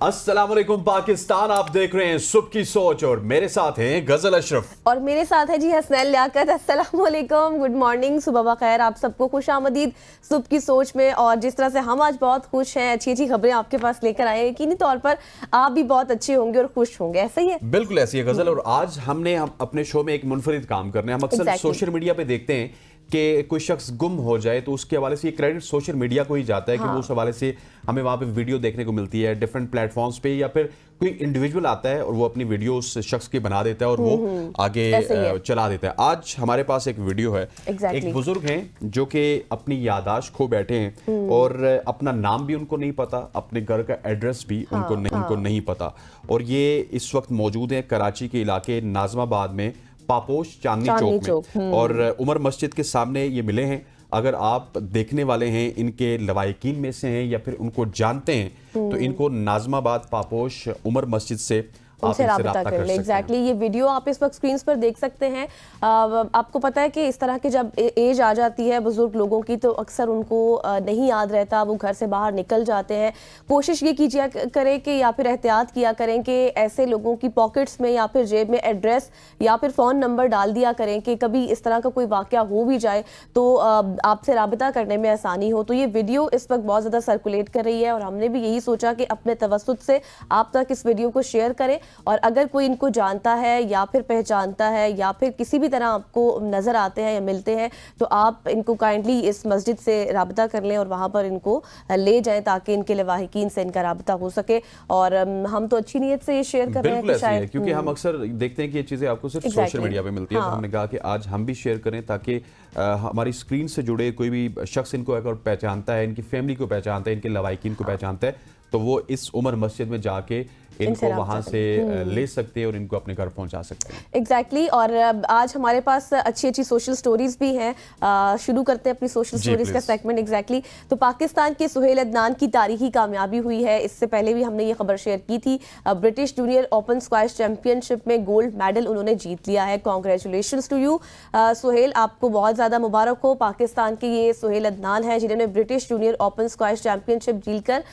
अस्सलामुअलैकुम पाकिस्तान, आप देख रहे हैं सुबह की सोच और मेरे साथ हैं गजल अशरफ और मेरे साथ है जी हसनैन लियाकत। अस्सलाम वालेकुम, गुड मॉर्निंग, सुबह बखैर, आप सबको खुश आमदीद सुबह की सोच में। और जिस तरह से हम आज बहुत खुश हैं, अच्छी अच्छी खबरें आपके पास लेकर आए हैं, यकीनी तौर पर आप भी बहुत अच्छे होंगे और खुश होंगे, ऐसा ही है? बिल्कुल ऐसी है गजल। और आज हम अपने शो में एक मुनफरिद काम करने, हम अक्सर सोशल मीडिया पे देखते हैं कि कोई शख्स गुम हो जाए तो उसके हवाले से ये क्रेडिट सोशल मीडिया को ही जाता है कि वो उस हवाले से हमें वहाँ पे वीडियो देखने को मिलती है डिफरेंट प्लेटफॉर्म्स पे, या फिर कोई इंडिविजुअल आता है और वो अपनी वीडियो उस शख्स की बना देता है और वो आगे चला देता है। आज हमारे पास एक वीडियो है, एक बुजुर्ग हैं जो कि अपनी यादाश्त खो बैठे हैं और अपना नाम भी उनको नहीं पता, अपने घर का एड्रेस भी उनको नहीं पता। और ये इस वक्त मौजूद है कराची के इलाके नाजमाबाद में, पापोश चांदनी चौक में, और उमर मस्जिद के सामने ये मिले हैं। अगर आप देखने वाले हैं, इनके लवाहिकीन में से हैं या फिर उनको जानते हैं, तो इनको नाजमाबाद पापोश उमर मस्जिद से उनसे राब्ता कर ले। एग्जैक्टली ये वीडियो आप इस वक्त स्क्रीन पर देख सकते हैं। आपको पता है कि इस तरह की जब एज आ जाती है बुजुर्ग लोगों की तो अक्सर उनको नहीं याद रहता, वो घर से बाहर निकल जाते हैं। कोशिश ये कीजिए करें कि या फिर एहतियात किया करें कि ऐसे लोगों की पॉकेट्स में या फिर जेब में एड्रेस या फिर फ़ोन नंबर डाल दिया करें कि कभी इस तरह का कोई वाक़या हो भी जाए तो आपसे राब्ता करने में आसानी हो। तो ये वीडियो इस वक्त बहुत ज़्यादा सर्कुलेट कर रही है और हमने भी यही सोचा कि अपने तवस्सुत से आप तक इस वीडियो को शेयर करें। और अगर कोई इनको जानता है या फिर पहचानता है या फिर किसी भी तरह आपको नज़र आते हैं या मिलते हैं तो आप इनको काइंडली इस मस्जिद से राब्ता कर लें और वहाँ पर इनको ले जाएं ताकि इनके लवाहिकीन से इनका राब्ता हो सके। और हम तो अच्छी नीयत से ये शेयर कर रहे हैं शायद, क्योंकि हम अक्सर देखते हैं कि ये चीज़ें आपको सिर्फ सोशल मीडिया पे मिलती है। तो हमने कहा कि आज हम भी शेयर करें ताकि हमारी स्क्रीन से जुड़े कोई भी शख्स इनको अगर पहचानता है, इनकी फैमिली को पहचानता है, इनके लवाहिकीन को पहचानता है, तो वो इस उमर मस्जिद में जाके इनको वहां से ले सकते हैं और इनको अपने घर पहुंचा सकते हैं। एग्जैक्टली और आज हमारे पास अच्छी अच्छी सोशल स्टोरीज भी हैं। शुरू करते हैं अपनी सोशल स्टोरीज का सेगमेंट। एग्जैक्टली तो पाकिस्तान के सुहेल अदनान की तारीखी कामयाबी हुई है। इससे पहले भी हमने ये खबर शेयर की थी। British junior open squash championship में गोल्ड मेडल उन्होंने जीत लिया है। कॉन्ग्रेचुलेशंस टू यू सुहेल, आपको बहुत ज़्यादा मुबारक हो। पाकिस्तान के ये सुहेल अदनान हैं जिन्होंने British junior open squash championship जीतकर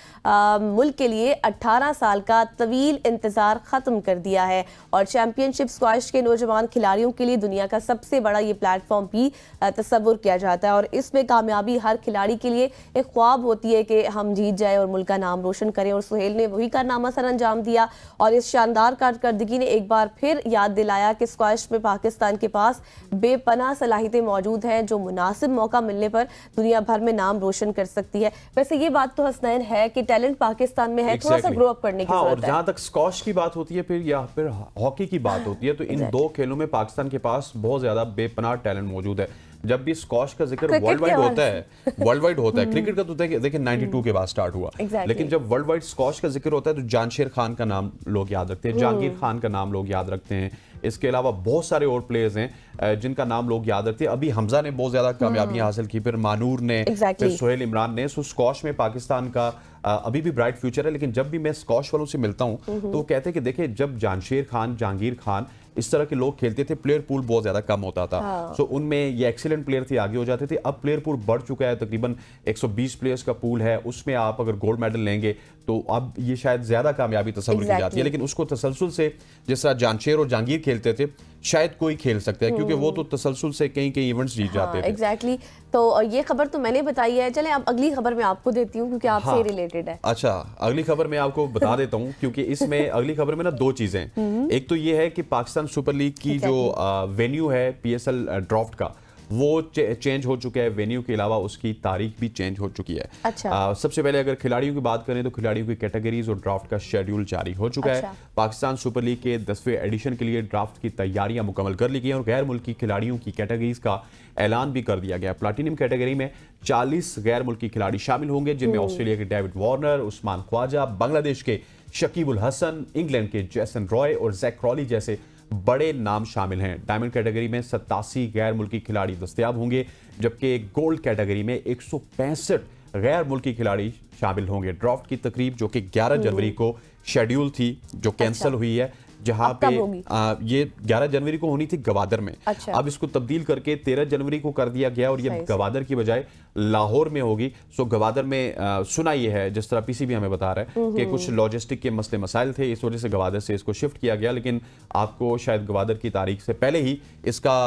मुल्क के लिए 18 साल का इंतजार खत्म कर दिया है। और चैंपियनशिप स्क्वैश के नौजवान खिलाड़ियों के लिए दुनिया का सबसे बड़ा ये प्लेटफॉर्म भी तस्वुर किया जाता है और इसमें कामयाबी हर खिलाड़ी के लिए एक ख्वाब होती है कि हम जीत जाए और मुल्क का नाम रोशन करें। और सुहेल ने वही कारनामा सर अंजाम दिया और इस शानदार कारकर्दगी ने एक बार फिर याद दिलाया कि स्क्वैश में पाकिस्तान के पास बेपनाह सलाहियतें मौजूद हैं जो मुनासिब मौका मिलने पर दुनिया भर में नाम रोशन कर सकती है। वैसे ये बात तो हसनैन है कि टैलेंट पाकिस्तान में है, थोड़ा सा ग्रो अप करने की जरूरत है। जहां तक स्क्वैश की बात होती है फिर या फिर हॉकी की बात होती है तो इन दो खेलों में पाकिस्तान के पास बहुत ज्यादा बेपनाह टैलेंट मौजूद है। जब भी स्क्वैश का जिक्र वर्ल्ड वाइड होता है क्रिकेट का तो देखिए 92 के बाद स्टार्ट हुआ, लेकिन जब वर्ल्ड वाइड स्क्वैश का जिक्र होता है तो जानशेर खान का नाम लोग याद रखते हैं, जहांगीर खान का नाम लोग याद रखते हैं। इसके अलावा बहुत सारे और प्लेयर्स हैं जिनका नाम लोग याद रखते हैं। अभी हमजा ने बहुत ज्यादा कामयाबियां हासिल की, फिर मानूर ने, फिर सोहेल इमरान ने। सो स्क्वैश में पाकिस्तान का अभी भी ब्राइट फ्यूचर है। लेकिन जब भी मैं स्क्वैश वालों से मिलता हूं तो वो कहते हैं कि देखिए जब जानशेर खान, जहांगीर खान इस तरह के लोग खेलते थे, प्लेयर पूल बहुत ज्यादा कम होता था। सो उनमें ये एक्सीलेंट प्लेयर थे, आगे हो जाते थे। अब प्लेयर पूल बढ़ चुका है, तकरीबन 120 प्लेयर्स का पूल है, उसमें आप अगर गोल्ड मेडल लेंगे तो अब ये शायद ज्यादा कामयाबी तस्वुर की जाती है। लेकिन उसको तसलसल से जिस तरह जानशेर और जहांगीर खेलते थे शायद कोई खेल सकता है, क्योंकि वो तो तसलसल से कई इवेंट्स जीत जाते थे। एग्जैक्टली तो ये खबर तो मैंने बताई है। चले अब अगली खबर मैं आपको देती हूँ क्योंकि आपसे रिलेटेड है। अच्छा, अगली खबर मैं आपको बता देता हूँ क्योंकि इसमें अगली खबर में ना दो चीजें हैं। एक तो ये है कि पाकिस्तान सुपर लीग की जो वेन्यू है PSL ड्राफ्ट का, वो चेंज हो चुका है। वेन्यू के अलावा उसकी तारीख भी चेंज हो चुकी है। अच्छा। सबसे पहले अगर खिलाड़ियों की बात करें तो खिलाड़ियों की कैटेगरीज और ड्राफ्ट का शेड्यूल जारी हो चुका है। पाकिस्तान सुपर लीग के 10वें एडिशन के लिए ड्राफ्ट की तैयारियां मुकम्मल कर ली गई हैं और गैर मुल्की खिलाड़ियों की कैटेगरीज का ऐलान भी कर दिया गया। प्लाटिनम कैटेगरी में 40 गैर मुल्की खिलाड़ी शामिल होंगे, जिनमें ऑस्ट्रेलिया के डेविड वार्नर, उस्मान ख्वाजा, बांग्लादेश के शकीब उल हसन, इंग्लैंड के जैसन रॉय और जैक क्रॉली जैसे बड़े नाम शामिल हैं। डायमंड कैटेगरी में 87 गैर मुल्की खिलाड़ी दस्तयाब होंगे, जबकि गोल्ड कैटेगरी में 165 गैर मुल्की खिलाड़ी शामिल होंगे। ड्राफ्ट की तकरीब जो कि 11 जनवरी को शेड्यूल थी, जो कैंसिल हुई है, जहाँ अब कब होगी? ये 11 जनवरी को होनी थी गवादर में। अच्छा। अब इसको तब्दील करके 13 जनवरी को कर दिया गया और ये गवादर की बजाय लाहौर में होगी। सो गवादर में सुना ये है, जिस तरह पीसीबी हमें बता रहा है कि कुछ लॉजिस्टिक के मसले मसाइल थे, इस वजह से गवादर से इसको शिफ्ट किया गया। लेकिन आपको शायद गवादर की तारीख से पहले ही इसका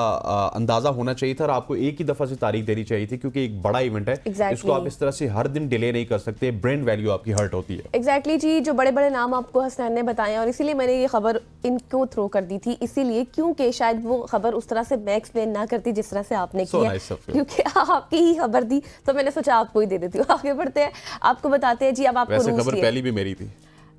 अंदाजा होना चाहिए था और आपको एक ही दफा से तारीख देनी चाहिए थी, क्योंकि एक बड़ा इवेंट है। इसको आप इस तरह से हर दिन डिले नहीं कर सकते, ब्रांड वैल्यू आपकी हर्ट होती है। एग्जैक्टली जी, जो बड़े बड़े नाम आपको हसनैन ने बताए और इसीलिए मैंने ये खबर इनको थ्रो कर दी थी, इसीलिए क्योंकि शायद वो खबर उस तरह से मैं एक्सप्लेन ना करती जिस तरह से आपने किया, क्योंकि आपकी ही खबर दी तो मैंने सोचा आपको ही दे देती हूँ। आगे बढ़ते हैं, आपको बताते हैं जी। अब आपको वैसे खबर पहली भी मेरी थी।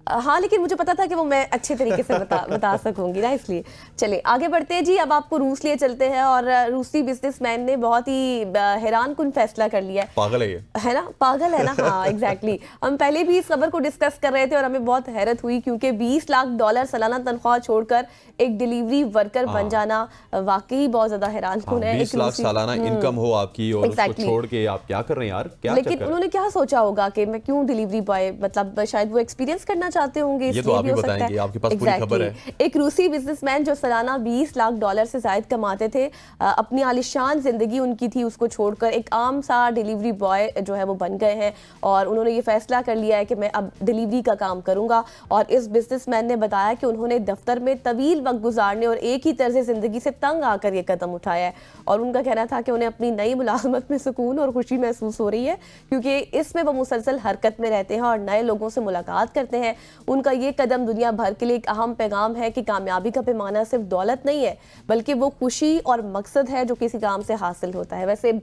हाँ, लेकिन मुझे पता था कि वो मैं अच्छे तरीके से बता सकूंगी ना, इसलिए चलिए आगे बढ़ते हैं जी। अब आपको रूस लिए चलते हैं और रूसी बिजनेसमैन ने बहुत ही हैरान कुन फैसला कर लिया है। पागल है ये, है ना, पागल है ना। हाँ एग्जैक्टली, हम पहले भी इस खबर को डिस्कस कर रहे थे और हमें बहुत हैरत हुई, क्योंकि $20 लाख सालाना तनख्वाह छोड़कर एक डिलीवरी वर्कर बन जाना वाकई बहुत ज्यादा हैरान कुन है। 20 लाख सालाना इनकम हो आपकी और उसको छोड़ के आप क्या कर रहे हैं यार, क्या? लेकिन उन्होंने क्या सोचा होगा कि मैं क्यों डिलीवरी बॉय, मतलब शायद वो एक्सपीरियंस करना चाहते होंगे, ये तो आप ही बताएंगे, आपके पास पूरी खबर है। एक रूसी बिजनेसमैन जो सालाना $20 लाख से ज्यादा कमाते थे, अपनी आलिशान जिंदगी उनकी थी, उसको छोड़कर एक आम सा डिलीवरी बॉय जो है वो बन गए हैं और उन्होंने ये फैसला कर लिया है कि मैं अब डिलीवरी का काम करूंगा। और इस बिजनेसमैन ने बताया कि उन्होंने दफ्तर में तवील वक्त गुजारने और एक ही तर्ज जिंदगी से तंग आकर ये कदम उठाया है और उनका कहना था कि उन्हें अपनी नई मुलाजमत में सुकून और खुशी महसूस हो रही है, क्योंकि इसमें वो मुसलसल हरकत में रहते हैं और नए लोगों से मुलाकात करते हैं। उनका ये कदम दुनिया भर के लिए एक अहम पैगाम है कि कामयाबी का पैमाना सिर्फ दौलत नहीं है, बल्कि वो खुशी और मकसद है जो किसी काम से हासिल होता है। वैसे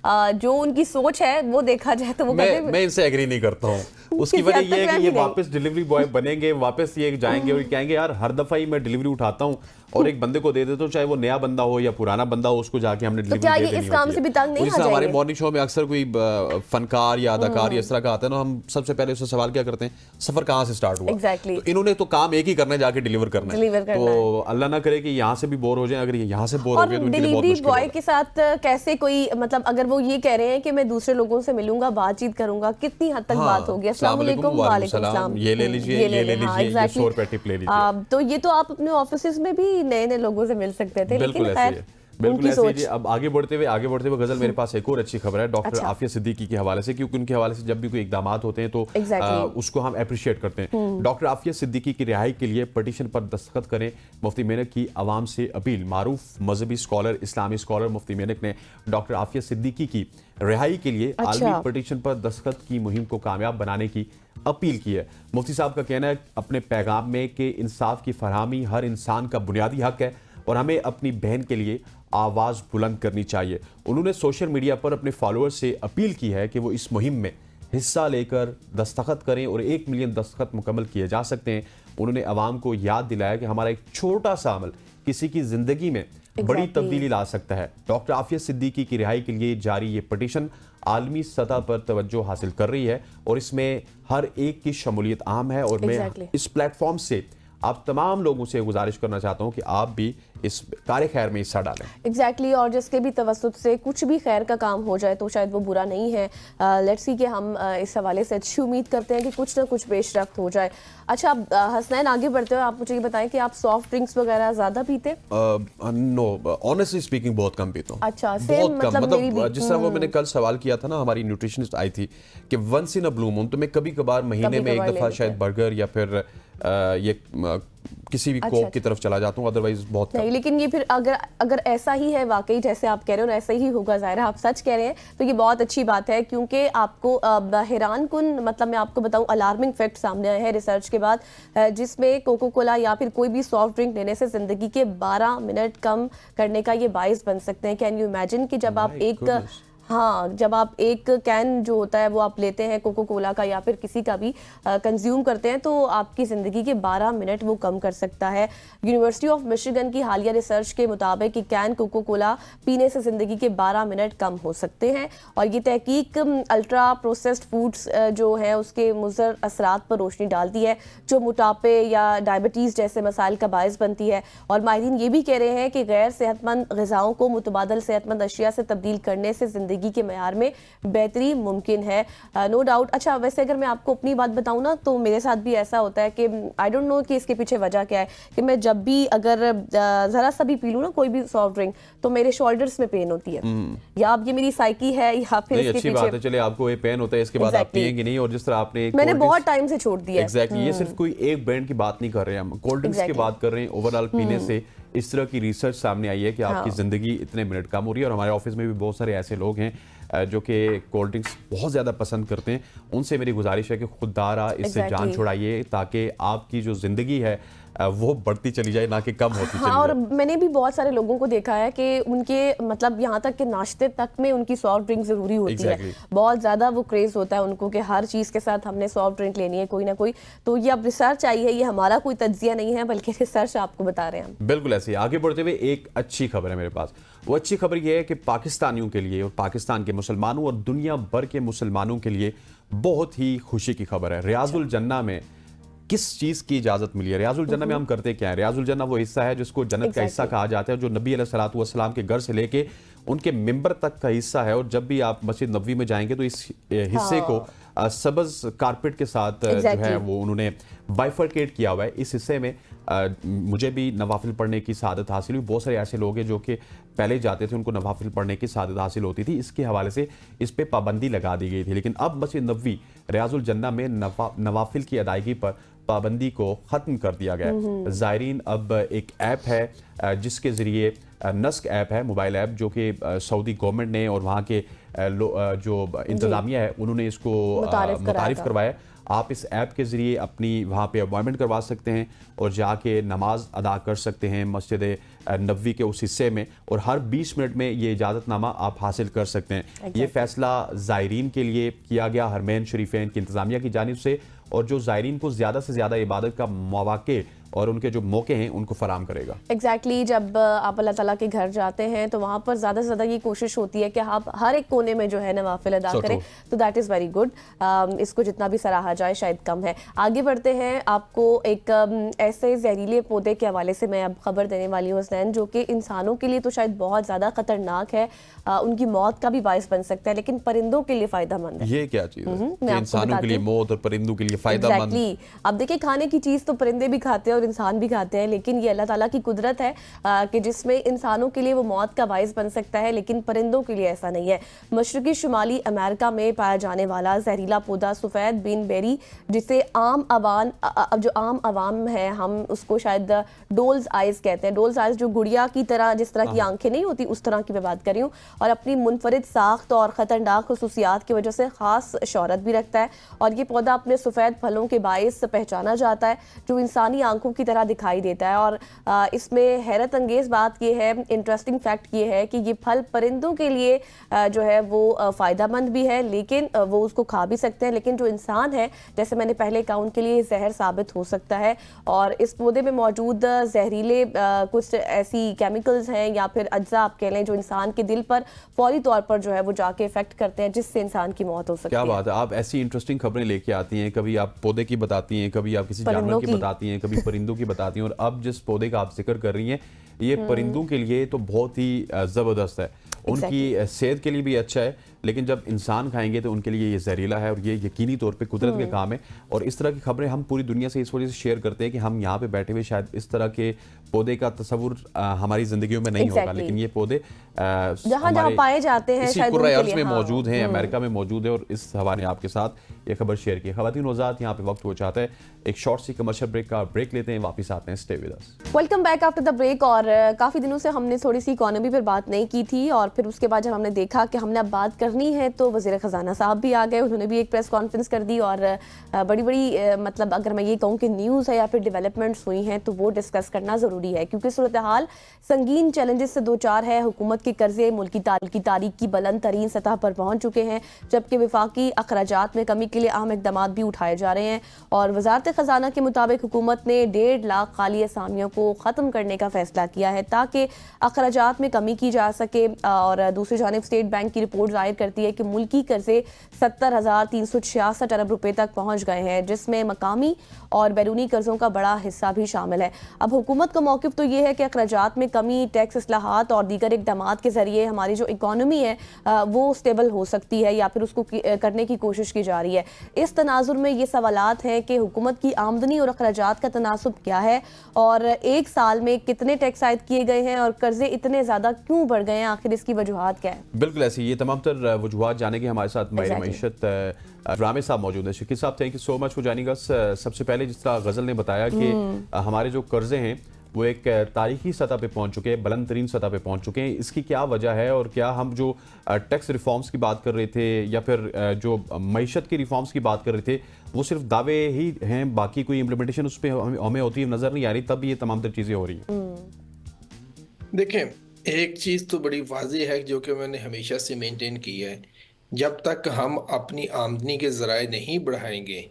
जो उनकी सोच है वो देखा जाए तो वो मैं इनसे एग्री नहीं करता हूँ। उसकी वजह ये है कि ये वापस डिलीवरी बॉय बनेंगे, वापस ये जाएंगे और कहेंगे यार हर दफा ही मैं डिलीवरी उठाता हूँ और एक बंदे को दे देता हूँ, चाहे वो नया बंदा हो या पुराना बंदा हो, उसको जाके हमने डिलीवरी दे देनी इस काम से भी तंग नहीं आ जाएंगे? हमारे मॉर्निंग शो में अक्सर कोई फनकार या अदाकार या इस तरह का आता है ना, हम सबसे पहले उससे सवाल क्या करते हैं, सफर कहाँ से स्टार्ट हुआ? Exactly. तो इन्होंने तो काम एक ही करना है, जाके डिलीवर करना है। तो अल्लाह ना करे कि यहाँ से भी बोर हो जाए, अगर यहाँ से बोर हो गए तो डिलीवरी बॉय के साथ कैसे कोई, मतलब अगर वो ये कह रहे हैं कि मैं दूसरे लोगों से मिलूंगा, बातचीत करूंगा, कितनी हद तक बात होगी? अस्सलाम वालेकुम। वालेकुम सलाम। ये ले लीजिए, ये ले लीजिए, ये 100 रुपए टिप ले लीजिए। तो ये तो आप अपने ऑफिस में भी नए नए लोगों से मिल सकते थे, लेकिन खैर बिल्कुल ऐसे ही। अब आगे बढ़ते हुए गजल, मेरे पास एक और अच्छी खबर है डॉक्टर आफिया सिद्दीकी के हवाले से, क्योंकि उनके हवाले से जब भी कोई इकदामात होते हैं तो उसको हम अप्रिशिएट करते हैं। डॉक्टर आफिया सिद्दीकी की रिहाई के लिए पटिशन पर दस्तखत करें, मुफ्ती मेनक की आवाम से अपील। मारूफ मजहबी स्कॉलर, इस्लामी स्कॉलर मुफ्ती मेनक ने डॉक्टर आफिया सिद्दीकी की रिहाई के लिए आलमी पटिशन पर दस्तखत की मुहिम को कामयाब बनाने की अपील की है। मुफ्ती साहब का कहना है अपने पैगाम में कि इंसाफ की फरहमी हर इंसान का बुनियादी हक है और हमें अपनी बहन के लिए आवाज़ बुलंद करनी चाहिए। उन्होंने सोशल मीडिया पर अपने फॉलोअर्स से अपील की है कि वो इस मुहिम में हिस्सा लेकर दस्तखत करें और 1 मिलियन दस्तखत मुकम्मल किए जा सकते हैं। उन्होंने आवाम को याद दिलाया कि हमारा एक छोटा सा अमल किसी की जिंदगी में बड़ी तब्दीली ला सकता है। डॉक्टर आफिया सिद्दीकी की रिहाई के लिए जारी ये पटिशन आलमी सतह पर तवज्जो हासिल कर रही है और इसमें हर एक की शमूलियत आम है और मैं इस प्लेटफॉर्म से आप तमाम लोगों से गुजारिश करना चाहता हूं कि आप भी इस कार्य खैर में हिस्सा डालें। एग्जैक्टली और जिसके भी तवस्सुत से कुछ भी खैर का काम हो जाए तो शायद वो बुरा नहीं है। लेट्स सी कि हम इस हवाले से अच्छी उम्मीद करते हैं कि कुछ ना कुछ पेशरफ्त हो जाए। अच्छा, हसनैन आगे बढ़ते हुए आप मुझे ये बताएं कि आप सॉफ्ट ड्रिंक्स वगैरह ज्यादा पीते? नो, ऑनेस्टली स्पीकिंग बहुत कम पीता हूं। अच्छा, सेम मतलब जिस तरह वो मैंने कल सवाल किया था ना, हमारी न्यूट्रिशनिस्ट आई थी कि once in a blue moon, तो मैं कभी कभार महीने में एक दफा शायद बर्गर या फिर ये किसी भी कोक की तरफ चला जाता हूँ, अदरवाइज बहुत नहीं। लेकिन ये फिर अगर ऐसा ही है वाकई जैसे आप कह रहे हो ना, ऐसा ही होगा, ज़ाहिर है आप सच कह रहे हैं, तो ये बहुत अच्छी बात है, क्योंकि आपको हैरान कुन, मतलब मैं आपको बताऊं, अलार्मिंग फैक्ट सामने आए हैं रिसर्च के बाद, जिसमें कोको कोला या फिर कोई भी सॉफ्ट ड्रिंक लेने से जिंदगी के 12 मिनट कम करने का ये बाइस बन सकते हैं। कैन यू इमेजिन कि जब आप एक कैन जो होता है वो आप लेते हैं कोको कोला का या फिर किसी का भी कंज्यूम करते हैं, तो आपकी ज़िंदगी के 12 मिनट वो कम कर सकता है। यूनिवर्सिटी ऑफ मिशिगन की हालिया रिसर्च के मुताबिक कि कैन कोको कोला पीने से ज़िंदगी के 12 मिनट कम हो सकते हैं और ये तहकीक अल्ट्रा प्रोसेस्ड फूड्स जो है उसके मुज़र असरात पर रोशनी डालती है, जो मोटापे या डायबिटीज़ जैसे मसाइल का बायस बनती है। और माहिरीन ये भी कह रहे हैं कि गैर सेहतमंद ग़िज़ाओं को मुतबादल सेहतमंद अशिया से तब्दील करने से ज़िंदगी ज़िंदगी के मयार में बेहतरी मुमकिन है, नो डाउट। अच्छा, वैसे अगर मैं आपको अपनी बात बताऊँ ना, तो मेरे साथ भी ऐसा होता है कि आई डोंट नो कि इसके पीछे वजह क्या है, कि मैं जब भी अगर ज़रा सा भी पी लूँ ना कोई भी सॉफ्ट ड्रिंक, तो मेरे शोल्डर्स में पेन होती है, या अब ये मेरी साइकी है या फिर इसके अच्छी पीछे बात है। चले, आपको ये पेन होता है, इसके बाद आप पिएंगे नहीं। और जिस तरह आपने मैंने बहुत टाइम से छोड़ दिया है। एग्जैक्टली, ये सिर्फ कोई एक ब्रांड की बात नहीं कर रहे हैं, हम कोल्ड ड्रिंक्स की बात कर रहे हैं। ओवरऑल पीने से इस तरह की रिसर्च सामने आई है कि आपकी जिंदगी इतने मिनट कम हो रही है। और हमारे ऑफिस में भी बहुत सारे ऐसे लोग हैं जो कि कोल्ड ड्रिंक्स बहुत ज़्यादा पसंद करते हैं। उनसे मेरी गुजारिश है कि खुददारा इससे जान छुड़ाइए, ताकि आपकी जो ज़िंदगी है वो बढ़ती चली जाए, ना कि कम होती चली जाए। और मैंने भी बहुत सारे लोगों को देखा है कि उनके मतलब यहाँ तक कि नाश्ते तक में उनकी सॉफ्ट ड्रिंक ज़रूरी होती है। बहुत ज़्यादा वो क्रेज़ होता है उनको कि हर चीज़ के साथ हमने सॉफ्ट ड्रिंक लेनी है कोई ना कोई। तो ये अब रिसर्च आई है, ये हमारा कोई तज्जिया नहीं है, बल्कि रिसर्च आपको बता रहे हैं। बिल्कुल ऐसे ही। आगे बढ़ते हुए एक अच्छी खबर है मेरे पास। वो अच्छी खबर ये है कि पाकिस्तानियों के लिए और पाकिस्तान के मुसलमानों और दुनिया भर के मुसलमानों के लिए बहुत ही खुशी की खबर है। रियाजुल जन्ना में किस चीज़ की इजाज़त मिली है? रियाजुल जन्ना में हम करते क्या है? रियाजुल जन्ना वो हिस्सा है जिसको जन्नत का हिस्सा कहा जाता है, जो नबी अलैहिस्सलातु वस्सलाम के घर से लेके उनके मिंबर तक का हिस्सा है। और जब भी आप मस्जिद नबवी में जाएंगे तो इस हिस्से को सबज कारपेट के साथ जो है वो उन्होंने बाइफरकेट किया हुआ है। इस हिस्से में मुझे भी नवाफिल पढ़ने की सआदत हासिल हुई। बहुत सारे ऐसे लोग हैं जो कि पहले जाते थे, उनको नवाफिल पढ़ने की सआदत हासिल होती थी। इसके हवाले से इस पे पाबंदी लगा दी गई थी। लेकिन अब मस्जिद नबवी रियाजुल जन्ना में नवाफिल की अदायगी पर पाबंदी को ख़त्म कर दिया गया। ज़ायरीन अब एक ऐप है जिसके ज़रिए नस्क ऐप है, मोबाइल ऐप, जो कि सऊदी गवर्नमेंट ने और वहाँ के जो इंतज़ामिया है उन्होंने इसको मुतारिफ करवाया। आप इस ऐप के ज़रिए अपनी वहाँ पे अपॉइंटमेंट करवा सकते हैं और जाके नमाज अदा कर सकते हैं मस्जिद नबवी के उस हिस्से में। और हर 20 मिनट में ये इजाज़तनामा आप हासिल कर सकते हैं। ये फ़ैसला ज़ायरीन के लिए किया गया हरमैन शरीफैन की इंतज़ामिया की जानिब से, और जो ज़ायरीन को ज़्यादा से ज़्यादा इबादत का मौके और उनके जो मौके हैं उनको फराम करेगा। एग्जैक्टली जब आप अल्लाह ताला के घर जाते हैं तो वहाँ पर ज़्यादा से ज़्यादा ये कोशिश होती है कि आप हर एक कोने में जो है नवाफिल अदा करें। तो दैट इज़ वेरी गुड। इसको जितना भी सराहा जाए शायद कम है। आगे बढ़ते हैं। आपको एक ऐसे जहरीले पौधे के हवाले से मैं अब खबर देने वाली हूँ हसनैन, जो कि इंसानों के लिए तो शायद बहुत ज़्यादा ख़तरनाक है, उनकी मौत का भी बायस बन सकता है, लेकिन परिंदों के लिए फ़ायदेमंद है। ये क्या चीज़ है? इंसानों के लिए मौत और परिंदों के लिए फ़ायदेमंद। अब देखिए, खाने की चीज़ तो परिंदे भी खाते हैं और इंसान भी खाते हैं, लेकिन ये अल्लाह ताला की कुदरत है कि जिसमें इंसानों के लिए वो मौत का बायस बन सकता है, लेकिन परिंदों के लिए ऐसा नहीं है। मशरकी शुमाली अमेरिका में पाया जाने वाला जहरीला पौधा सफ़ेद बीन बेरी, जिसे आम आवाम है, हम उसको शायद डोल्स आइज कहते हैं। डोल्स आइज जो गुड़िया की तरह, जिस तरह की आंखें नहीं होती, उस तरह की मैं बात कर रही हूँ, और अपनी मुनफरिद साख्त और ख़तरनाक खुसूसियात की वजह से ख़ास शोहरत भी रखता है। और ये पौधा अपने सफ़ेद फलों के बायस पहचाना जाता है, जो इंसानी आंखों की तरह दिखाई देता है। और इसमें हैरत अंगेज बात यह है, इंटरेस्टिंग फैक्ट ये है कि ये फल परिंदों के लिए जो है वो फ़ायदेमंद भी है, लेकिन वो उसको खा भी सकते हैं, लेकिन जो इंसान है, जैसे मैंने पहले कहा, उनके लिए जहर साबित हो सकता है। और इस पौधे में मौजूद जहरीले कुछ ऐसी केमिकल्स हैं या फिर अज्जा आप कह लें, जो इंसान के दिल पर फौरी तौर पर जो है वो जाके इफेक्ट करते हैं, जिससे इंसान की मौत हो सकती है। क्या बात है, आप ऐसी इंटरेस्टिंग खबरें लेके आती हैं। कभी आप पौधे की बताती हैं, कभी आप किसी जानवर की बताती हैं, कभी परिंदों की बताती हैं। और अब जिस पौधे का आप जिक्र कर रही हैं, ये परिंदों के लिए तो बहुत ही ज़बरदस्त है, उनकी सेहत के लिए भी अच्छा है, लेकिन जब इंसान खाएंगे तो उनके लिए ये जहरीला है। और ये यकीनी तौर पे कुदरत के काम है। और इस तरह की खबरें हम पूरी दुनिया से इस वजह से शेयर करते हैं कि हम यहाँ पे बैठे हुए शायद इस तरह के पौधे का तस्वुर हमारी जिंदगियों में नहीं होगा, लेकिन ये पौधे जहाँ पाए जाते हैं शायद कुर्रा अर्ज़ में मौजूद हैं, अमेरिका में मौजूद है। और इस हवाले आपके साथ ये खबर शेयर की। ख़वातीन वज़ात, यहाँ पे वक्त हो जाता है एक शॉर्ट सी कमर्शियल ब्रेक लेते हैं, वापस आते हैं। Stay with us. Welcome back after the break. और काफ़ी दिनों से हमने थोड़ी सी इकोनॉमी पर बात नहीं की थी, और फिर उसके बाद जब हमने देखा कि हमने अब बात करनी है, तो वज़ीर ख़जाना साहब भी आ गए। उन्होंने भी एक प्रेस कॉन्फ्रेंस कर दी, और बड़ी बड़ी मतलब अगर मैं ये कहूँ कि न्यूज़ है या फिर डेवलपमेंट्स हुई हैं, तो वो डिस्कस करना ज़रूरी है, क्योंकि सूरत हाल संगीन चैलेंजेस से दो चार है। हुकूमत के कर्जे मुल्की तारीख की बुलंद तरीन सतह पर पहुँच चुके हैं, जबकि वफाकी अखराजात में कमी के लिए अहम इक़दाम भी उठाए जा रहे हैं। और वज़ारत ख़जाना के मुताबिक हुकूमत ने 1.5 लाख खाली असामियों को ख़त्म करने का फैसला किया है, ताकि अखराजात में कमी की जा सके और दूसरी जानिब स्टेट बैंक की रिपोर्ट जाहिर करती है कि मुल्की कर्जे 70,366 अरब रुपए तक पहुंच गए हैं, जिसमें मकामी और बैरूनी कर्जों का बड़ा हिस्सा भी शामिल है। अब हुकूमत का मौक़िफ़ तो ये है कि अखराजात में कमी, टैक्स इस्लाहात और दीगर इक़दामात के ज़रिए हमारी जो इकॉनमी है वो स्टेबल हो सकती है या फिर उसको करने की कोशिश की जा रही है। इस तनाजुर में ये सवालात हैं कि हुकूमत की आमदनी और अखराजात का तनासुब क्या है और एक साल में कितने टैक्स आयद किए गए हैं और कर्जे इतने ज़्यादा क्यों बढ़ गए हैं, आखिर इसकी वजूहात क्या है? बिल्कुल ऐसी ये तमाम तर वजूहात जाने के हमारे साथ माहिर मईशत रामे साहब मौजूद है। शकील साहब, thank you so much for joining अस। सबसे पहले जिस तरह गज़ल ने बताया कि हमारे जो कर्जे हैं वो एक तारीखी सतह पे पहुंच चुके हैं, बुलंद तरीन सतह पे पहुंच चुके हैं। इसकी क्या वजह है और क्या हम जो टैक्स रिफॉर्म्स की बात कर रहे थे या फिर जो मईशत की रिफॉर्म्स की बात कर रहे थे वो सिर्फ दावे ही हैं, बाकी कोई इम्प्लीमेंटेशन उस पर हमें होती हुई नजर नहीं आ रही, तब ये तमाम तर चीज़ें हो रही हैं? देखें, एक चीज़ तो बड़ी वाज़ेह है जो कि मैंने हमेशा से मेंटेन की है, जब तक हम अपनी आमदनी के ज़राए नहीं बढ़ाएंगे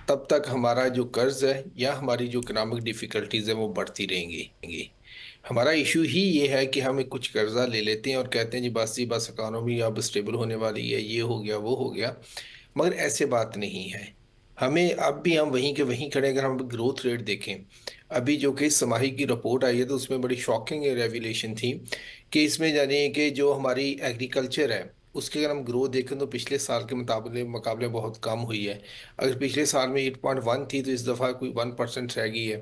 तब तक हमारा जो कर्ज है या हमारी जो इकनॉमिक डिफ़िकल्टीज़ है वो बढ़ती रहेंगी। हमारा इशू ही ये है कि हम कुछ कर्जा ले लेते हैं और कहते हैं जी बस इकॉनमी अब स्टेबल होने वाली है, ये हो गया वो हो गया, मगर ऐसे बात नहीं है। हमें अब भी हम वहीं के वहीं खड़े, अगर हम ग्रोथ रेट देखें, अभी जो कि समाही की रिपोर्ट आई है तो उसमें बड़ी शॉकिंग रेवलेशन थी कि इसमें जानिए कि जो हमारी एग्रीकल्चर है उसके अगर हम ग्रोथ देखें तो पिछले साल के मुकाबले बहुत कम हुई है। अगर पिछले साल में 8.1 थी तो इस दफ़ा कोई 1% रह गई है।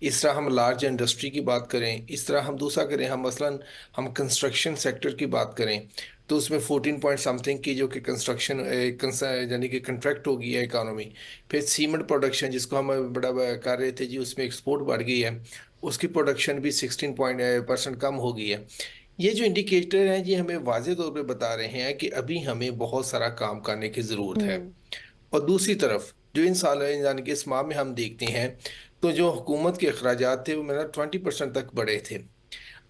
इस तरह हम लार्ज इंडस्ट्री की बात करें, इस तरह हम दूसरा करें, हम मसलन हम कंस्ट्रक्शन सेक्टर की बात करें तो उसमें 14 पॉइंट समथिंग की जो कि कंस्ट्रक्शन यानी कि कंट्रैक्ट हो गई है इकानमी। फिर सीमेंट प्रोडक्शन जिसको हम बड़ा कर रहे थे जी, उसमें एक्सपोर्ट बढ़ गई है, उसकी प्रोडक्शन भी 16% कम हो गई है। ये जो इंडिकेटर हैं ये हमें वाज़े तौर पे बता रहे हैं कि अभी हमें बहुत सारा काम करने की ज़रूरत है। और दूसरी तरफ जो इन साल यानी कि इस माह में हम देखते हैं तो जो हुकूमत के अखराजात थे वो मेरा 20% तक बढ़े थे।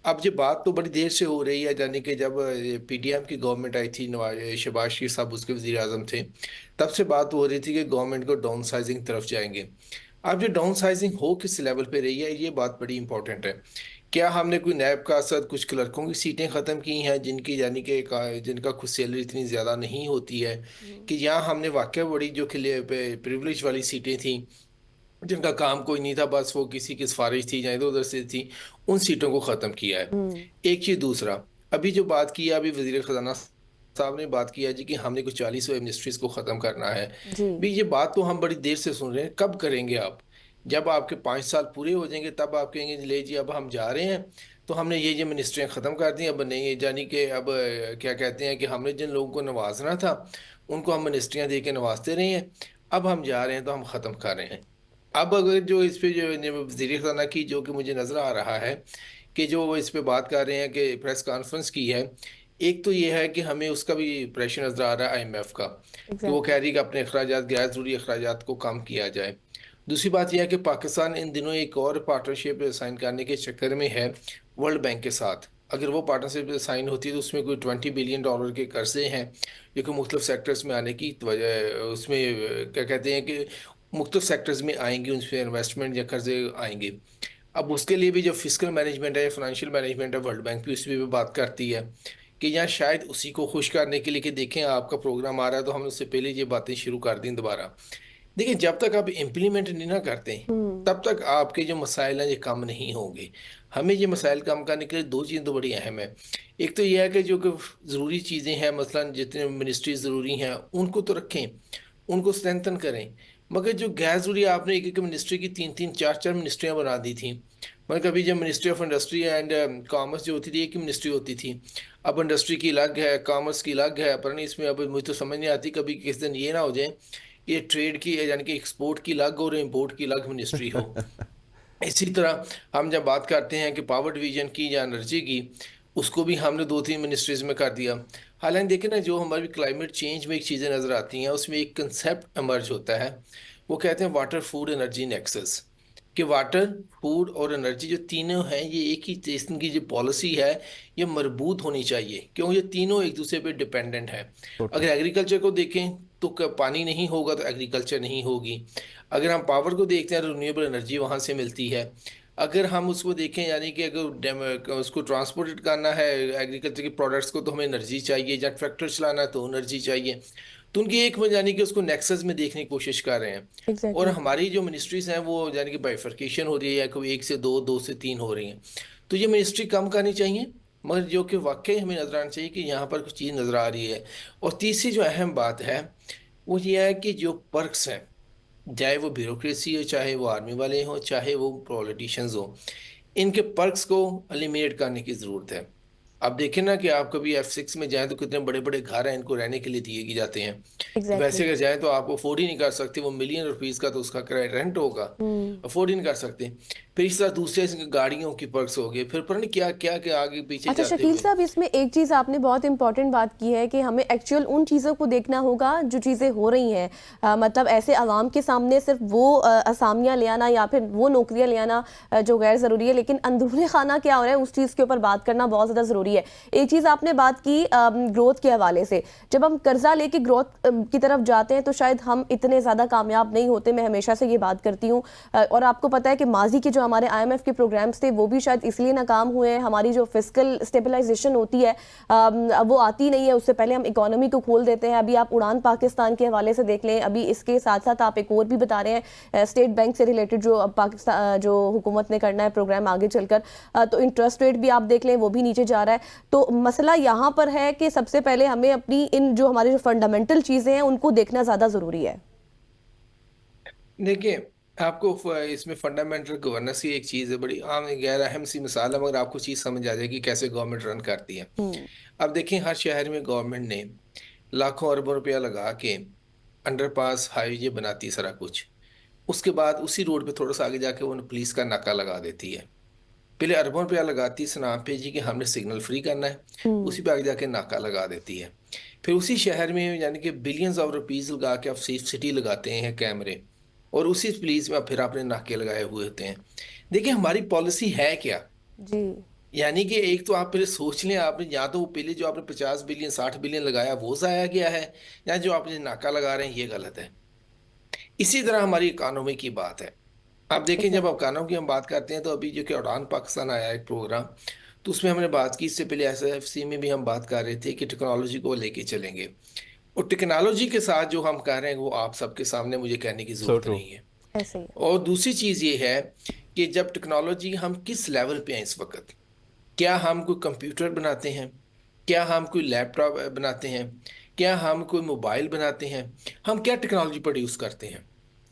अब ये बात तो बड़ी देर से हो रही है, यानी कि जब पीडीएम की गवर्नमेंट आई थी, नवाज शहबाज शरीफ साहब उसके वज़ीर आज़म थे, तब से बात हो रही थी कि गवर्नमेंट को डाउन साइजिंग तरफ जाएंगे। अब जो डाउन साइजिंग हो किस लेवल पे रही है ये बात बड़ी इंपॉर्टेंट है। क्या हमने कोई नैब का असद कुछ क्लर्कों की सीटें ख़त्म की हैं जिनकी यानी कि जिनका खुद सैलरी इतनी ज़्यादा नहीं होती है, कि यहाँ हमने वाकई बड़ी जो कि प्रिविलेज वाली सीटें थी जिनका काम कोई नहीं था, बस वो किसी की सिफारिश थी या इधर उधर से थी, उन सीटों को ख़त्म किया है। एक चीज़, दूसरा अभी जो बात की है, अभी वज़ीर ख़जाना साहब ने बात किया जी कि हमने कुछ 40 मिनिस्ट्रीज़ को ख़त्म करना है। भी ये बात तो हम बड़ी देर से सुन रहे हैं, कब करेंगे आप? जब आपके 5 साल पूरे हो जाएंगे तब आप कहेंगे ले जी अब हम जा रहे हैं तो हमने ये मिनिस्ट्रियाँ ख़त्म कर दी, अब नहीं, यानी कि अब क्या कहते हैं कि हमने जिन लोगों को नवाजना था उनको हम मिनिस्ट्रियाँ दे के नवाजते रहे हैं, अब हम जा रहे हैं तो हम ख़त्म कर रहे हैं। अब अगर जो इस पे जो वज़ीर ख़ज़ाना की जो कि मुझे नज़र आ रहा है कि जो वो इस पे बात कर रहे हैं कि प्रेस कॉन्फ्रेंस की है, एक तो ये है कि हमें उसका भी प्रेशर नज़र आ रहा है IMF का, कि वो कह रही है कि अपने अखराजात, गैर ज़रूरी अखराजात को कम किया जाए। दूसरी बात यह है कि पाकिस्तान इन दिनों एक और पार्टनरशिप साइन करने के चक्कर में है वर्ल्ड बैंक के साथ। अगर वो पार्टनरशिप साइन होती है तो उसमें कोई $20 बिलियन के कर्जे हैं जो कि मुख्तलिफ सेक्टर्स में आने की वजह, उसमें क्या कहते हैं कि मुख्तलिफ सेक्टर्स में आएंगी, उन पर इन्वेस्टमेंट या कर्जे आएंगे। अब उसके लिए भी जो फिजिकल मैनेजमेंट है, फाइनेंशियल मैनेजमेंट है, वर्ल्ड बैंक भी उस पर भी बात करती है कि यहाँ शायद उसी को खुश करने के लिए कि देखें आपका प्रोग्राम आ रहा है तो हम उससे पहले ये बातें शुरू कर दें दोबारा। देखिए, जब तक आप इम्प्लीमेंट नहीं ना करते तब तक आपके जो मसाइल हैं ये कम नहीं होंगे। हमें ये मसाइल कम करने के लिए दो चीज़ें तो बड़ी अहम है। एक तो यह है कि जो कि ज़रूरी चीज़ें हैं, मसलन जितने मिनिस्ट्री ज़रूरी हैं उनको तो रखें, उनको स्ट्रेंथन करें, मगर जो गैर ज़रूरी आपने एक मिनिस्ट्री की 3-3 4-4 मिनिस्ट्रियाँ बना दी थी। मगर कभी जब ministry of industry and commerce जो होती थी एक ही मिनिस्ट्री होती थी, अब इंडस्ट्री की अलग है, कॉमर्स की अलग है, पर नहीं इसमें अब मुझे तो समझ नहीं आती कभी किस दिन ये ना हो जाए ये ट्रेड की यानी कि एक्सपोर्ट की अलग और इम्पोर्ट की अलग मिनिस्ट्री हो। इसी तरह हम जब बात करते हैं कि पावर डिवीजन की या एनर्जी की, उसको भी हमने 2-3 मिनिस्ट्रीज़ में कर दिया। हालांकि देखें ना, जो हमारी क्लाइमेट चेंज में एक चीज़ें नज़र आती हैं उसमें एक कंसेप्ट एमर्ज होता है, वो कहते हैं वाटर फूड एनर्जी नेक्सस, कि वाटर फूड और एनर्जी जो तीनों हैं ये एक ही किस्म की जो पॉलिसी है ये मरबूत होनी चाहिए, क्यों? ये तीनों एक दूसरे पे डिपेंडेंट है। अगर एग्रीकल्चर को देखें तो पानी नहीं होगा तो एग्रीकल्चर नहीं होगी। अगर हम पावर को देखते हैं तो रिन्यूएबल एनर्जी वहाँ से मिलती है। अगर हम उसको देखें यानी कि अगर उसको ट्रांसपोर्टेड करना है एग्रीकल्चर के प्रोडक्ट्स को, तो हमें एनर्जी चाहिए, या ट्रैक्टर चलाना है तो एनर्जी चाहिए। तो उनकी एक में यानी कि उसको नेक्सस में देखने की कोशिश कर रहे हैं। और एग्जैक्टली। हमारी जो मिनिस्ट्रीज हैं वो यानी कि बाइफर्केशन हो रही है, कोई 1 से 2, 2 से 3 हो रही हैं। तो ये मिनिस्ट्री कम करनी चाहिए, मगर जो कि वाकई हमें नजर आना चाहिए कि यहाँ पर कुछ चीज़ नज़र आ रही है। और तीसरी जो अहम बात है वो ये है कि जो पर्क्स हैं, चाहे वो ब्यूरोक्रेसी हो, चाहे वो आर्मी वाले हों, चाहे वो पॉलिटिशियंस हों, इनके पर्क्स को एलिमिनेट करने की ज़रूरत है। आप देखें ना कि आप कभी F6 में जाएं तो कितने बड़े बड़े घर हैं इनको रहने के लिए दिए की जाते हैं। वैसे एग्जैक्टली। अगर जाएं तो आप अफोर्ड ही नहीं कर सकते, वो मिलियन रुपीस का तो उसका किराया रेंट होगा, अफोर्ड ही नहीं कर सकते। फिर इस तरह दूसरे गाड़ियों की पर्क्स हो गए, फिर पता नहीं क्या क्या के आगे पीछे अच्छा जाते शकील हुए। साहब, इसमें एक चीज़ आपने बहुत इंपॉर्टेंट बात की है कि हमें एक्चुअल उन चीज़ों को देखना होगा जो चीज़ें हो रही हैं। मतलब ऐसे आवाम के सामने सिर्फ वो असामियाँ ले आना या फिर वो नौकरियाँ ले आना जो गैर ज़रूरी है, लेकिन अंदरूनी खाना क्या हो रहा है उस चीज़ के ऊपर बात करना बहुत ज़्यादा ज़रूरी है। एक चीज़ आपने बात की ग्रोथ के हवाले से, जब हम कर्जा लेके ग्रोथ की तरफ जाते हैं तो शायद हम इतने ज़्यादा कामयाब नहीं होते। मैं हमेशा से ये बात करती हूँ। और आपको पता है कि माजी के जो हमारे IMF के प्रोग्राम्स थे वो भी शायद इसलिए नाकाम हुए हैं। हमारी जो फिजिकल स्टेबलाइजेशन होती है वो आती नहीं है, उससे पहले हम इकोनॉमी को खोल देते हैं। अभी आप उड़ान पाकिस्तान के हवाले से देख लें, अभी इसके साथ साथ आप एक और भी बता रहे हैं स्टेट बैंक से रिलेटेड जो पाकिस्तान जो हुकूमत ने करना है प्रोग्राम आगे चलकर, तो इंटरेस्ट रेट भी आप देख लें वो भी नीचे जा रहा है। तो मसला यहाँ पर है कि सबसे पहले हमें अपनी इन जो हमारी जो फंडामेंटल चीज़ें हैं उनको देखना ज़्यादा ज़रूरी है। देखिए, आपको इसमें फंडामेंटल गवर्नेंस की एक चीज़ है, बड़ी आम गैर अहम सी मिसाल है, मगर आपको चीज़ समझ आ जाएगी कैसे गवर्नमेंट रन करती है। हम्म। अब देखिए, हर शहर में गवर्नमेंट ने लाखों अरबों रुपया लगा के अंडरपास हाईवे बनाती है, सारा कुछ। उसके बाद उसी रोड पे थोड़ा सा आगे जाके वो पुलिस का नाका लगा देती है। पहले अरबों रुपया लगाती है इस नाम पे जी कि हमने सिग्नल फ्री करना है, हम्म। उसी पे आगे जाके नाका लगा देती है। फिर उसी शहर में यानी कि बिलियंस ऑफ रुपीस लगा के आप सेफ सिटी लगाते हैं कैमरे, और उसी पुलिस में फिर आपने नाके लगाए हुए होते हैं। देखिए, हमारी पॉलिसी है क्या? जी। यानी कि एक तो आप पहले सोच लें, आपने या तो वो पहले जो आपने 50 बिलियन 60 बिलियन लगाया वो जाया गया है, या जो आपने नाका लगा रहे हैं ये गलत है। इसी तरह हमारी इकानमी की बात है। आप देखें, जब एग्जैक्टली। अफगानों की हम बात करते हैं तो अभी जो कि उड़ान पाकिस्तान आया एक प्रोग्राम, तो उसमें हमने बात की, इससे पहले SFC में भी हम बात कर रहे थे कि टेक्नोलॉजी को लेके चलेंगे। और टेक्नोलॉजी के साथ जो हम कह रहे हैं वो आप सबके सामने मुझे कहने की सो ज़रूरत ट्रू। नहीं है। ऐसे ही। और दूसरी चीज़ ये है कि जब टेक्नोलॉजी हम किस लेवल पे हैं इस वक्त, क्या हम कोई कंप्यूटर बनाते हैं, क्या हम कोई लैपटॉप बनाते हैं, क्या हम कोई मोबाइल बनाते हैं, हम क्या टेक्नोलॉजी प्रोड्यूस करते हैं?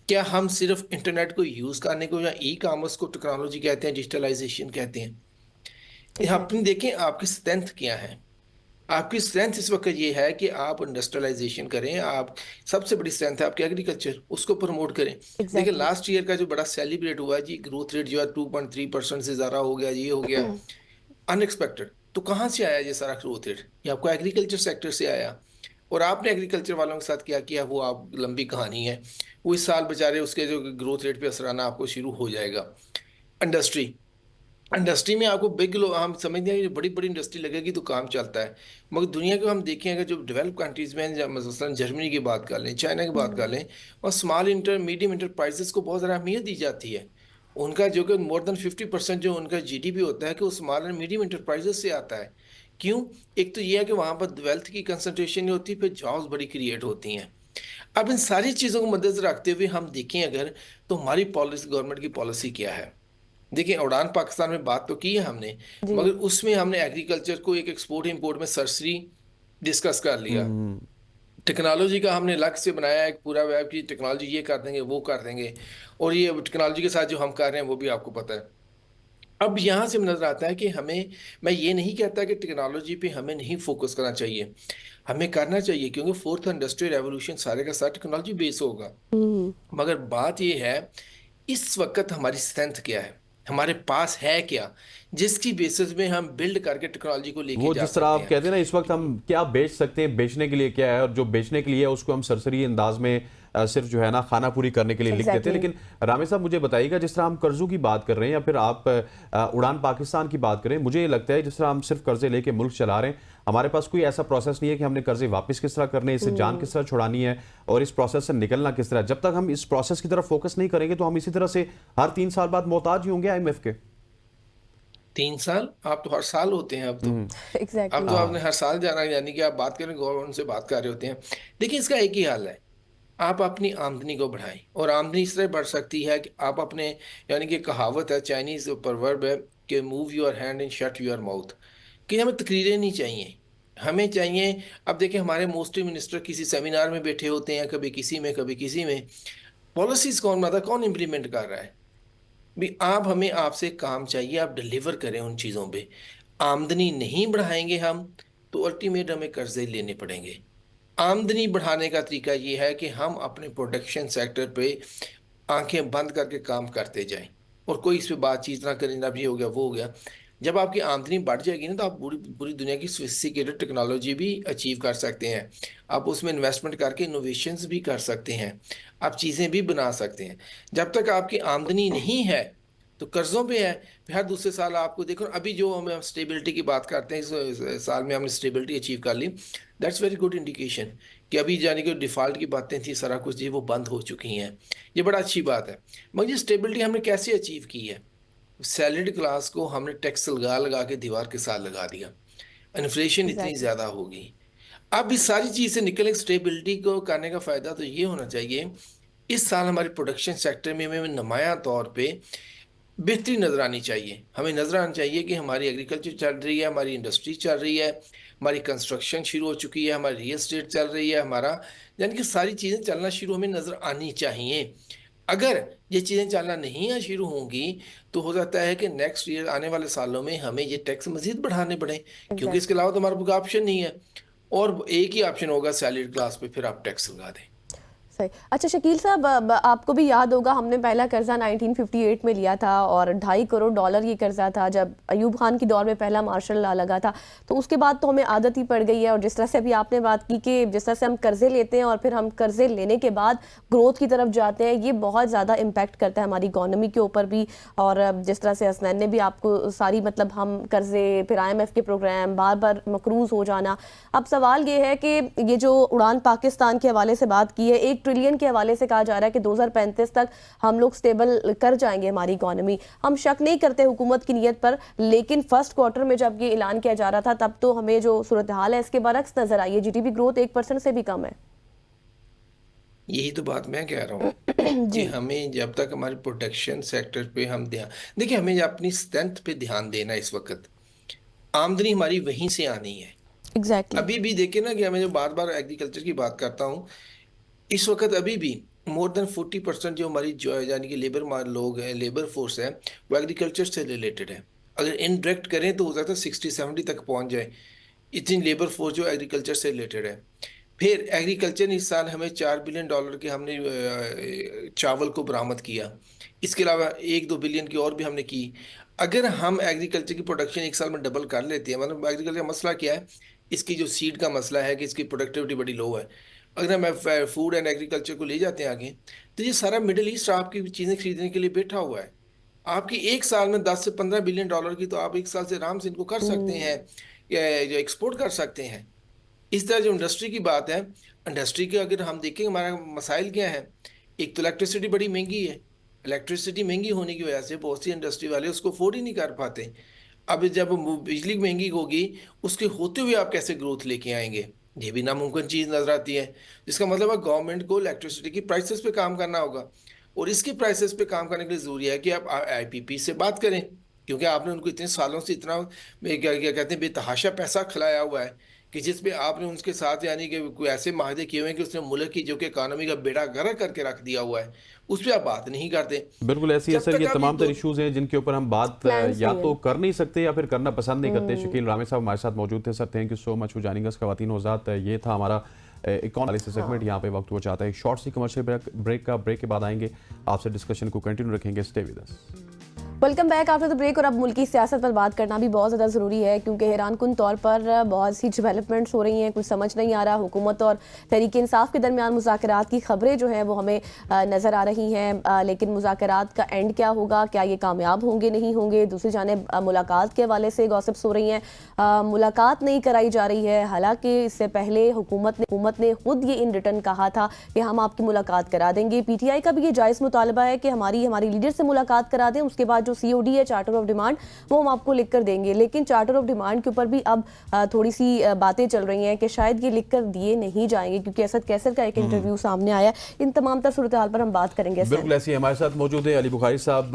क्या हम सिर्फ इंटरनेट को यूज़ करने को या ई-कॉमर्स को टेक्नोलॉजी कहते हैं, डिजिटलाइजेशन कहते हैं? अपनी एग्जैक्टली। देखें आपकी स्ट्रेंथ क्या है। आपकी स्ट्रेंथ इस वक्त ये है कि आप इंडस्ट्रियलाइजेशन करें। आप सबसे बड़ी स्ट्रेंथ है आपकी एग्रीकल्चर, उसको प्रमोट करें। देखिए, एग्जैक्टली। लास्ट ईयर का जो बड़ा सेलिब्रेट हुआ जी, ग्रोथ रेट जो है 2.3% से ज़्यादा हो गया, ये हो गया अनएक्सपेक्टेड। तो कहाँ से आया ये सारा ग्रोथ रेट? ये आपको एग्रीकल्चर सेक्टर से आया। और आपने एग्रीकल्चर वालों के साथ क्या किया वो आप लंबी कहानी है। वो इस साल बेचारे उसके जो ग्रोथ रेट पे असर आना आपको शुरू हो जाएगा। इंडस्ट्री इंडस्ट्री में आपको बिग लो हम समझते हैं कि बड़ी बड़ी इंडस्ट्री लगेगी तो काम चलता है, मगर दुनिया को हम देखें अगर जो डेवलप कंट्रीज में मसलन जर्मनी की बात कर लें, चाइना की बात कर लें, और स्मॉल मीडियम इंटरप्राइजेस को बहुत ज़्यादा अहमियत दी जाती है। उनका जो कि मोर देन 50% जो उनका GDP होता है कि वो स्मॉल एंड मीडियम इंटरप्राइजेस से आता है। क्यों? एक तो ये है कि वहाँ पर वेल्थ की कंसंट्रेशन नहीं होती, फिर जॉब्स बड़ी क्रिएट होती हैं। अब इन सारी चीज़ों को मद्देनजर रखते हुए हम देखें अगर, तो हमारी पॉलिसी, गवर्नमेंट की पॉलिसी क्या है? देखिए, उड़ान पाकिस्तान में बात तो की है हमने, जी। मगर उसमें हमने एग्रीकल्चर को एक एक्सपोर्ट इंपोर्ट में सरसरी डिस्कस कर लिया। हम्म। टेक्नोलॉजी का हमने अलग से बनाया एक पूरा वेब की टेक्नोलॉजी ये कर देंगे वो कर देंगे, और ये टेक्नोलॉजी के साथ जो हम कर रहे हैं वो भी आपको पता है। अब यहाँ से नजर आता है कि हमें, मैं ये नहीं कहता कि टेक्नोलॉजी पे हमें नहीं फोकस करना चाहिए, हमें करना चाहिए, क्योंकि फोर्थ इंडस्ट्रियल रेवोल्यूशन सारे का सारा टेक्नोलॉजी बेस होगा। हम्म। मगर बात ये है, इस वक्त हमारी स्ट्रेंथ क्या है, हमारे पास है क्या, जिसकी बेसिस में हम बिल्ड करके टेक्नोलॉजी को लेके वो जा जिस तरह सकते आप हैं। कहते हैं ना, इस वक्त हम क्या बेच सकते हैं, बेचने के लिए क्या है, और जो बेचने के लिए है उसको हम सरसरी अंदाज में सिर्फ जो है ना खाना पूरी करने के लिए लिख देते हैं। लेकिन रामे साहब मुझे बताइएगा, जिस तरह हम कर्जों की बात कर रहे हैं या फिर आप उड़ान पाकिस्तान की बात करें, मुझे ये लगता है जिस तरह हम सिर्फ कर्जे लेके मुल्क चला रहे हैं, हमारे पास कोई ऐसा प्रोसेस नहीं है कि हमने कर्जे वापस किस तरह करने, इससे जान किस तरह छुड़ानी है और इस प्रोसेस से निकलना किस तरह। जब तक हम इस प्रोसेस की तरफ फोकस नहीं करेंगे तो हम इसी तरह से हर 3 साल बाद मोहताज ही होंगे IMF के। 3 साल? आप तो हर साल होते हैं अब तो। एग्जैक्टली अब तो आपने हर साल जाना, यानी कि आप बात करें गवर्नमेंट से बात कर रहे होते हैं। देखिए, इसका एक ही हल है, आप अपनी आमदनी को बढ़ाएं। और आमदनी इस तरह बढ़ सकती है कि आप अपने, यानी कि कहावत है, चाइनीज प्रोवर्ब है कि move your hand and shut your mouth, कि हमें तकरीरें नहीं चाहिए, हमें चाहिए। अब देखिए, हमारे मोस्टली मिनिस्टर किसी सेमिनार में बैठे होते हैं, कभी किसी में कभी किसी में। पॉलिसीज कौन बता, कौन इम्प्लीमेंट कर रहा है? भी आप, हमें आपसे काम चाहिए, आप डिलीवर करें उन चीज़ों पे। आमदनी नहीं बढ़ाएंगे हम, तो अल्टीमेट हमें कर्जे लेने पड़ेंगे। आमदनी बढ़ाने का तरीका ये है कि हम अपने प्रोडक्शन सेक्टर पे आंखें बंद करके काम करते जाएं और कोई इस पे बातचीत ना करें, ना ये हो गया वो हो गया। जब आपकी आमदनी बढ़ जाएगी ना, तो आप पूरी पूरी दुनिया की सोफिस्टिकेटेड टेक्नोलॉजी भी अचीव कर सकते हैं। आप उसमें इन्वेस्टमेंट करके इनोवेशंस भी कर सकते हैं, आप चीज़ें भी बना सकते हैं। जब तक आपकी आमदनी नहीं है तो कर्जों पे है। फिर हर दूसरे साल आपको देखो, अभी जो हम स्टेबिलिटी की बात करते हैं, इस साल में हमने स्टेबिलिटी अचीव कर ली, दैट्स वेरी गुड इंडिकेशन कि अभी यानी कि डिफ़ॉल्ट की बातें थी, सारा कुछ जी वो बंद हो चुकी हैं। ये बड़ा अच्छी बात है। मगर ये स्टेबिलिटी हमने कैसे अचीव की है? सैलरीड क्लास को हमने टैक्स लगा लगा के दीवार के साथ लगा दिया, इन्फ्लेशन इतनी ज़्यादा होगी। अब इस सारी चीज़ से निकले, स्टेबिलिटी को करने का फ़ायदा तो ये होना चाहिए, इस साल हमारे प्रोडक्शन सेक्टर में हमें नुमायां तौर पे बेहतरी नज़र आनी चाहिए। हमें नज़र आना चाहिए कि हमारी एग्रीकल्चर चल रही है, हमारी इंडस्ट्री चल रही है, हमारी कंस्ट्रक्शन शुरू हो चुकी है, हमारी रियल एस्टेट चल रही है, हमारा, यानी कि सारी चीज़ें चलना शुरू हमें नज़र आनी चाहिए। अगर ये चीज़ें चलना नहीं शुरू होंगी, तो हो सकता है कि नेक्स्ट ईयर, आने वाले सालों में हमें ये टैक्स मजीद बढ़ाने पड़े, क्योंकि इसके अलावा तो हमारे पास ऑप्शन नहीं है। और एक ही ऑप्शन होगा, सैलरीड क्लास पे फिर आप टैक्स लगा दें। सही। अच्छा शकील साहब, आपको भी याद होगा हमने पहला कर्जा 1958 में लिया था और $2.5 करोड़ ये कर्जा था जब अयूब खान की दौर में पहला मार्शल लॉ लगा था। तो उसके बाद तो हमें आदत ही पड़ गई है। और जिस तरह से अभी आपने बात की कि जिस तरह से हम कर्जे लेते हैं और फिर हम कर्जे लेने के बाद ग्रोथ की तरफ जाते हैं, ये बहुत ज़्यादा इम्पैक्ट करता है हमारी इकोनॉमी के ऊपर भी। और जिस तरह से हसनैन ने भी आपको सारी, मतलब हम कर्जे, फिर IMF के प्रोग्राम, बार बार मकरूज हो जाना। अब सवाल ये है कि ये जो उड़ान पाकिस्तान के हवाले से बात की है, 1 ट्रिलियन के हवाले से कहा जा रहा है कि 2035 तक हम लोग स्टेबल कर जाएंगे हमारी इकोनॉमी। हम शक नहीं करते हुकूमत की नीयत पर, लेकिन फर्स्ट क्वार्टर में जब ये ऐलान किया जा रहा था तब तो हमें जो सूरत हाल है इसके बरक्स नजर आई है। GDP ग्रोथ 1% से भी कम है। यही तो बात मैं कह रहा हूँ कि हमें जब तक हमारे प्रोडक्शन सेक्टर पे हम ध्यान, देखिए हमें अपनी स्ट्रेंथ पे ध्यान देना। इस वक्त आमदनी हमारी वहीं से आनी है। एग्जैक्टली। अभी भी देखे ना कि मैं जो बार बार एग्रीकल्चर की बात करता हूँ, इस वक्त अभी भी मोर देन 40% जो हमारी जो यानी कि लेबर लोग हैं, लेबर फोर्स है, वो एग्रीकल्चर से रिलेटेड है। अगर इनडायरेक्ट करें तो हो सकता है 60-70 तक पहुंच जाए, इतनी लेबर फोर्स जो एग्रीकल्चर से रिलेटेड है। फिर एग्रीकल्चर ने इस साल हमें $4 बिलियन के हमने चावल को बरामद किया। इसके अलावा 1-2 बिलियन की और भी हमने की। अगर हम एग्रीकल्चर की प्रोडक्शन एक साल में डबल कर लेते हैं, मतलब एग्रीकल्चर का मसला क्या है, इसकी जो सीड का मसला है कि इसकी प्रोडक्टिविटी बड़ी लो है। अगर हम फूड एंड एग्रीकल्चर को ले जाते हैं आगे, तो ये सारा मिडिल ईस्ट आपकी चीज़ें खरीदने के लिए बैठा हुआ है। आपकी एक साल में 10 से 15 बिलियन डॉलर की, तो आप एक साल से आराम से इनको कर सकते हैं, जो एक्सपोर्ट कर सकते हैं। इस तरह जो इंडस्ट्री की बात है, इंडस्ट्री के अगर हम देखें हमारा मसाइल क्या है, एक तो इलेक्ट्रिसिटी बड़ी महंगी है। इलेक्ट्रिसिटी महंगी होने की वजह से बहुत सी इंडस्ट्री वाले उसको अफोर्ड ही नहीं कर पाते। अब जब बिजली महंगी होगी, उसके होते हुए आप कैसे ग्रोथ लेके आएंगे? ये भी नामुमकिन चीज़ नज़र आती है। जिसका मतलब है गवर्नमेंट को इलेक्ट्रिसिटी की प्राइसेस पे काम करना होगा, और इसकी प्राइसेस पे काम करने के लिए ज़रूरी है कि आप IPP से बात करें, क्योंकि आपने उनको इतने सालों से इतना क्या क्या कहते हैं बेतहाशा पैसा खिलाया हुआ है, कि जिस पे आपने उनके साथ यानी कि कोई ऐसे माहदे किए हुए हैं कि उसने मुल्क की जो कि इकानमी का बेड़ा गर्क करके रख दिया हुआ है, उस पर आप बात नहीं करते। बिल्कुल ऐसी है सर, ये तमाम तर इशूज़ हैं जिनके ऊपर हम बात या तो कर नहीं सकते या फिर करना पसंद नहीं करते। शकील रामे साहब हमारे साथ मौजूद थे। Sir thank you so much for joining अस। ख़वातीन हज़रात, ये था हमारा इकोनॉमिक सेगमेंट। यहाँ पे वक्त हो जाता है शॉर्ट सी कमर्शियल ब्रेक का। ब्रेक के बाद आएंगे, आपसे डिस्कशन को कंटिन्यू रखेंगे। Stay with us. Welcome back after the break. और अब मुल्की सियासत पर बात करना भी बहुत ज़्यादा ज़रूरी है क्योंकि हैरानकुन तौर पर बहुत सी डेवलपमेंट्स हो रही हैं, कुछ समझ नहीं आ रहा। हुकूमत और तहरीक इंसाफ के दरमियान मुज़ाकरात की खबरें जो हैं वो हमें नज़र आ रही हैं, लेकिन मुज़ाकरात का एंड क्या होगा, क्या ये कामयाब होंगे नहीं होंगे। दूसरी जानिब मुलाकात के हवाले से गॉसिप्स हो रही हैं, मुलाकात नहीं कराई जा रही है। हालांकि इससे पहले हुकूमत ने खुद ये इन रिटर्न कहा था कि हम आपकी मुलाकात करा देंगे। PTI का भी ये जायज़ मुतालबा है कि हमारी लीडर से मुलाकात करा दें, उसके बाद जो COD है, चार्टर ऑफ डिमांड, वो हम आपको लिख कर देंगे। लेकिन चार्टर ऑफ डिमांड के ऊपर भी अब थोड़ी सी बातें चल रही हैं कि शायद ये लिख कर दिए नहीं जाएंगे क्योंकि असद कैसर का एक इंटरव्यू सामने आया। इन तमाम तर सूरत हाल पर हम बात करेंगे। बिल्कुल ऐसी हमारे साथ मौजूद है अली बुखारी साहब,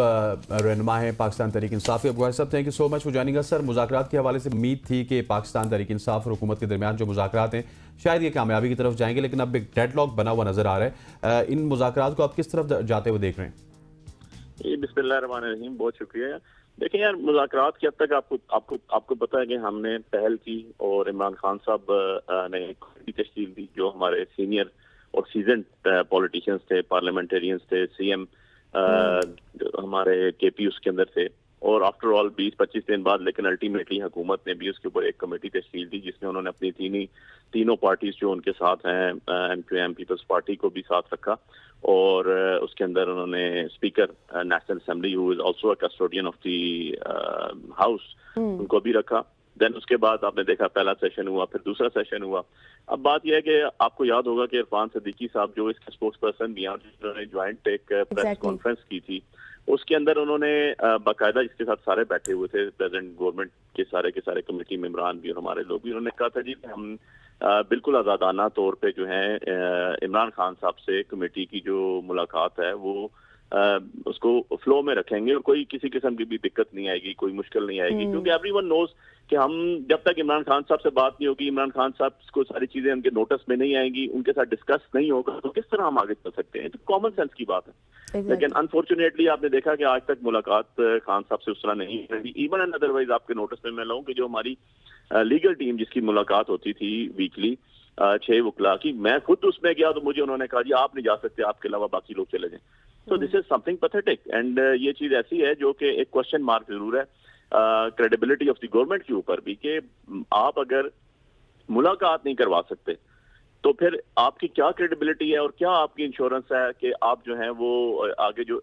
रहनुमा है पाकिस्तान तहरीक इंसाफ के। बुखारी साहब, thank you so much for joining us. Sir, मुज़ाकरात के हवाले से उम्मीद थी कि पाकिस्तान तहरीक इंसाफ और हुकूमत के दरमियान जो मुज़ाकरात हैं शायद ये कामयाबी की तरफ जाएंगे, लेकिन अब एक डेडलॉक बना हुआ नजर आ रहा है। इन मुज़ाकरात को आप किस तरफ जाते हुए देख रहे हैं? बिस्मिल्लाहिर्रहमानिर्रहीम, बहुत शुक्रिया। देखिए यार, मुज़ाकरात के हद तक आपको पता है कि हमने पहल की और इमरान खान साहब ने एक तश्कील दी, जो हमारे सीनियर और सीजन पॉलिटिशियंस थे, पार्लियामेंटेरियंस थे, CM हमारे KP उसके अंदर थे। और आफ्टर ऑल 20-25 दिन बाद लेकिन अल्टीमेटली हुकूमत ने भी उसके ऊपर एक कमेटी तश्कील दी जिसमें उन्होंने अपनी तीनों पार्टीज जो उनके साथ हैं, MQM पीपल्स पार्टी को भी साथ रखा और उसके अंदर उन्होंने speaker national assembly who is also a custodian of the house उनको भी रखा। देन उसके बाद आपने देखा पहला सेशन हुआ, फिर दूसरा सेशन हुआ। अब बात यह है कि आपको याद होगा कि इरफान सिद्दीकी साहब जो इसके स्पोक्स पर्सन भी हैं, जिन्होंने ज्वाइंट एक प्रेस कॉन्फ्रेंस की थी, उसके अंदर उन्होंने बाकायदा इसके साथ सारे बैठे हुए थे, प्रेजेंट गवर्नमेंट के सारे कमेटी मेंबरान भी और हमारे लोग भी। उन्होंने कहा था जी हम बिल्कुल आज़ादाना तौर पे जो है इमरान खान साहब से कमेटी की जो मुलाकात है वो उसको फ्लो में रखेंगे और कोई किसी किस्म की भी दिक्कत नहीं आएगी, कोई मुश्किल नहीं आएगी, क्योंकि एवरीवन नोज कि हम जब तक इमरान खान साहब से बात नहीं होगी, इमरान खान साहब को सारी चीजें उनके नोटिस में नहीं आएंगी, उनके साथ डिस्कस नहीं होगा, तो किस तरह हम आगे चल सकते हैं। तो कॉमन सेंस की बात है। लेकिन अनफॉर्चुनेटली आपने देखा कि आज तक मुलाकात खान साहब से उस तरह नहीं रही। इवन एंड अदरवाइज आपके नोटिस में मैं लाऊं कि जो हमारी लीगल टीम जिसकी मुलाकात होती थी वीकली 6 वकला की, मैं खुद उसमें गया तो मुझे उन्होंने कहा जी आप नहीं जा सकते, आपके अलावा बाकी लोग चले जाएं। तो this is something pathetic and ये चीज ऐसी है जो कि एक क्वेश्चन मार्क जरूर है क्रेडिबिलिटी ऑफ द गवर्नमेंट के ऊपर भी कि आप अगर मुलाकात नहीं करवा सकते तो फिर आपकी क्या क्रेडिबिलिटी है और क्या आपकी इंश्योरेंस है कि आप जो है वो आगे जो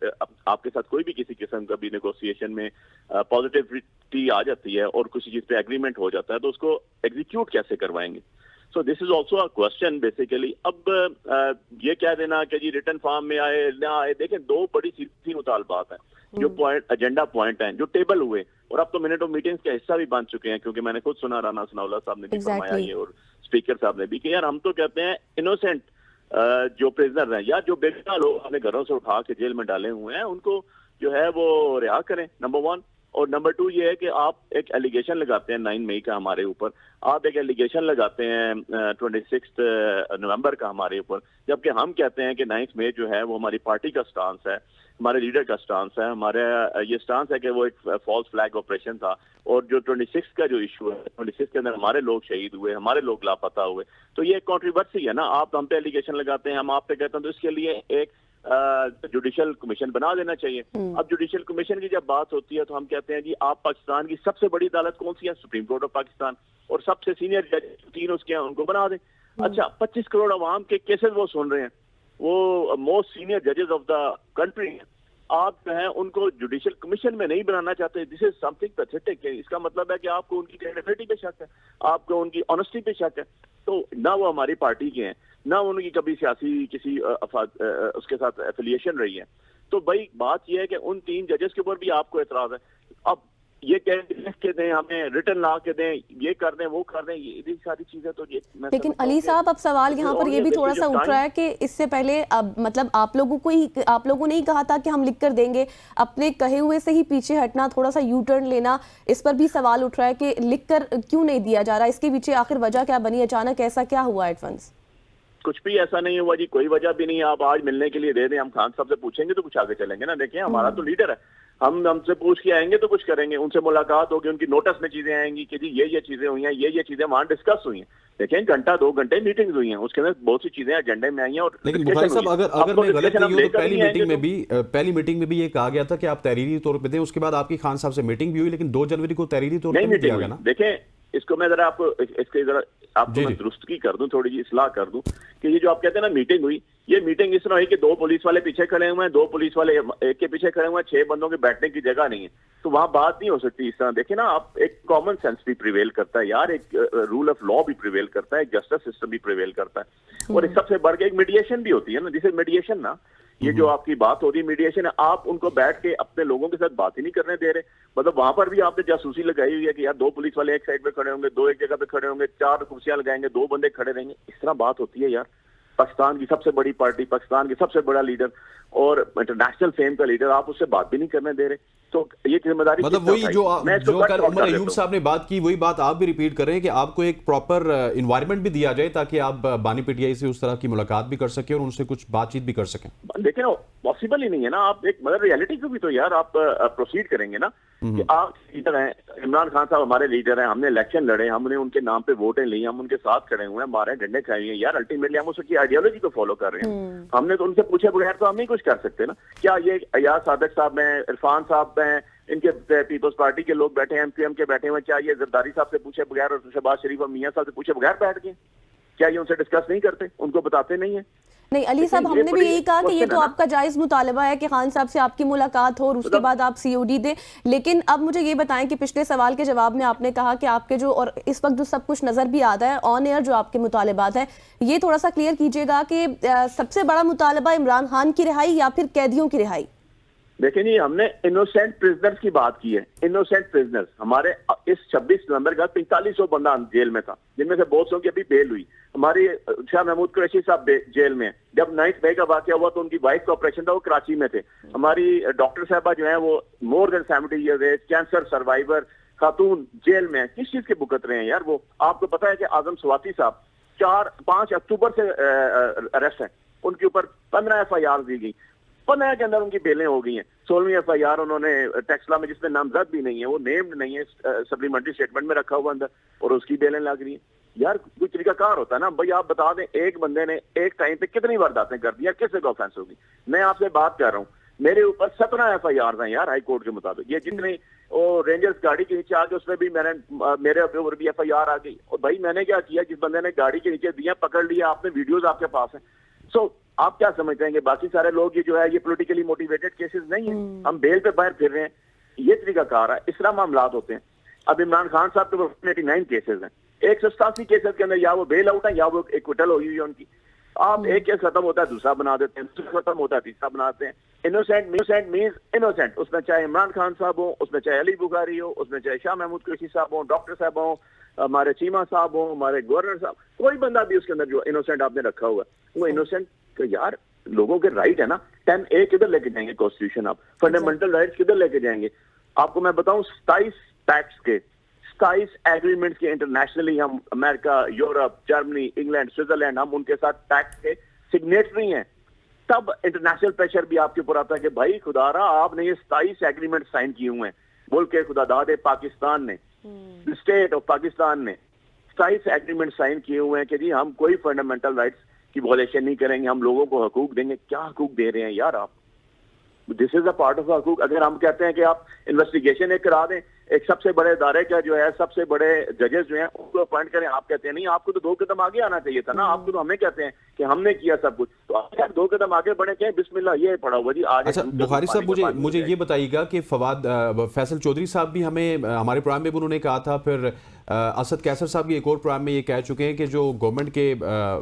आपके साथ कोई भी किसी किस्म का भी नेगोशिएशन में पॉजिटिविटी आ जाती है और किसी चीज पे एग्रीमेंट हो जाता है तो उसको एग्जीक्यूट कैसे करवाएंगे। So this is also a question basically. अब ये कह देना कि जी रिटर्न फॉर्म में आए ना आए, देखें दो बड़ी सीधी मुतालबात है जो पॉइंट एजेंडा पॉइंट हैं जो टेबल हुए और अब तो मिनट ऑफ मीटिंग्स का हिस्सा भी बन चुके हैं, क्योंकि मैंने खुद सुना राना सनाउल्लाह साहब ने भी फरमाया ये और स्पीकर साहब ने भी कि यार हम तो कहते हैं इनोसेंट जो प्रिजनर हैं या जो बेगुनाह लोग अपने घरों से उठा के जेल में डाले हुए हैं उनको जो है वो रिहा करें, नंबर 1। और नंबर 2 ये है कि आप एक एलिगेशन लगाते हैं 9 मई का हमारे ऊपर, आप एक एलिगेशन लगाते हैं 26 नवंबर का हमारे ऊपर, जबकि हम कहते हैं कि 9 मई जो है वो हमारी पार्टी का स्टांस है, हमारे लीडर का स्टांस है, हमारे ये स्टांस है कि वो एक फॉल्स फ्लैग ऑपरेशन था। और जो 26 का जो इशू है, 26 के अंदर हमारे लोग शहीद हुए, हमारे लोग लापता हुए, तो ये एक कॉन्ट्रोवर्सी है ना। आप हम पे एलिगेशन लगाते हैं, हम आप पे कहते हैं, तो इसके लिए एक जुडिशल कमीशन बना देना चाहिए। अब जुडिशल कमीशन की जब बात होती है तो हम कहते हैं जी आप पाकिस्तान की सबसे बड़ी अदालत कौन सी है? सुप्रीम कोर्ट ऑफ पाकिस्तान, और सबसे सीनियर जज 3 उसके हैं, उनको बना दें। अच्छा, 25 करोड़ अवाम के केसेस वो सुन रहे हैं, वो मोस्ट सीनियर जजेस ऑफ द कंट्री हैं, आप जो है उनको जुडिशियल कमीशन में नहीं बनाना चाहते। This is something pathetic. इसका मतलब है कि आपको उनकी क्रेडिबिलिटी पे शक है, आपको उनकी ऑनेस्टी पे शक है। तो ना वो हमारी पार्टी के हैं, ना उनकी कभी सियासी किसी उसके साथ एफिलिएशन रही है। तो भाई बात यह है कि उन 3 जजेस के ऊपर भी आपको एतराज है। अब ये लिख के दें, हमें रिटर्न ला के दें, ये कर दें, वो कर दें, ये सारी चीजें तो ये। लेकिन अली साहब अब सवाल यहाँ पर ये भी थोड़ा सा उठ रहा है कि इससे पहले अब मतलब आप लोगों ने ही कहा था कि हम लिख कर देंगे, अपने कहे हुए से ही पीछे हटना, थोड़ा सा यू टर्न लेना, इस पर भी सवाल उठ रहा है कि लिख कर क्यों नहीं दिया जा रहा, इसके पीछे आखिर वजह क्या बनी, अचानक ऐसा क्या हुआ एडवांस? कुछ भी ऐसा नहीं हुआ जी, कोई वजह भी नहीं है। आप आज मिलने के लिए दे दें, हम खान साहब से पूछेंगे तो कुछ आगे चलेंगे ना। देखिए हमारा तो लीडर है, हम हमसे पूछ के आएंगे तो कुछ करेंगे, उनसे मुलाकात होगी, उनकी नोटिस में चीजें आएंगी कि जी ये चीजें हुई हैं, ये चीजें वहां डिस्कस हुई हैं। देखें, घंटा 2 घंटे मीटिंग्स हुई हैं, उसके अंदर बहुत सी चीजें एजेंडे में आई हैं। और लेकिन बुखारी साहब, अगर मैं गलत नहीं हूं तो पहली मीटिंग में भी ये कहा गया था कि आप तहरीरी तौर पे दें, उसके बाद आपकी खान साहब से मीटिंग भी हुई, लेकिन 2 जनवरी को तहरीरी तौर पे दिया गया ना। देखें, इसको मैं जरा आपको मैं दुरुस्तगी कर दूं, थोड़ी जी इस्लाह कर दूं कि ये जो आप कहते हैं ना मीटिंग हुई, ये मीटिंग इस तरह हुई कि 2 पुलिस वाले पीछे खड़े हुए हैं, 2 पुलिस वाले एक के पीछे खड़े हुए हैं, 6 बंदों के बैठने की जगह नहीं है, तो वहां बात नहीं हो सकती इस तरह। देखिए ना आप, एक कॉमन सेंस भी प्रिवेल करता है यार, एक रूल ऑफ लॉ भी प्रिवेल करता है, एक जस्टिस सिस्टम भी प्रिवेल करता है, और एक सबसे बढ़ के एक मीडिएशन भी होती है ना, जिसे मीडिएशन ना, ये जो आपकी बात होती है मीडिएशन है, आप उनको बैठ के अपने लोगों के साथ बात ही नहीं करने दे रहे। मतलब वहां पर भी आपने जासूसी लगाई हुई है कि यार 2 पुलिस वाले एक साइड पे खड़े होंगे, 2 एक जगह पे खड़े होंगे, 4 कुर्सियां लगाएंगे, 2 बंदे खड़े रहेंगे। इस तरह बात होती है यार। पाकिस्तान की सबसे बड़ी पार्टी, पाकिस्तान की सबसे बड़ा लीडर और इंटरनेशनल फेम का लीडर, आप उससे बात भी नहीं करने दे रहे, तो ये जिम्मेदारी मतलब वही जो कल उमर अयूब साहब ने बात की, वही बात आप भी रिपीट कर रहे हैं कि आपको एक प्रॉपर इन्वायरमेंट भी दिया जाए ताकि आप बानी पीटीआई से उस तरह की मुलाकात भी कर सके और उनसे कुछ बातचीत भी कर सकें। देखें ना, पॉसिबल ही नहीं है ना। आप एक मतलब रियलिटी को भी तो यार आप प्रोसीड करेंगे ना कि आप लीडर हैं, इमरान खान साहब हमारे लीडर हैं, हमने इलेक्शन लड़े, हमने उनके नाम पे वोटें ली, हम उनके साथ खड़े हुए हैं, हमारे डंडे खाए हुए हैं यार। अल्टीमेटली हम उसकी आइडियोलॉजी को फॉलो कर रहे हैं। हमने तो उनसे पूछे बगैर तो हम नहीं कुछ कर सकते ना। क्या ये अयाज सादिक साहब हैं, इरफान साहब हैं, इनके पीपल्स पार्टी के लोग बैठे हैं, एमक्यूएम के बैठे हुए, क्या ये जरदारी साहब से पूछे बगैर और शहबाज शरीफ और मियां साहब से पूछे बगैर बैठ गए? क्या ये उनसे डिस्कस नहीं करते, उनको बताते नहीं है? नहीं अली साहब, हमने भी यही कहा कि ये तो आपका जायज मुतालबा है कि खान साहब से आपकी मुलाकात हो और उसके बाद आप सीओडी दें, लेकिन अब मुझे ये बताएं कि पिछले सवाल के जवाब में आपने कहा कि आपके जो, और इस वक्त जो सब कुछ नजर भी आता है ऑन एयर, जो आपके मुतालबात है, ये थोड़ा सा क्लियर कीजिएगा कि सबसे बड़ा मुतालबा इमरान खान की रिहाई या फिर कैदियों की रिहाई? देखिए जी, हमने इनोसेंट प्रिजनर्स की बात की है। इनोसेंट प्रिजनर्स हमारे इस 26 नवंबर का 4500 बंदा जेल में था, जिनमें से बहुत सौ की अभी बेल हुई। हमारी शाह महमूद कुरैशी साहब जेल में, जब 9 मई का वाकया हुआ तो उनकी वाइफ का ऑपरेशन था, वो कराची में थे। हमारी डॉक्टर साहबा जो है वो more than 70 years age, cancer survivor खातून जेल में। किस चीज के भुगत रहे हैं यार वो? आपको पता है कि आजम स्वाति साहब 5 अक्टूबर से अरेस्ट है, उनके ऊपर 15 FIR दी गई, 15 के अंदर उनकी बेलें हो गई हैं। 16वीं FIR उन्होंने टेक्सला में, जिसमें नामजद भी नहीं है, वो नेम्ड नहीं है, सप्लीमेंट्री स्टेटमेंट में रखा हुआ अंदर, और उसकी बेलें लग रही हैं। यार कोई तरीकाकार होता है ना भाई, आप बता दें एक बंदे ने एक टाइम पे कितनी वारदातें कर दी, किससे को ऑफेंस होगी? मैं आपसे बात कर रहा हूँ, मेरे ऊपर 17 FIR हैं यार हाई कोर्ट के मुताबिक। ये जितने वो रेंजर्स गाड़ी के नीचे आके उसमें भी मेरे ऊपर भी FIR आ गई। और भाई मैंने क्या किया, जिस बंदे ने गाड़ी के नीचे दिया पकड़ लिया आपने, वीडियोज आपके पास है। सो आप क्या समझते हैं कि बाकी सारे लोग ये जो है ये पॉलिटिकली मोटिवेटेड केसेस नहीं है, हम बेल पे बाहर फिर रहे हैं? ये तरीकाकार है, इस तरह मामलात होते हैं। अब इमरान खान साहब के 89 केसेस हैं, 187 केसेस के अंदर या वो बेल आउट है या वो एक्विटल हुई है उनकी। आप एक केस खत्म होता है दूसरा बना देते हैं, दूसरा खत्म होता है तीसरा बनाते हैं। इनोसेंट मींस इनोसेंट, उसमें चाहे इमरान खान साहब हो, उसमें चाहे अली बुखारी हो, उसमें चाहे शाह महमूद कुरैशी साहब हो, डॉक्टर साहब हो, हमारे चीमा साहब हो, हमारे गवर्नर साहब, कोई बंदा भी उसके अंदर जो इनोसेंट आपने रखा हुआ है वो इनोसेंट। तो यार लोगों के राइट है ना, 10A किधर लेके जाएंगे कॉन्स्टिट्यूशन? आप फंडामेंटल राइट्स किधर लेके जाएंगे? आपको मैं बताऊं, 27 पैक्ट्स के, 27 एग्रीमेंट्स के इंटरनेशनली, हम America, Europe, Germany, England, Switzerland, हम उनके साथ पैक्ट के सिग्नेटरी हैं। तब इंटरनेशनल प्रेशर भी आपके ऊपर आता है कि भाई खुदारा आपने ये 27 एग्रीमेंट साइन किए हुए हैं, बोल के खुदादाद पाकिस्तान ने, स्टेट ऑफ पाकिस्तान ने 27 एग्रीमेंट साइन किए हुए हैं कि जी हम कोई फंडामेंटल राइट्स की वॉयलेशन नहीं करेंगे, हम लोगों को हकूक देंगे। क्या हकूक दे रहे हैं यार आप? This is a part of हकूक। अगर हम कहते हैं कि आप इन्वेस्टिगेशन एक करा दें, एक सबसे बड़े इदारे का जो है सबसे बड़े जजेस जो हैं उनको अपॉइंट करें, आप कहते हैं नहीं, आपको तो 2 कदम आगे आना चाहिए था ना। आपको तो हमें कहते हैं कि हमने किया सब कुछ, तो आप यार 2 कदम आगे बढ़े, क्या बिस्मिल्लाह ये पड़ा हुआ जी आज। अच्छा बुखारी साहब, मुझे ये बताइएगा कि फैसल चौधरी साहब भी हमारे प्रोग्राम में भी उन्होंने कहा था, फिर असद कैसर साहब भी एक और प्रोग्राम में ये कह चुके हैं कि जो गवर्नमेंट के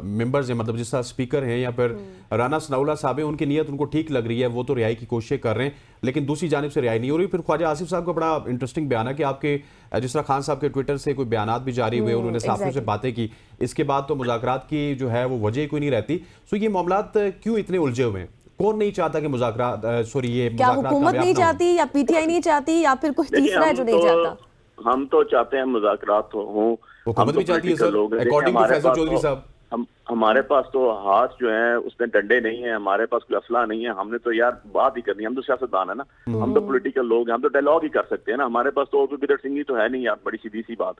मेंबर्स हैं, मतलब जिस तरह स्पीकर हैं या फिर राना सनाउल्लाह साहब हैं, उनकी नीयत उनको ठीक लग रही है, वो तो रिहाई की कोशिश कर रहे हैं, लेकिन दूसरी जानिब से रिहाई नहीं हो रही। फिर ख्वाजा आसिफ साहब का बड़ा इंटरेस्टिंग बयान है कि आपके जिस तरह खान साहब के ट्विटर से कोई बयानात भी जारी हुए, उन्होंने साफियों से बातें की, इसके बाद तो मुज़ाकरात की जो है वो वजह कोई नहीं रहती। सो ये मामलात क्यों इतने उलझे हुए हैं? कौन नहीं चाहता कि मुज़ाकरात, क्या हुकूमत नहीं चाहती या PTI नहीं चाहती या फिर कोई तीसरा है जो नहीं चाहता? हम तो चाहते हैं मुज़ाकरात हों, हुकूमत भी चाहती है sir, according to Faisal Chaudhry साहब। हमारे पास तो हाथ जो है उसमें डंडे नहीं है, हमारे पास कोई असला नहीं है। हमने तो यार बात ही करनी है, हम तो सियासतदान है ना, हम तो पॉलिटिकल लोग हैं, हम तो डायलॉग ही कर सकते हैं ना। हमारे पास तो गिदड़ सिंह तो है नहीं यार, बड़ी सीधी सी बात।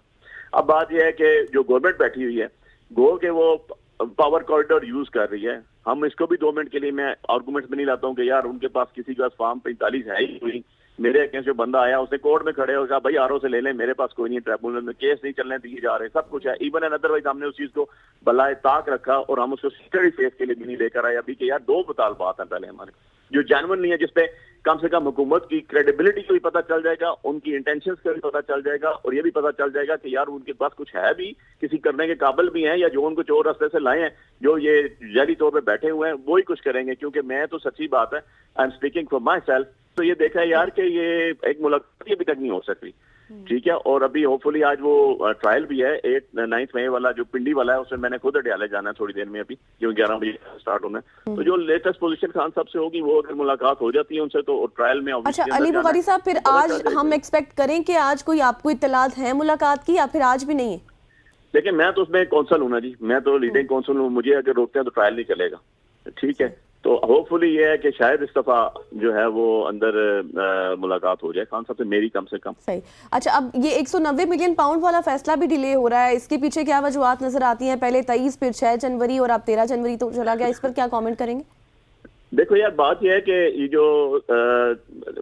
अब बात यह है कि जो गवर्नमेंट बैठी हुई है गो के वो पावर कॉरिडोर यूज कर रही है। हम इसको भी 2 मिनट के लिए मैं आर्गूमेंट्स में नहीं लाता हूँ कि यार उनके पास किसी के पास फॉर्म 45 है ही नहीं। मेरे अगेंस्ट जो बंदा आया उसने कोर्ट में खड़े हो कहा भाई आरओ से ले लें, मेरे पास कोई नहीं, ट्रिब्यूनल में केस नहीं चलने दिए जा रहे, सब कुछ है। इवन एंड अदरवाइज हमने उस चीज को बलाए ताक रखा और हम उसको सिक्योरिटी फेस के लिए भी नहीं लेकर आए अभी कि यार 2 मुतालबात हैं पहले हमारे जो जेन्युइन नहीं है, जिसपे कम से कम हुकूमत की क्रेडिबिलिटी को भी पता चल जाएगा, उनकी इंटेंशंस का भी पता चल जाएगा और ये भी पता चल जाएगा कि यार उनके पास कुछ है भी, किसी करने के काबिल भी हैं, या जो उनको चोर रास्ते से लाए हैं, जो ये जाली तौर पे बैठे हुए हैं वो ही कुछ करेंगे। क्योंकि मैं तो सच्ची बात है, I am speaking for my self, तो ये देखा है यार कि ये एक मुलाकात अभी तक नहीं हो सकी, ठीक है। और अभी होपफुली आज वो ट्रायल भी है 9 मई वाला जो पिंडी वाला है, उसमें मैंने खुद अडयाले जाना है थोड़ी देर में, अभी जो 11 बजे स्टार्ट होना है। तो जो लेटेस्ट पोजीशन खान साहब से होगी वो अगर मुलाकात हो जाती है उनसे तो ट्रायल में। अच्छा अली बुखारी साहब, फिर आज हम एक्सपेक्ट करें कि आज कोई आपको इत्तलात है मुलाकात की या फिर आज भी नहीं है? देखिए मैं तो उसमें कौंसल हूँ ना जी, मैं तो लीडिंग कौंसल हूँ, मुझे अगर रोकते हैं तो ट्रायल नहीं चलेगा, ठीक है। तो होपफुली ये है कि शायद इस दफा जो है वो अंदर मुलाकात हो जाए खान साहब से, मेरी कम से कम। सही। अच्छा अब ये 190 मिलियन पाउंड वाला फैसला भी डिले हो रहा है, इसके पीछे क्या वजूहत नजर आती हैं? पहले 23, फिर 6 जनवरी और अब 13 जनवरी तो चला गया, इस पर क्या कमेंट करेंगे? देखो यार बात यह है कि ये जो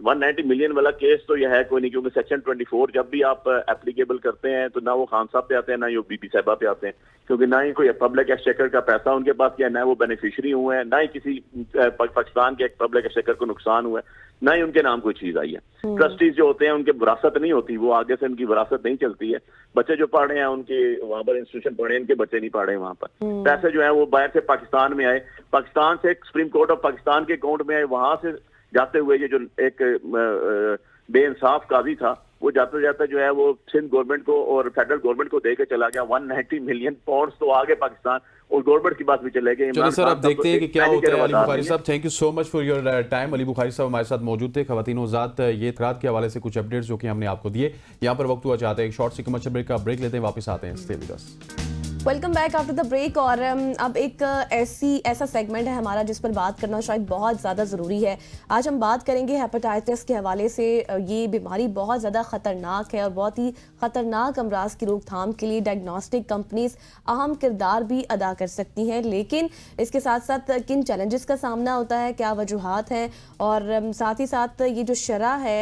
190 मिलियन वाला केस तो यह है कोई नहीं, क्योंकि सेक्शन 24 जब भी आप एप्लीकेबल करते हैं तो ना वो खान साहब पे आते हैं ना ये बीबी साहबा पे आते हैं, क्योंकि ना ही कोई पब्लिक एक्सचेकर का पैसा उनके पास क्या, ना वो बेनिफिशियरी हुए हैं, ना ही किसी पाकिस्तान के पब्लिक एक्सचेकर को नुकसान हुआ है, ना ही उनके नाम कोई चीज आई है। ट्रस्टीज जो होते हैं उनके विरासत नहीं होती, वो आगे से उनकी विरासत नहीं चलती है। बच्चे जो पढ़ रहे हैं उनके वहां पर इंस्टीट्यूशन पढ़े, इनके बच्चे नहीं पढ़े वहां पर। पैसे जो है वो बाहर से पाकिस्तान में आए, पाकिस्तान से सुप्रीम कोर्ट ऑफ पाकिस्तान के अकाउंट में आए, वहां से जाते हुए ये जो एक बेइंसाफ काजी था वो जाते जाते जो है वो सिंध गवर्नमेंट को और फेडरल गवर्नमेंट को देके चला गया 190 मिलियन पाउंड, तो आगे पाकिस्तान और गवर्नमेंट की बात भी चले गए। चलिए सर अब देखते हैं कि क्या होता है। अली बुखारी साहब thank you so much for your time. Ali Bukhari साहब हमारे साथ मौजूद थे। ख़वातीन हज़रात ये इतरात के हवाले से कुछ अपडेट्स जो कि हमने आपको दिए, यहाँ पर वक्त हुआ चाहते हैं एक शॉर्ट सी कमर्शियल ब्रेक का ब्रेक लेते हैं, वापस आते हैं। Stay with us. Welcome back after the break. और अब एक ऐसा सेगमेंट है हमारा जिस पर बात करना शायद बहुत ज़्यादा ज़रूरी है। आज हम बात करेंगे हेपेटाइटिस के हवाले से। ये बीमारी बहुत ज़्यादा ख़तरनाक है और बहुत ही ख़तरनाक अमराज की रोकथाम के लिए डायग्नोस्टिक कंपनीज अहम किरदार भी अदा कर सकती हैं, लेकिन इसके साथ साथ किन चैलेंजेस का सामना होता है, क्या वजूहात हैं, और साथ ही साथ ये जो शरह है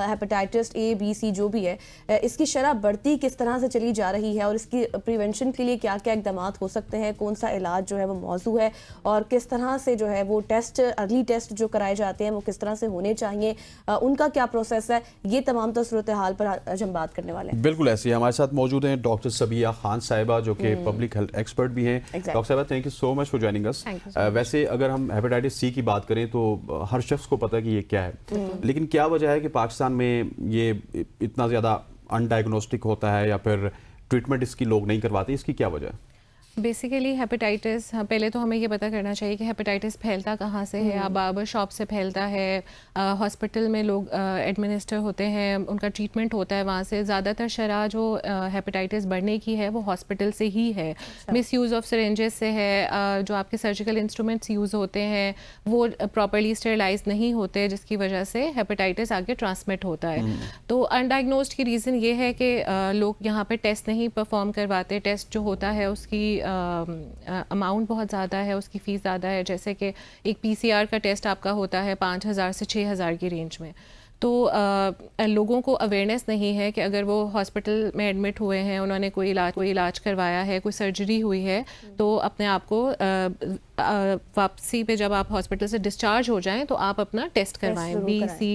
हेपेटाइटिस A, B, C जो भी है, इसकी शरह बढ़ती किस तरह से चली जा रही है और इसकी प्रिवेंशन के लिए क्या क्या इकदाम हो सकते हैं, कौन सा इलाज जो है वो मौजू है और किस तरह से जो है वो टेस्ट, अर्ली टेस्ट जो कराए जाते हैं वो किस तरह से होने चाहिए, उनका क्या प्रोसेस है, ये तमाम सूरत हाल पर आज हम बात करने वाले हैं। बिल्कुल ऐसे ही हमारे साथ मौजूद हैं डॉक्टर सबिया खान साहिबा जो कि पब्लिक हेल्थ एक्सपर्ट भी हैं। डॉक्टर साहिबा thank you so much for joining us. वैसे अगर हम हेपेटाइटिस C की बात करें तो हर शख्स को पता है कि ये क्या है, लेकिन क्या वजह है कि पाकिस्तान में ये इतना ज़्यादा अनडायग्नोस्टिक होता है या फिर ट्रीटमेंट इसकी लोग नहीं करवाते, इसकी क्या वजह है? बेसिकली हेपेटाइटिस, पहले तो हमें ये पता करना चाहिए कि हेपेटाइटिस फैलता कहाँ से है। अब बार्बर शॉप से फैलता है, हॉस्पिटल में लोग एडमिनिस्टर होते हैं, उनका ट्रीटमेंट होता है वहाँ से। ज़्यादातर शरह जो हेपेटाइटिस बढ़ने की है वो हॉस्पिटल से ही है। मिस यूज़ ऑफ सिरेंजेस से है, जो आपके सर्जिकल इंस्ट्रूमेंट्स यूज़ होते हैं वो प्रॉपर्ली स्टेरिलाइज नहीं होते, जिसकी वजह से हेपेटाइटिस आगे ट्रांसमिट होता है। तो अनडायग्नोस्ड की रीज़न ये है कि लोग यहाँ पर टेस्ट नहीं परफॉर्म करवाते। टेस्ट जो होता है उसकी अमाउंट बहुत ज़्यादा है, उसकी फ़ीस ज़्यादा है। जैसे कि एक PCR का टेस्ट आपका होता है 5,000 से 6,000 की रेंज में। तो लोगों को अवेयरनेस नहीं है कि अगर वो हॉस्पिटल में एडमिट हुए हैं, उन्होंने कोई इलाज करवाया है, कोई सर्जरी हुई है, तो अपने आप को वापसी पे जब आप हॉस्पिटल से डिस्चार्ज हो जाएं तो आप अपना टेस्ट करवाएं, BC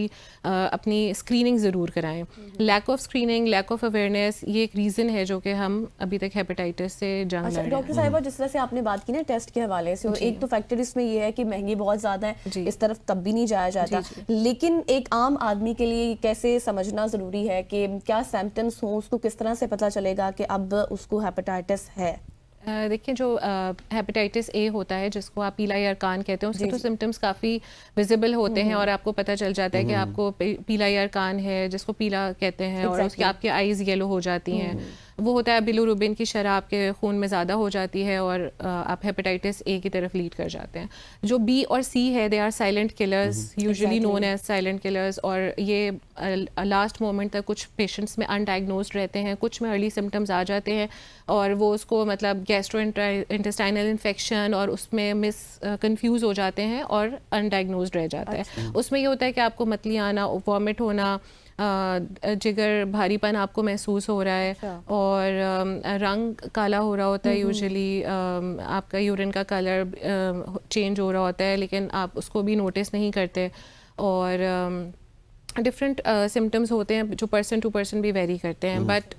अपनी स्क्रीनिंग ज़रूर कराएं। Lack of screening, lack of awareness, ये एक रीज़न है जो कि हम अभी तक हेपेटाइटिस से जंग लड़ रहे हैं। डॉक्टर साहिबा जिस तरह से आपने बात की ना टेस्ट के हवाले से, और एक तो फैक्टर इसमें ये है कि महंगी बहुत ज़्यादा है, इस तरफ तब भी नहीं जाया जाता, लेकिन एक आम आदमी के लिए कैसे समझना ज़रूरी है कि क्या सिम्टम्स हों, उसको किस तरह से पता चलेगा कि अब उसको हेपेटाइटिस है? देखिए जो हेपेटाइटिस A होता है जिसको आप पीला यारकान कहते हैं, उसके तो सिम्टम्स काफ़ी विजिबल होते हैं और आपको पता चल जाता है कि आपको पीला यारकान है, जिसको पीला कहते हैं, और उसकी आपकी आईज येलो हो जाती हैं। वो होता है बिलिरुबिन की शरह आपके खून में ज़्यादा हो जाती है और आप हेपेटाइटिस ए की तरफ लीड कर जाते हैं। जो बी और सी है they are silent killers, usually known as silent killers, और ये लास्ट मोमेंट तक कुछ पेशेंट्स में अनडायग्नोज्ड रहते हैं, कुछ में अर्ली सिम्टम्स आ जाते हैं और वो उसको मतलब गैस्ट्रो इंटेस्टाइनल इन्फेक्शन और उसमें कंफ्यूज हो जाते हैं और अनडायग्नोज्ड रह जाता है। उसमें ये होता है कि आपको मतली आना, वॉमिट होना, जिगर भारीपन आपको महसूस हो रहा है और रंग काला हो रहा होता है, यूजुअली आपका यूरिन का कलर चेंज हो रहा होता है लेकिन आप उसको भी नोटिस नहीं करते, और डिफरेंट सिम्टम्स होते हैं जो पर्सन टू पर्सन भी वेरी करते हैं, बट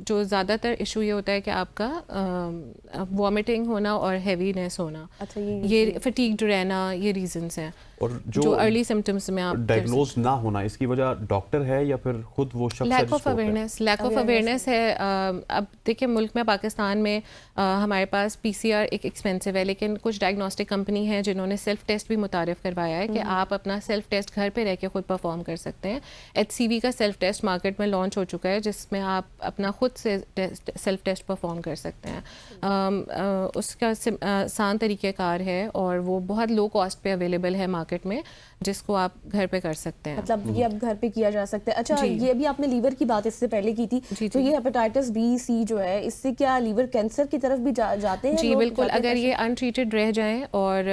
जो ज़्यादातर इशू ये होता है कि आपका वॉमिटिंग होना और हैवीनेस होना, अच्छा, ये फटीग्ड रहना, ये रीजंस हैं। और जो अर्ली सिम्टम्स में आप डायग्नोज ना होना, इसकी वजह डॉक्टर है या फिर खुद वो शख्स है लैक जिसको ऑफ होता है? अवेयरनेस, है। अब देखिए मुल्क में पाकिस्तान में हमारे पास पीसीआर एक एक्सपेंसिव है, लेकिन कुछ डायग्नोस्टिक कंपनी है जिन्होंने सेल्फ टेस्ट भी मुतारिफ करवाया है कि आप अपना सेल्फ टेस्ट घर पे रह के खुद परफॉर्म कर सकते हैं। HCV का सेल्फ टेस्ट मार्केट में लॉन्च हो चुका है जिसमें आप अपना खुद से सेल्फ टेस्ट परफॉर्म कर सकते हैं। उसका आसान तरीक़ेकार है और वो बहुत लो कॉस्ट पे अवेलेबल है मार्केट में, जिसको आप घर पे कर सकते हैं। मतलब ये अब घर पे किया जा सकता है। अच्छा, ये भी आपने लीवर की बात इससे पहले की थी, तो ये हेपेटाइटिस बी सी जो है इससे क्या लीवर कैंसर की तरफ भी जाते हैं? जी बिल्कुल, अगर ये अनट्रीटेड रह जाएं और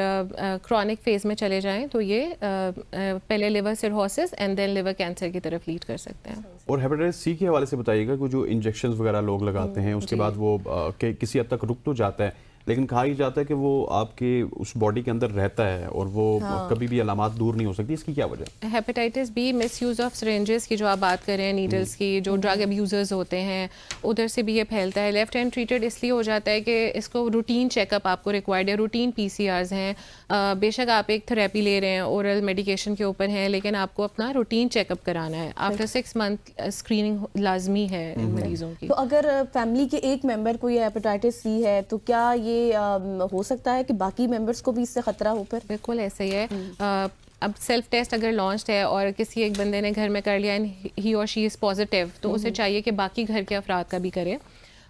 क्रॉनिक फेज में चले जाएं तो ये पहले liver cirrhosis and then liver cancer की तरफ लीड कर सकते हैं। और हेपेटाइटिस सी के हवाले से बताइएगा कि जो इंजेक्शन वगैरह लोग लगाते हैं उसके बाद वो किसी हद तक रुक तो जाता है, लेकिन कहा ही जाता है कि वो आपके उस बॉडी के अंदर रहता है और वो कभी भी अलामात दूर नहीं हो सकती। इसकी क्या वजह है? Hepatitis B misuse of syringes की जो आप बात कर रहे हैं, नीडल्स की, जो ड्रग अब्यूज़र्स होते हैं उधर से भी ये फैलता है। लेफ्ट हैंड ट्रीटेड इसलिए हो जाता है कि इसको रूटीन चेकअप आपको रिक्वायर्ड है, रूटीन PCRs हैं। बेशक आप एक थेरेपी ले रहे हैं, ओरल मेडिकेशन के ऊपर हैं, लेकिन आपको अपना रूटीन चेकअप कराना है। आफ्टर 6 मंथ स्क्रीनिंग लाजमी है इन मरीजों की। तो अगर फैमिली के एक मेंबर को ये हेपेटाइटिस सी है तो क्या ये हो सकता है कि बाकी मेंबर्स को भी इससे खतरा हो? पर बिल्कुल ऐसे ही है। अब सेल्फ टेस्ट अगर लॉन्च्ड है और किसी एक बंदे ने घर में कर लिया एंड ही और शी इज़ पॉजिटिव, तो उसे चाहिए कि बाकी घर के अफराद का भी करे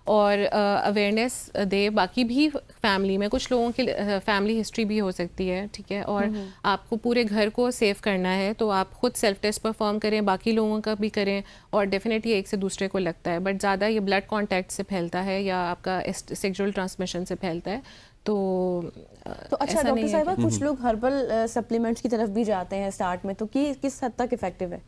और अवेयरनेस दे। बाकी भी फैमिली में कुछ लोगों की फैमिली हिस्ट्री भी हो सकती है, ठीक है, और आपको पूरे घर को सेव करना है तो आप खुद सेल्फ टेस्ट परफॉर्म करें, बाकी लोगों का भी करें, और डेफिनेटली एक से दूसरे को लगता है, बट ज़्यादा ये ब्लड कॉन्टैक्ट से फैलता है या आपका सेक्सुअल ट्रांसमिशन से फैलता है। तो अच्छा डॉक्टर साहिबा, कुछ लोग हर्बल सप्लीमेंट्स की तरफ भी जाते हैं स्टार्ट में, तो किस हद तक इफेक्टिव है?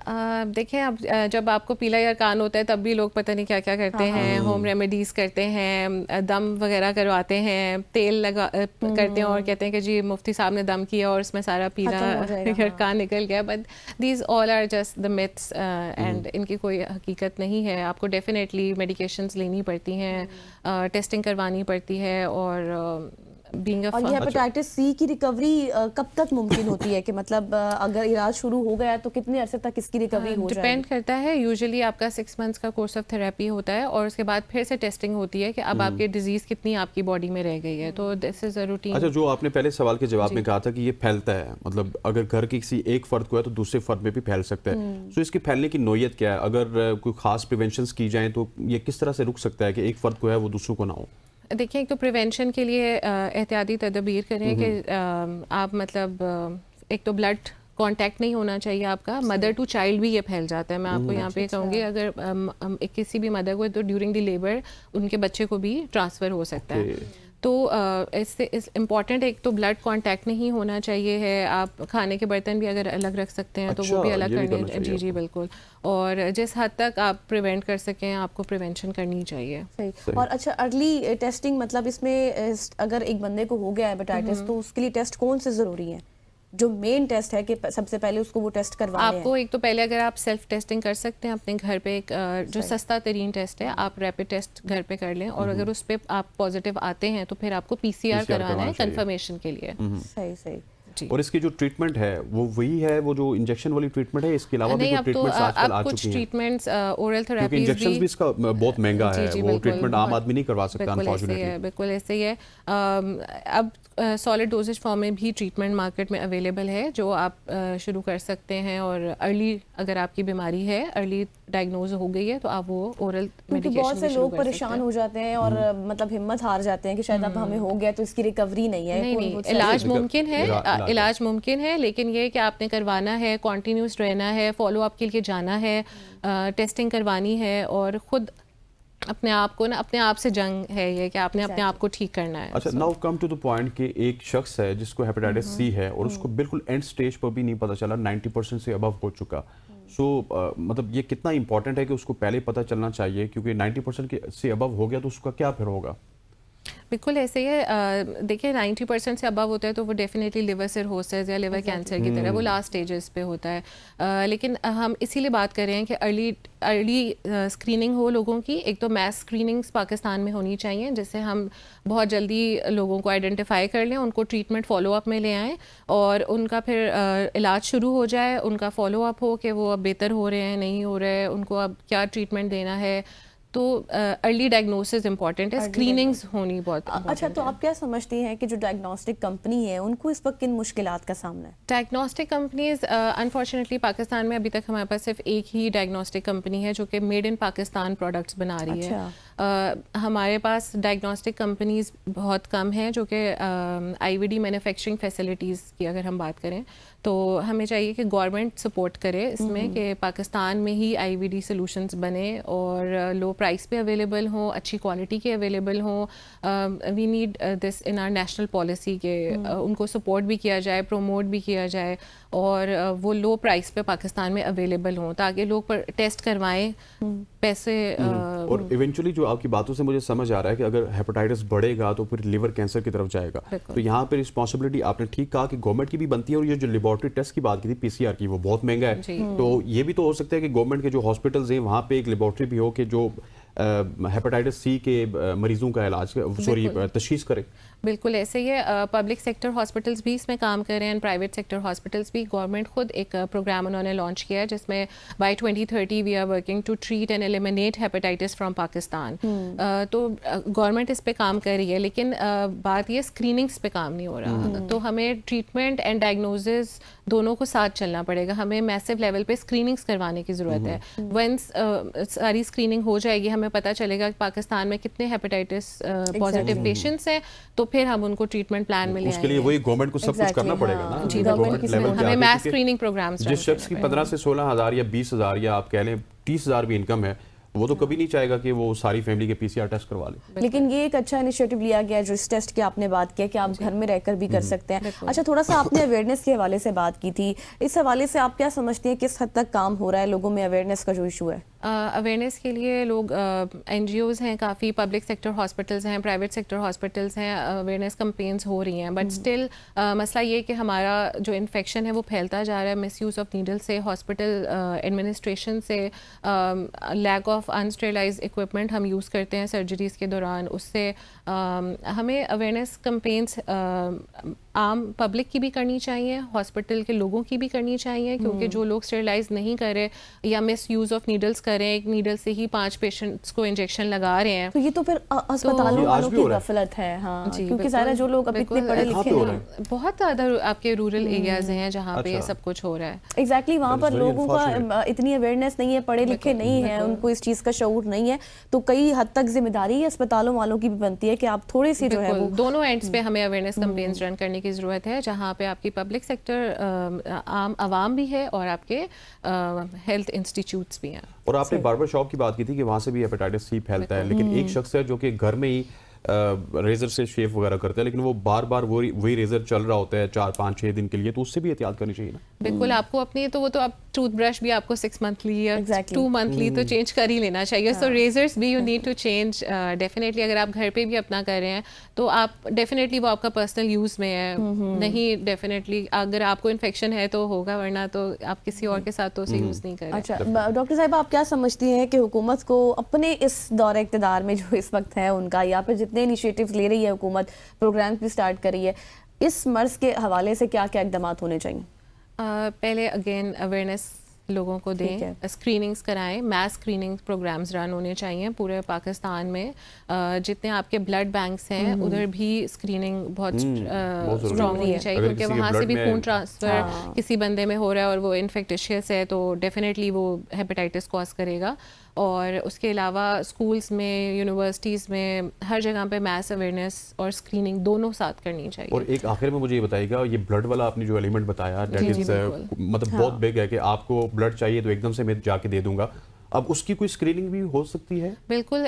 देखें, अब जब आपको पीला या कान होता है तब भी लोग पता नहीं क्या क्या करते हैं, होम रेमेडीज करते हैं, दम वगैरह करवाते हैं, तेल लगा करते हैं और कहते हैं कि जी मुफ्ती साहब ने दम किया और उसमें सारा पीला कान निकल गया, but these all are just the myths and इनकी कोई हकीकत नहीं है। आपको डेफिनेटली मेडिकेशंस लेनी पड़ती हैं, टेस्टिंग करवानी पड़ती है, और और ये हेपेटाइटिस सी की रिकवरी कब तक मुमकिन होती है कि मतलब अगर इलाज शुरू हो गया तो कितने अरसे तक इसकी रिकवरी हो जाएगी? डिपेंड करता है। यूजुअली आपका 6 मंथ्स का कोर्स ऑफ थेरेपी होता है और उसके बाद फिर से टेस्टिंग होती है कि अब आपकी डिजीज कितनी आपकी बॉडी में रह गई है, तो दिस इज अ रूटीन। अच्छा, जो आपने पहले सवाल के जवाब में कहा था कि ये फैलता है, मतलब अगर घर के किसी एक फर्द को है तो दूसरे फर्द में भी फैल सकता है, तो इसके फैलने की नोयत क्या है? अगर कोई खास प्रिवेंशंस की जाए तो ये किस तरह से रुक सकता है कि एक फर्द को है वो दूसरों को ना हो? देखिए, एक तो प्रिवेंशन के लिए एहतियाती तदबीर करें कि आप मतलब एक तो ब्लड कांटेक्ट नहीं होना चाहिए आपका। मदर टू चाइल्ड भी ये फैल जाता है। मैं आपको यहाँ पे कहूँगी, अगर किसी भी मदर को तो ड्यूरिंग द लेबर उनके बच्चे को भी ट्रांसफ़र हो सकता है। तो इससे इम्पॉर्टेंट एक तो ब्लड कांटेक्ट नहीं होना चाहिए है। आप खाने के बर्तन भी अगर अलग रख सकते हैं तो वो भी अलग करने, जी जी बिल्कुल, और जिस हद तक आप प्रिवेंट कर सकें आपको प्रिवेंशन करनी चाहिए। सही। और अच्छा, अर्ली टेस्टिंग मतलब इसमें अगर एक बंदे को हो गया हेपेटाइटिस तो उसके लिए टेस्ट कौन से ज़रूरी हैं? जो मेन टेस्ट है कि सबसे पहले उसको वो टेस्ट करवाना है। आपको एक तो पहले अगर आप सेल्फ टेस्टिंग कर सकते हैं अपने घर पे, एक जो सस्ता तरीन टेस्ट है, आप रैपिड टेस्ट घर पे कर लें, और अगर उस पे आप पॉजिटिव आते हैं तो फिर आपको PCR करवाना है कंफर्मेशन के लिए। सही सही। और इसकी जो ट्रीटमेंट है वो वही है, वो जो इंजेक्शन वाली ट्रीटमेंट है, इसके अलावा भी कोई ट्रीटमेंट्स आजकल आ चुकी हैं? कुछ ट्रीटमेंट्स ओरल थेरेपीज क्योंकि इंजेक्शंस भी इसका बहुत महंगा है, वो ट्रीटमेंट आम आदमी नहीं करवा सकता अनफॉर्चुनेटली। बिल्कुल ऐसे ही है। अब सॉलिड डोजेज फॉर्म में भी ट्रीटमेंट मार्केट में अवेलेबल है जो आप शुरू कर सकते हैं, और अर्ली अगर आपकी बीमारी है, अर्ली डायग्नोज हो गई है, तो आप वो ओरल क्योंकि मेडिकेशन बहुत से लोग परेशान हो जाते हैं और मतलब हिम्मत हार जाते हैं कि शायद अब हमें हो गया तो इसकी रिकवरी नहीं है। नहीं, इलाज मुमकिन है, इलाज मुमकिन है, लेकिन ये कि आपने करवाना है, कॉन्टिन्यूस रहना है, फॉलो अप के लिए जाना है, टेस्टिंग करवानी है, और खुद अपने आप को ना, अपने आप से जंग है ये कि आपने अपने आप को ठीक करना है। अच्छा, now come to the point कि एक शख्स है जिसको हेपेटाइटिस सी है और उसको बिल्कुल एंड स्टेज पर भी नहीं पता चला, 90% से अबव हो चुका। सो मतलब ये कितना इंपॉर्टेंट है कि उसको पहले पता चलना चाहिए, क्योंकि 90% से अबव हो गया तो उसका क्या फिर होगा? बिल्कुल ऐसे ही है। देखिए 90% से अबव होता है तो वो डेफिनेटली लिवर सिरहोसिस या लिवर कैंसर की तरह वो लास्ट स्टेजेस पे होता है। लेकिन हम इसीलिए बात कर रहे हैं कि अर्ली स्क्रीनिंग हो लोगों की। एक तो मैस स्क्रीनिंग्स पाकिस्तान में होनी चाहिए जिससे हम बहुत जल्दी लोगों को आइडेंटिफाई कर लें, उनको ट्रीटमेंट फॉलो अप में ले आएँ और उनका फिर इलाज शुरू हो जाए, उनका फॉलो अप हो कि वो अब बेहतर हो रहे हैं, नहीं हो रहे हैं, उनको अब क्या ट्रीटमेंट देना है। तो अर्ली डायग्नोसिस इंपॉर्टेंट है, स्क्रीनिंग्स होनी बहुत अच्छा, तो आप क्या समझती हैं कि जो डायग्नोस्टिक कंपनी है उनको इस वक्त किन मुश्किलात का सामना है? डायग्नोस्टिक कंपनीज अनफॉर्चुनेटली पाकिस्तान में अभी तक हमारे पास सिर्फ एक ही डायग्नोस्टिक कंपनी है जो कि मेड इन पाकिस्तान प्रोडक्ट्स बना रही है। हमारे पास डायग्नोस्टिक कंपनीज बहुत कम हैं जो कि आईवीडी मैन्युफैक्चरिंग फैसिलिटीज़ की अगर हम बात करें तो हमें चाहिए कि गवर्नमेंट सपोर्ट करे इसमें कि पाकिस्तान में ही आईवीडी सॉल्यूशंस बने और लो प्राइस पे अवेलेबल हो, अच्छी क्वालिटी के अवेलेबल हो। We need this in our national policy के उनको सपोर्ट भी किया जाए, प्रोमोट भी किया जाए और वो लो प्राइस पे पाकिस्तान में अवेलेबल हों ताकि लोग टेस्ट करवाएं, पैसे और इवेंचुअली जो आपकी बातों से मुझे समझ आ रहा है कि अगर हेपेटाइटिस बढ़ेगा तो फिर लिवर कैंसर की तरफ जाएगा। तो यहाँ पे रिस्पॉन्सिबिलिटी आपने ठीक कहा कि गवर्नमेंट की भी बनती है, और ये जो लेबोरेटरी टेस्ट की बात की थी पीसीआर की, वो बहुत महंगा है। तो ये भी तो हो सकता है कि गवर्नमेंट के जो हॉस्पिटल्स हैं वहाँ पे एक लेबोरेटरी भी हो कि जो हेपेटाइटिस सी के मरीजों का इलाज तशखीस करे। बिल्कुल ऐसे ही है। पब्लिक सेक्टर हॉस्पिटल्स भी इसमें काम कर रहे हैं, प्राइवेट सेक्टर हॉस्पिटल्स भी। गवर्नमेंट खुद एक प्रोग्राम उन्होंने लॉन्च किया है जिसमें by 2030 we are working to treat and eliminate hepatitis from Pakistan. तो गवर्नमेंट इस पे काम कर रही है, लेकिन बात ये स्क्रीनिंग्स पे काम नहीं हो रहा। तो हमें ट्रीटमेंट एंड डायग्नोसिस दोनों को साथ चलना पड़ेगा। हमें मैसिव लेवल पे स्क्रीनिंग्स करवाने की ज़रूरत है। वंस सारी स्क्रीनिंग हो जाएगी, हमें पता चलेगा कि पाकिस्तान में कितने हेपेटाइटिस पॉजिटिव पेशेंट्स हैं, तो फिर हम उनको ट्रीटमेंट प्लान में ले उसके लिए वही गवर्नमेंट को सब कुछ करना पड़ेगा ना। गवर्नमेंट लेवल पे हमें मैस स्क्रीनिंग प्रोग्राम्स जिस शख्स की 15 से 16,000 या 20,000 या आप कह लें 30,000 भी इनकम है, वो तो कभी नहीं चाहेगा कि वो सारी फैमिली के पीसीआर टेस्ट करवा ले। लेकिन ये एक अच्छा इनिशिएटिव लिया गया जो इस टेस्ट की आपने बात किया कि आप घर में रहकर भी कर सकते हैं। अच्छा, थोड़ा सा आपने अवेयरनेस के हवाले से बात की थी, इस हवाले से आप क्या समझती हैं किस हद तक काम हो रहा है लोगों में अवेयरनेस का जो इशू है? अवेयरनेस के लिए लोग NGOs हैं, काफ़ी पब्लिक सेक्टर हॉस्पिटल्स हैं, प्राइवेट सेक्टर हॉस्पिटल्स हैं, अवेयरनेस कैंपेन्स हो रही हैं। बट स्टिल मसला ये कि हमारा जो इन्फेक्शन है वो फैलता जा रहा है मिसयूज़ ऑफ नीडल से, हॉस्पिटल एडमिनिस्ट्रेशन से, लैक ऑफ अनस्टेलाइज्ड इक्विपमेंट हम यूज़ करते हैं सर्जरीज़ के दौरान, उससे हमें अवेयरनेस कैंपेन्स आम पब्लिक की भी करनी चाहिए, हॉस्पिटल के लोगों की भी करनी चाहिए, क्योंकि जो लोग स्टेरलाइज नहीं कर रहे या मिस यूज़ ऑफ नीडल्स करें, एक नीडल से ही 5 पेशेंट्स को इंजेक्शन लगा रहे हैं, तो ये तो फिर अस्पतालों वालों की गफलत है। हाँ, क्योंकि सारा जो लोग अभी इतने पढ़े लिखे नहीं, बहुत ज़्यादा आपके रूरल एरियाज हैं जहाँ पे ये सब कुछ हो रहा है। एग्जैक्टली, वहाँ पर लोगों का इतनी अवेयरनेस नहीं है, पढ़े लिखे नहीं है, उनको इस चीज़ का शऊर नहीं है, तो कई हद तक जिम्मेदारी अस्पतालों वालों की भी बनती है कि आप थोड़ी सी जो है वो दोनों एंड्स पे हमें अवेयरनेस कैंपेन्स रन करने की ज़रूरत है, जहाँ पे आपकी पब्लिक सेक्टर आम आवाम भी है और आपके हेल्थ इंस्टीट्यूट्स भी हैं। और आपने बार्बर शॉप की बात की थी कि वहाँ से भी हेपेटाइटिस सी फैलता है, लेकिन एक शख्स है जो कि घर में ही रेजर से शेव वगैरह करते हैं, लेकिन वो बार बार वही रेजर चल रहा होता है 4, 5, 6 दिन के लिए, तो उससे भी एहतियात करनी चाहिए ना। बिल्कुल, आपको अपनी तो वो तो आप टूथब्रश भी आपको 6 मंथली या 2 मंथली तो चेंज कर ही लेना चाहिए। सो रेजर्स भी you need to change definitely. अगर आप घर पे भी अपना कर रहे हैं तो आप डेफिनेटली वो आपका पर्सनल यूज़ में है, नहीं डेफिनेटली अगर आपको इन्फेक्शन है तो होगा, वरना तो आप किसी और के साथ तो उसे यूज़ नहीं करें। अच्छा, डॉक्टर साहिबा, आप क्या समझती हैं कि हुकूमत को अपने इस दौरे इक़्तिदार में जो इस वक्त है उनका, या फिर जितने इनिशिएटिव्स ले रही है हुकूमत, प्रोग्राम भी स्टार्ट कर रही है, इस मर्ज़ के हवाले से क्या क्या इक़दाम होने चाहिए? पहले अगेन अवेयरनेस लोगों को दें, स्क्रीनिंग्स कराएं, मैस स्क्रीनिंग प्रोग्राम्स रन होने चाहिए पूरे पाकिस्तान में। जितने आपके ब्लड बैंक्स हैं उधर भी स्क्रीनिंग बहुत स्ट्रॉन्ग होनी चाहिए, क्योंकि वहाँ से भी खून ट्रांसफ़र किसी बंदे में हो रहा है और वो इन्फेक्टिशियस है तो डेफिनेटली वो हेपेटाइटिस कॉज करेगा। और उसके अलावा स्कूल्स में, यूनिवर्सिटीज़ में, हर जगह पे मैस अवेयरनेस और स्क्रीनिंग दोनों साथ करनी चाहिए। और एक आखिर में मुझे ये बताइएगा, ये ब्लड वाला आपने जो एलिमेंट बताया दैट इज मतलब बहुत बिग है कि आपको ब्लड चाहिए तो एकदम से मैं जाके दे दूंगा, अब उसकी कोई स्क्रीनिंग भी हो सकती है? बिल्कुल,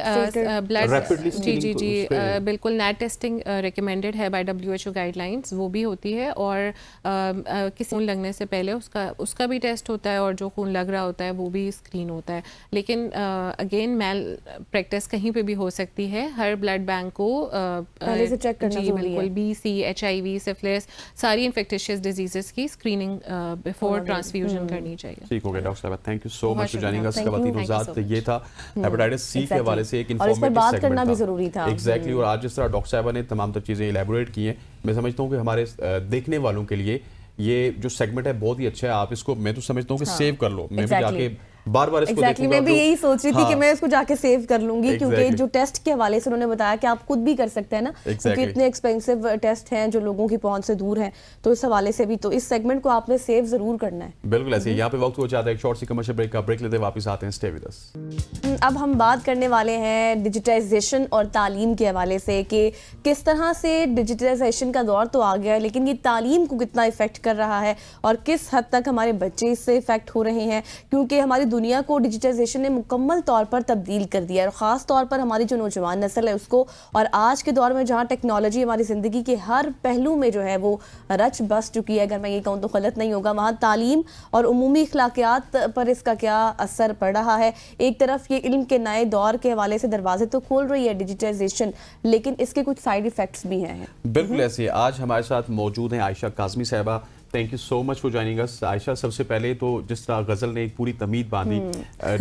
ब्लड जी बिल्कुल नेट टेस्टिंग रिकमेंडेड है बाय WHO गाइडलाइंस, वो भी होती है। और किसी खून लगने से पहले उसका भी टेस्ट होता है और जो खून लग रहा होता है वो भी स्क्रीन होता है। लेकिन अगेन मैल प्रैक्टिस कहीं पे भी हो सकती है, हर ब्लड बैंक को पहले से चेक करना जरूरी है। BC, HIV, सिफिलिस, सारी इन्फेक्टिशियस डिजीजेस की स्क्रीनिंग बिफोर ट्रांसफ्यूजन करनी चाहिए। ठीक हो गया डॉक्टर साहब, thank you so much for joining अस। ये था हेपेटाइटिस सी के हवाले से एक इन्फॉर्मेटिव सेगमेंट करना भी जरूरी था। एग्जैक्टली। और आज जिस तरह डॉक्टर साहब ने तमाम तर चीजें इलैबोरेट की हैं, मैं समझता हूँ कि हमारे देखने वालों के लिए ये जो सेगमेंट है बहुत ही अच्छा है। आप इसको, मैं तो समझता हूँ कि सेव कर लो। मैं भी जाके बार-बार इसको देखूंगा। मैं भी यही सोच रही थी कि मैं इसको जाके सेव कर लूंगी, क्योंकि जो टेस्ट के हवाले से उन्होंने बताया कि आप खुद भी कर सकते हैं ना, क्योंकि इतने एक्सपेंसिव टेस्ट हैं जो लोगों की पहुंच से दूर हैं, तो इस हवाले से भी तो इस सेगमेंट को आपने सेव जरूर करना है। बिल्कुल ऐसे। यहाँ पे वक्त हो जाता है एक शॉर्ट सी कमर्शियल ब्रेक का, ब्रेक लेते वापस आते हैं, स्टे विद अस। अब हम बात करने वाले हैं डिजिटाइजेशन और तालीम के हवाले से कि किस तरह से डिजिटाइजेशन का दौर तो आ गया है, लेकिन ये तालीम को कितना इफेक्ट कर रहा है और किस हद तक हमारे बच्चे इससे इफेक्ट हो रहे हैं, क्योंकि हमारी दुनिया को डिजिटाइजेशन ने मुकम्मल तौर पर तब्दील कर दिया है, और ख़ास तौर पर हमारी जो नौजवान नस्ल है उसको। और आज के दौर में जहाँ टेक्नोलॉजी हमारी ज़िंदगी के हर पहलू में जो है वो रच बस चुकी है, अगर मैं ये कहूँ तो गलत नहीं होगा, वहाँ तालीम और उमूमी अखलाकियात पर इसका क्या असर पड़ रहा है। एक तरफ ये इल्म के नए दौर के हवाले से दरवाजे तो खोल रही है डिजिटाइजेशन, लेकिन इसके कुछ साइड इफेक्ट्स भी हैं। बिल्कुल ऐसे। आज हमारे साथ मौजूद हैं आयशा काज़मी साहिबा। Thank you so much for joining अस। आयशा, सबसे पहले तो जिस तरह गज़ल ने एक पूरी तमीद बांधी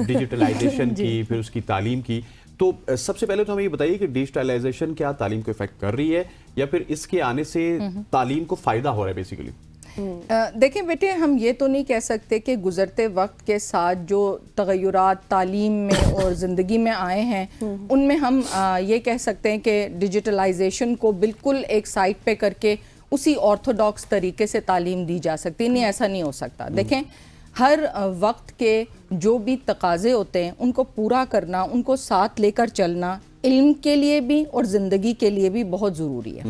डिजिटलाइजेशन की, फिर उसकी तालीम की, तो सबसे पहले तो हमें ये बताइए कि डिजिटलाइजेशन क्या तालीम को इफेक्ट कर रही है या फिर इसके आने से तालीम को फ़ायदा हो रहा है बेसिकली? देखें बेटे, हम ये तो नहीं कह सकते कि गुज़रते वक्त के साथ जो तग़य्युरात तालीम में और ज़िंदगी में आए हैं उनमें हम ये कह सकते हैं कि डिजिटलाइजेशन को बिल्कुल एक साइड पे करके उसी ऑर्थोडॉक्स तरीके से तालीम दी जा सकती है। नहीं, ऐसा नहीं हो सकता। देखें, हर वक्त के जो भी तकाज़े होते हैं उनको पूरा करना, उनको साथ लेकर चलना इल्म के लिए भी और ज़िंदगी के लिए भी बहुत ज़रूरी है।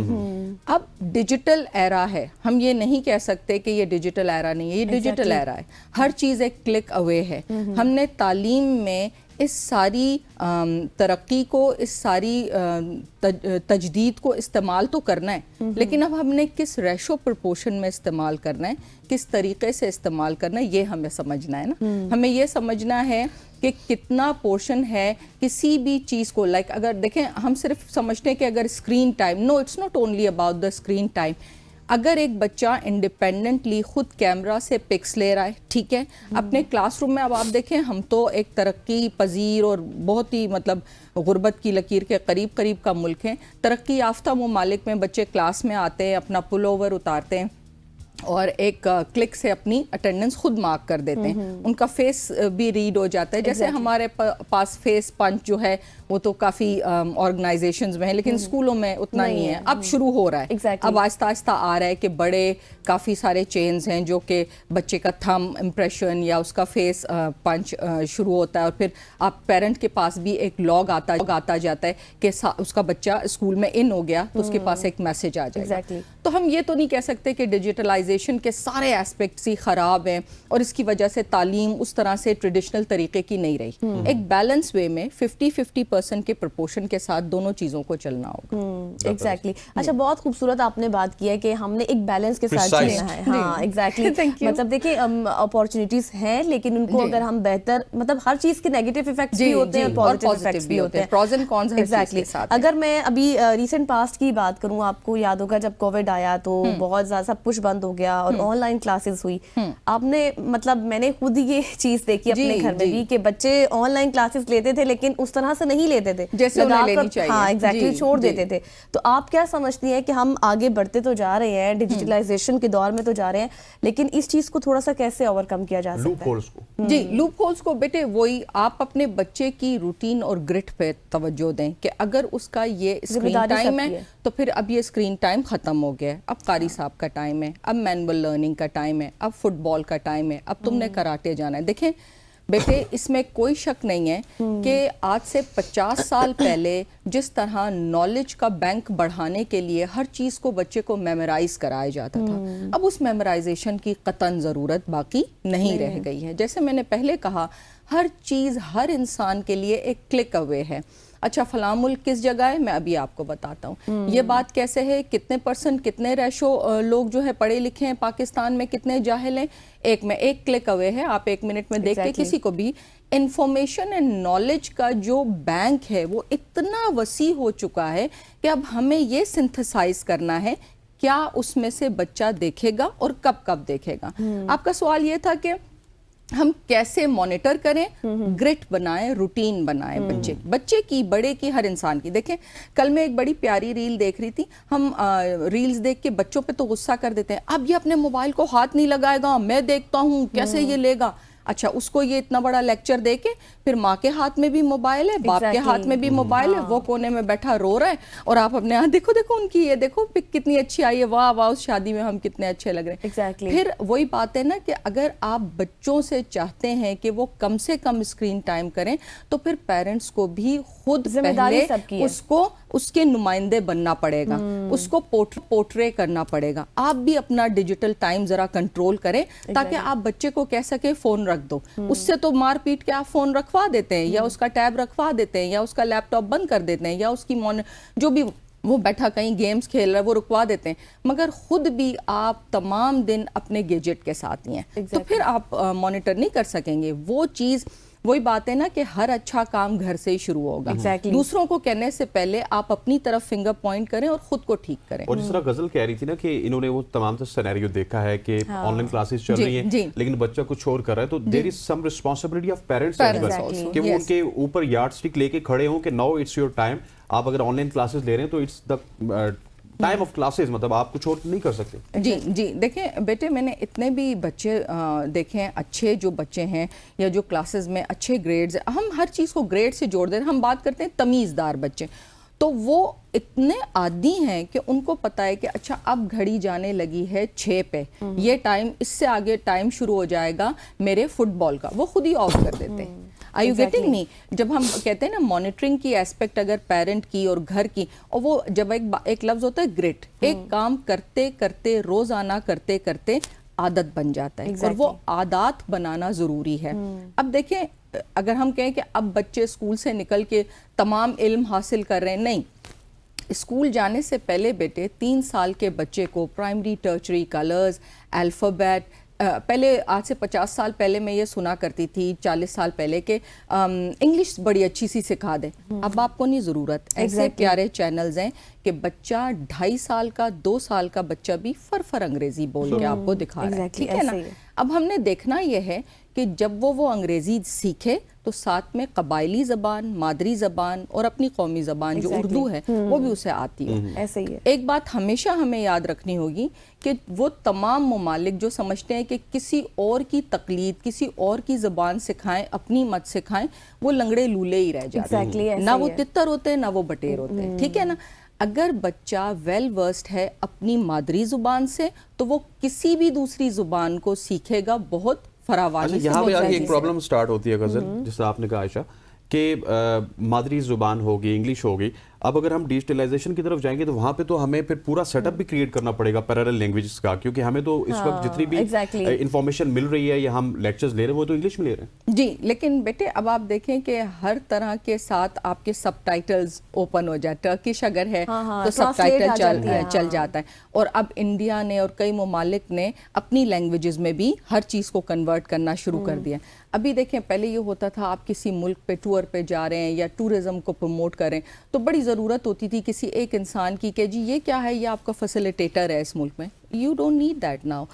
अब डिजिटल एरा है, हम ये नहीं कह सकते कि ये डिजिटल एरा नहीं है, ये डिजिटल एरा है। हर चीज़ एक क्लिक अवे है। हमने तालीम में इस सारी तरक्की को, इस सारी तजदीद को इस्तेमाल तो करना है, लेकिन अब हमने किस रेशो प्रोपोर्शन में इस्तेमाल करना है, किस तरीके से इस्तेमाल करना है, ये हमें समझना है ना। हमें ये समझना है कि कितना पोर्शन है किसी भी चीज़ को। लाइक अगर देखें, हम सिर्फ समझते हैं कि अगर screen time, no, it's not only about the screen time. अगर एक बच्चा इंडिपेंडेंटली खुद कैमरा से पिक्स ले रहा है, ठीक है, अपने क्लासरूम में, अब आप देखें, हम तो एक तरक्की पजीर और बहुत ही मतलब गुर्बत की लकीर के करीब करीब का मुल्क है। तरक्की याफ्ता ममालिक में बच्चे क्लास में आते हैं, अपना पुल ओवर उतारते हैं और एक क्लिक से अपनी अटेंडेंस खुद मार्क कर देते हैं। उनका फेस भी रीड हो जाता है। जैसे हमारे पास फेस पंच जो है वो तो काफ़ी ऑर्गेनाइजेशंस में है, लेकिन स्कूलों में उतना नहीं है। अब शुरू हो रहा है, अब आहिस्ता आहिस्ता आ रहा है कि बड़े काफ़ी सारे चेन्स हैं जो कि बच्चे का थंब इम्प्रेशन या उसका फेस पंच शुरू होता है, और फिर आप पेरेंट के पास भी एक लॉग आता जाता है कि उसका बच्चा स्कूल में इन हो गया, तो उसके पास एक मैसेज आ जाएगा। तो हम ये तो नहीं कह सकते कि डिजिटलाइजेशन के सारे एस्पेक्ट्स ही ख़राब हैं और इसकी वजह से तालीम उस तरह से ट्रेडिशनल तरीके की नहीं रही। एक बैलेंस वे में 50-50% के प्रोपोर्शन के साथ दोनों चीज़ों को चलना होगा। एग्जैक्टली। अच्छा, बहुत खूबसूरत आपने बात की है कि हमने एक बैलेंस के साथ चलना है। हाँ, एग्जैक्टली। मतलब देखिए, अपॉर्चुनिटीज हैं, लेकिन उनको अगर हम बेहतर, मतलब हर चीज़ के नेगेटिव इफेक्ट्स भी होते हैं और पॉजिटिव इफेक्ट्स भी होते हैं, प्रोस एंड कॉन्स। एग्जैक्टली। अगर मैं अभी रीसेंट पास्ट की बात करूँ, आपको याद होगा जब कोविड आया तो बहुत ज़्यादा सब कुछ बंद हो गया और ऑनलाइन क्लासेस हुई, आपने मतलब मैंने खुद ये चीज देखी अपने घर में भी कि बच्चे ऑनलाइन क्लासेस लेते थे लेकिन उस तरह से नहीं लेते थे जैसे उन्हें लेनी चाहिए। हाँ एग्जैक्टली, छोड़ देते थे। तो आप क्या समझती हैं कि हम आगे बढ़ते तो जा रहे हैं, डिजिटलाइजेशन के दौर में तो जा रहे हैं, लेकिन इस चीज को थोड़ा सा कैसे ओवरकम किया जा सकता है? लूप होल्स को जी, लूप होल्स को बेटे वही आप अपने बच्चे की रूटीन और ग्रिड पे तवज्जो दें कि अगर उसका ये स्क्रीन टाइम है तो फिर अब ये स्क्रीन टाइम खत्म हो गया है, अब कारी साहब का टाइम है, अब मैनुअल लर्निंग का टाइम है, अब फुटबॉल का टाइम है, अब तुमने कराटे जाना है। देखें बेटे, इसमें कोई शक नहीं है कि आज से 50 साल पहले जिस तरह नॉलेज का बैंक बढ़ाने के लिए हर चीज़ को बच्चे को मेमोराइज कराया जाता था, अब उस मेमोराइजेशन की कतन ज़रूरत बाकी नहीं रह गई है। जैसे मैंने पहले कहा, हर चीज़ हर इंसान के लिए एक क्लिक अवे है। अच्छा, फलां मुल्क किस जगह है, मैं अभी आपको बताता हूँ। ये बात कैसे है, कितने परसेंट, कितने रेशो लोग जो है पढ़े लिखे हैं पाकिस्तान में, कितने जाहिल हैं, एक क्लिक अवे है। आप 1 मिनट में देख के किसी को भी इंफॉर्मेशन एंड नॉलेज का जो बैंक है वो इतना वसी हो चुका है कि अब हमें ये सिंथेसाइज करना है क्या उसमें से बच्चा देखेगा और कब कब देखेगा। आपका सवाल ये था कि हम कैसे मॉनिटर करें, ग्रिड बनाएं, रूटीन बनाएं बच्चे की, बड़े की, हर इंसान की। देखें, कल मैं एक बड़ी प्यारी रील देख रही थी। हम रील्स देख के बच्चों पे तो गुस्सा कर देते हैं, अब ये अपने मोबाइल को हाथ नहीं लगाएगा, मैं देखता हूँ कैसे ये लेगा। अच्छा, उसको ये इतना बड़ा लेक्चर दे के फिर माँ के हाथ में भी मोबाइल है, बाप के हाथ में भी मोबाइल है, वो कोने में बैठा रो रहा है और आप अपने यहाँ देखो देखो उनकी ये देखो पिक कितनी अच्छी आई है, वाह वाह उस शादी में हम कितने अच्छे लग रहे हैं। Exactly. फिर वही बात है ना कि अगर आप बच्चों से चाहते हैं कि वो कम से कम स्क्रीन टाइम करें तो फिर पेरेंट्स को भी खुद पहले उसको उसके नुमाइंदे बनना पड़ेगा, उसको पोर्ट्रे करना पड़ेगा। आप भी अपना डिजिटल टाइम जरा कंट्रोल करें ताकि आप बच्चे को कह सके फोन रख दो। उससे तो मार पीट के आप फोन रखवा देते हैं या उसका टैब रखवा देते हैं या उसका लैपटॉप बंद कर देते हैं या उसकी जो भी वो बैठा कहीं गेम्स खेल रहा है वो रुकवा देते हैं, मगर खुद भी आप तमाम दिन अपने गैजेट के साथ ही हैं। तो फिर आप मॉनिटर नहीं कर सकेंगे। वो चीज़ वही बात है ना कि हर अच्छा काम घर से ही शुरू होगा। दूसरों को कहने से पहले आप अपनी तरफ फिंगर पॉइंट करें और खुद को ठीक करें। और जिस तरह गजल कह रही थी ना कि इन्होंने वो तमाम सिनेरियो देखा है कि ऑनलाइन क्लासेस चल रही हैं लेकिन बच्चा कुछ और कर रहा है, तो there is some responsibility of parents कि वो उनके ऊपर यार्ड स्टिक लेके खड़े हों कि नाउ इट्स योर टाइम। आप अगर ऑनलाइन क्लासेस ले रहे हैं तो it's the time of classes, मतलब आप कुछ और नहीं कर सकते। जी जी, देखें बेटे, मैंने इतने भी बच्चे देखे हैं, अच्छे जो बच्चे हैं या जो क्लासेस में अच्छे ग्रेड्स, हम हर चीज़ को ग्रेड से जोड़ दें। हम बात करते हैं तमीज़दार बच्चे, तो वो इतने आदी हैं कि उनको पता है कि अच्छा अब घड़ी जाने लगी है 6 पे, ये टाइम, इससे आगे टाइम शुरू हो जाएगा मेरे फुटबॉल का, वो खुद ही ऑफ कर देते हैं। Are you getting me? जब हम कहते हैं ना मॉनिटरिंग की एस्पेक्ट अगर पेरेंट की और घर की, और वो जब एक लफ्ज होता है ग्रिड, एक काम करते करते रोजाना करते करते आदत बन जाता है और वो आदत बनाना जरूरी है। अब देखें, अगर हम कहें कि अब बच्चे स्कूल से निकल के तमाम इल्म हासिल कर रहे हैं, नहीं, स्कूल जाने से पहले बेटे 3 साल के बच्चे को प्राइमरी, टर्चरी, कलर्स, अल्फ़ाबेट, पहले आज से 50 साल पहले मैं ये सुना करती थी, 40 साल पहले के इंग्लिश बड़ी अच्छी सी सिखा दें। अब आपको नहीं ज़रूरत। ऐसे प्यारे चैनल्स हैं कि बच्चा 2.5 साल का, 2 साल का बच्चा भी फर अंग्रेजी बोल के आपको दिखा रहा है, ठीक है ना। अब हमने देखना यह है कि जब वो अंग्रेजी सीखे तो साथ में कबायली ज़बान, मादरी ज़बान और अपनी कौमी ज़बान जो उर्दू है वो भी उसे आती हो। ऐसे ही है। एक बात हमेशा हमें याद रखनी होगी कि वो तमाम ममालिक जो समझते हैं कि किसी और की तकलीद, किसी और की ज़बान सिखाएं, अपनी मत सिखाएं, वो लंगड़े लूले ही रह जाते हैं। ना वो तितर होते हैं ना वो बटेर होते हैं, ठीक है ना। अगर बच्चा वेल वर्स्ड है अपनी मादरी ज़ुबान से तो वो किसी भी दूसरी ज़ुबान को सीखेगा बहुत फरावानी से। यहाँ पे आगे एक प्रॉब्लम स्टार्ट होती है गजल, जिससे आपने कहा आयशा कि मादरी ज़ुबान होगी, इंग्लिश होगी। अब अगर हम डिजिटलाइजेशन की तरफ जाएंगे तो वहाँ पे तो हमें फिर पूरा सेटअप भी क्रिएट करना पड़ेगा पैरेलल लैंग्वेजेस का, क्योंकि हमें तो इस वक्त जितनी भी इंफॉर्मेशन मिल रही है या हम लेक्चर्स ले रहे हैं वो तो इंग्लिश में ले रहे हैं। जी, लेकिन बेटे अब आप देखें कि हर तरह के साथ आपके सबटाइटल्स ओपन हो जाए। टर्किश अगर है तो सबटाइटल चल जाता है। और अब इंडिया ने और कई ममालिक ने अपनी लैंग्वेजेस में भी हर चीज़ को कन्वर्ट करना शुरू कर दिया। अभी देखें, पहले ये होता था आप किसी मुल्क पे टूर पे जा रहे हैं या टूरिज्म को प्रमोट करें तो बड़ी ज़रूरत होती थी किसी एक इंसान की कि जी ये क्या है, ये आपका फैसिलिटेटर है इस मुल्क में, You don't need that now.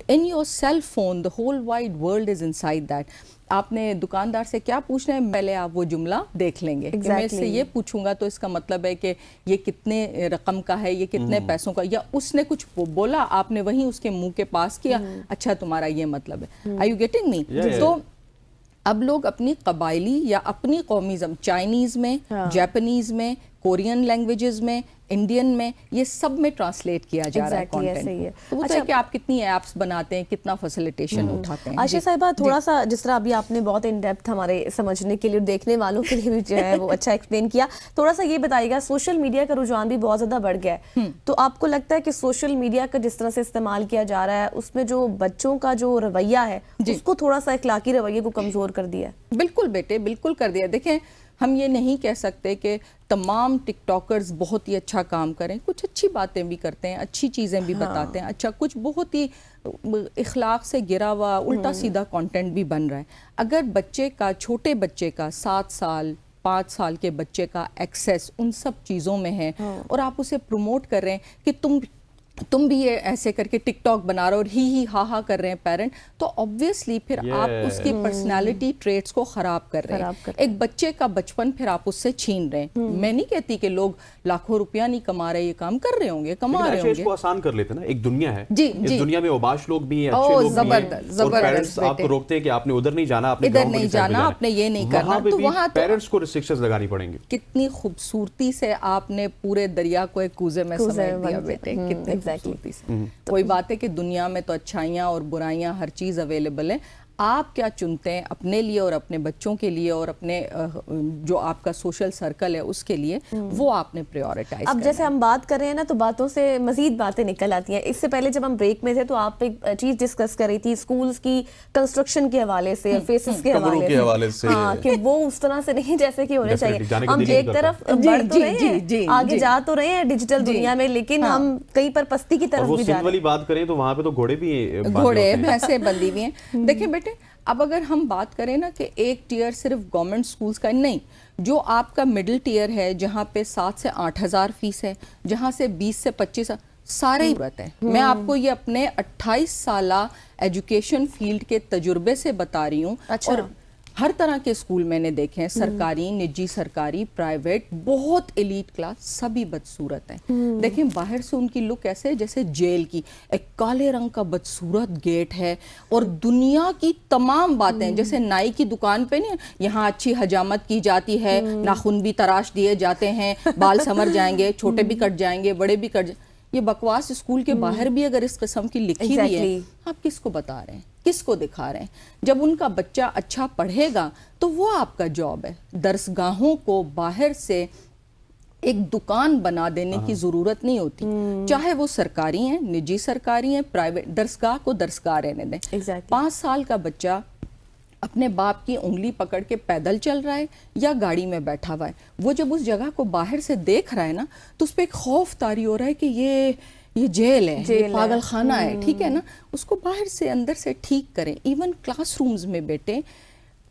In your cell phone, the whole wide world is inside that. आपने दुकानदार से क्या पूछना है, पहले आप वो जुमला देख लेंगे। कि मैं इससे ये पूछूंगा तो इसका मतलब है कि ये कितने रकम का है, ये कितने पैसों का, या उसने कुछ बोला, आपने वहीं उसके मुंह के पास किया, अच्छा तुम्हारा ये मतलब है। Are you getting me? तो अब लोग अपनी कबायली या अपनी कौमीज़म, चाइनीज़ में, जापानीज़ में, कोरियन लैंग्वेजेस में, इंडियन में, ये सब में ट्रांसलेट किया जा रहा है कंटेंट। तो वो है कि आप कितनी ऐप्स बनाते हैं, कितना फैसिलिटेशन उठाते हैं। आशिया साहिबा, थोड़ा सा जिस तरह अभी आपने बहुत इन डेप्थ हमारे समझने के लिए, देखने वालों के लिए भी जो है वो अच्छा एक्सप्लेन किया, थोड़ा सा ये बताइएगा, सोशल मीडिया का रुझान भी बहुत ज़्यादा बढ़ गया है, तो आपको लगता है कि सोशल मीडिया का जिस तरह से इस्तेमाल किया जा रहा है उसमें जो बच्चों का जो रवैया है उसको थोड़ा सा इखलाकी रवैये को कमज़ोर कर दिया है? बिल्कुल बेटे, बिल्कुल कर दिया। देखें, हम ये नहीं कह सकते कि तमाम टिकटॉकर्स बहुत ही अच्छा काम करें, कुछ अच्छी बातें भी करते हैं, अच्छी चीज़ें भी बताते हैं, अच्छा कुछ बहुत ही इखलाक से गिरा हुआ उल्टा सीधा कंटेंट भी बन रहा है। अगर बच्चे का, छोटे बच्चे का, 7 साल 5 साल के बच्चे का एक्सेस उन सब चीज़ों में है और आप उसे प्रमोट कर रहे हैं कि तुम भी ये ऐसे करके टिकटॉक बना रहे हो और ही हा कर रहे हैं पेरेंट, तो ऑब्वियसली फिर आप उसकी पर्सनालिटी ट्रेट्स को खराब कर रहे हैं। एक बच्चे का बचपन फिर आप उससे छीन रहे हैं। मैं नहीं कहती कि लोग लाखों रुपया नहीं कमा रहे, ये काम कर रहे होंगे, कमा रहे होंगे। इसको आसान कर लेते ना, एक दुनिया है, जी, इस जी। दुनिया में ओबाश लोग भी हैं, अच्छे लोग भी हैं, और पेरेंट्स बेटे। आपको रोकते हैं कि आपने उधर नहीं जाना, आपने इधर गांव नहीं वाली साइड पे जाना, आपने ये नहीं करना, वहाँ पे तो भी वहाँ तो पेरेंट्स को रिस्ट्रिक्शंस लगानी पड़ेंगी। कितनी खूबसूरती से आपने पूरे दरिया को एक कूजे में समेट दिया बेटे, कितनी खूबसूरती से। कोई बात है कि दुनिया में तो अच्छाइयाँ और बुराइयाँ हर चीज़ अवेलेबल है, आप क्या चुनते हैं अपने लिए और अपने बच्चों के लिए और अपने जो आपका सोशल सर्कल है उसके लिए, वो आपने प्रायोरिटाइज। अब जैसे हम बात कर रहे हैं ना, तो बातों से मजीद बातें निकल आती हैं। इससे पहले जब हम ब्रेक में थे तो आप एक चीज डिस्कस कर रही थी स्कूल्स की कंस्ट्रक्शन के हवाले से, फेसेस के हवाले से, हाँ, कि वो उस तरह से नहीं जैसे कि होने चाहिए। हम एक तरफ बढ़ तो रहे हैं, आगे जा तो रहे हैं डिजिटल दुनिया में, लेकिन हम कहीं पर पस्ती की तरफ भी जा रहे हैं। बात करें तो वहाँ पे तो घोड़े भी, घोड़े भैंसे बंधी हुई हैं। देखिए बेटे, अब अगर हम बात करें ना कि एक टीयर सिर्फ गवर्नमेंट स्कूल्स का नहीं, जो आपका मिडिल टीयर है जहाँ पे 7 से 8 हज़ार फीस है, जहाँ से 20 से 25 सारे ही जरूरत है। मैं आपको ये अपने 28 साला एजुकेशन फील्ड के तजुर्बे से बता रही हूँ। अच्छा। और हर तरह के स्कूल मैंने देखे हैं, सरकारी, निजी, सरकारी, प्राइवेट, बहुत एलीट क्लास, सभी बदसूरत हैं। देखें बाहर से उनकी लुक ऐसे जैसे जेल की, एक काले रंग का बदसूरत गेट है और दुनिया की तमाम बातें, जैसे नाई की दुकान पे नहीं, यहाँ अच्छी हजामत की जाती है, नाखून भी तराश दिए जाते हैं, बाल समर जाएंगे, छोटे भी कट जाएंगे, बड़े भी कट जाएंगे। ये बकवास स्कूल के बाहर भी अगर इस किस्म की लिखी हुई है, आप किसको बता रहे हैं, किसको दिखा रहे हैं? जब उनका बच्चा अच्छा पढ़ेगा तो वो आपका जॉब है। दरसगाहों को बाहर से एक दुकान बना देने की ज़रूरत नहीं होती, चाहे वो सरकारी हैं, निजी सरकारी हैं, प्राइवेट, दरसगाह को दरसगाह रहने दें। 5 साल का बच्चा अपने बाप की उंगली पकड़ के पैदल चल रहा है या गाड़ी में बैठा हुआ है, वो जब उस जगह को बाहर से देख रहा है ना, तो उस पर एक खौफ तारी हो रहा है कि ये जेल है, ये पागल खाना है, ठीक है ना। उसको बाहर से अंदर से ठीक करें। इवन क्लासरूम्स में बेटे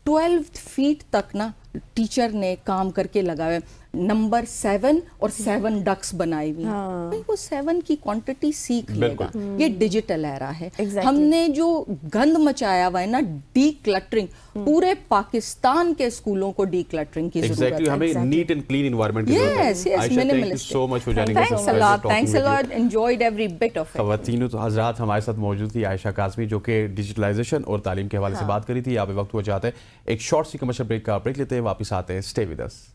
12 फीट तक ना टीचर ने काम करके लगाया, नंबर 7 और 7 डक्स बनाई हुई हैं। वो 7 की क्वांटिटी सीख लेगा। ये डिजिटल एरा है। हमने जो गंद मचाया हुआ है ना, डी क्लटरिंग, पूरे पाकिस्तान के स्कूलों को डी क्लटरिंग की जरूरत है। हमें नीट एंड क्लीन एनवायरनमेंट की जरूरत है। Yes, minimalistic. So much for joining us. Thanks a lot, enjoyed every bit of it. खवातीन तो हजरात हमारे साथ मौजूद थी आयशा काज़मी, जो कि डिजिटलाइजेशन और तालीम के हवाले से बात करी थी। आप वक्त हुआ चाहते हैं एक शॉर्ट सी कमर्शियल ब्रेक का ब्रेक लेते हैं, वापस आते हैं, स्टे विद अस।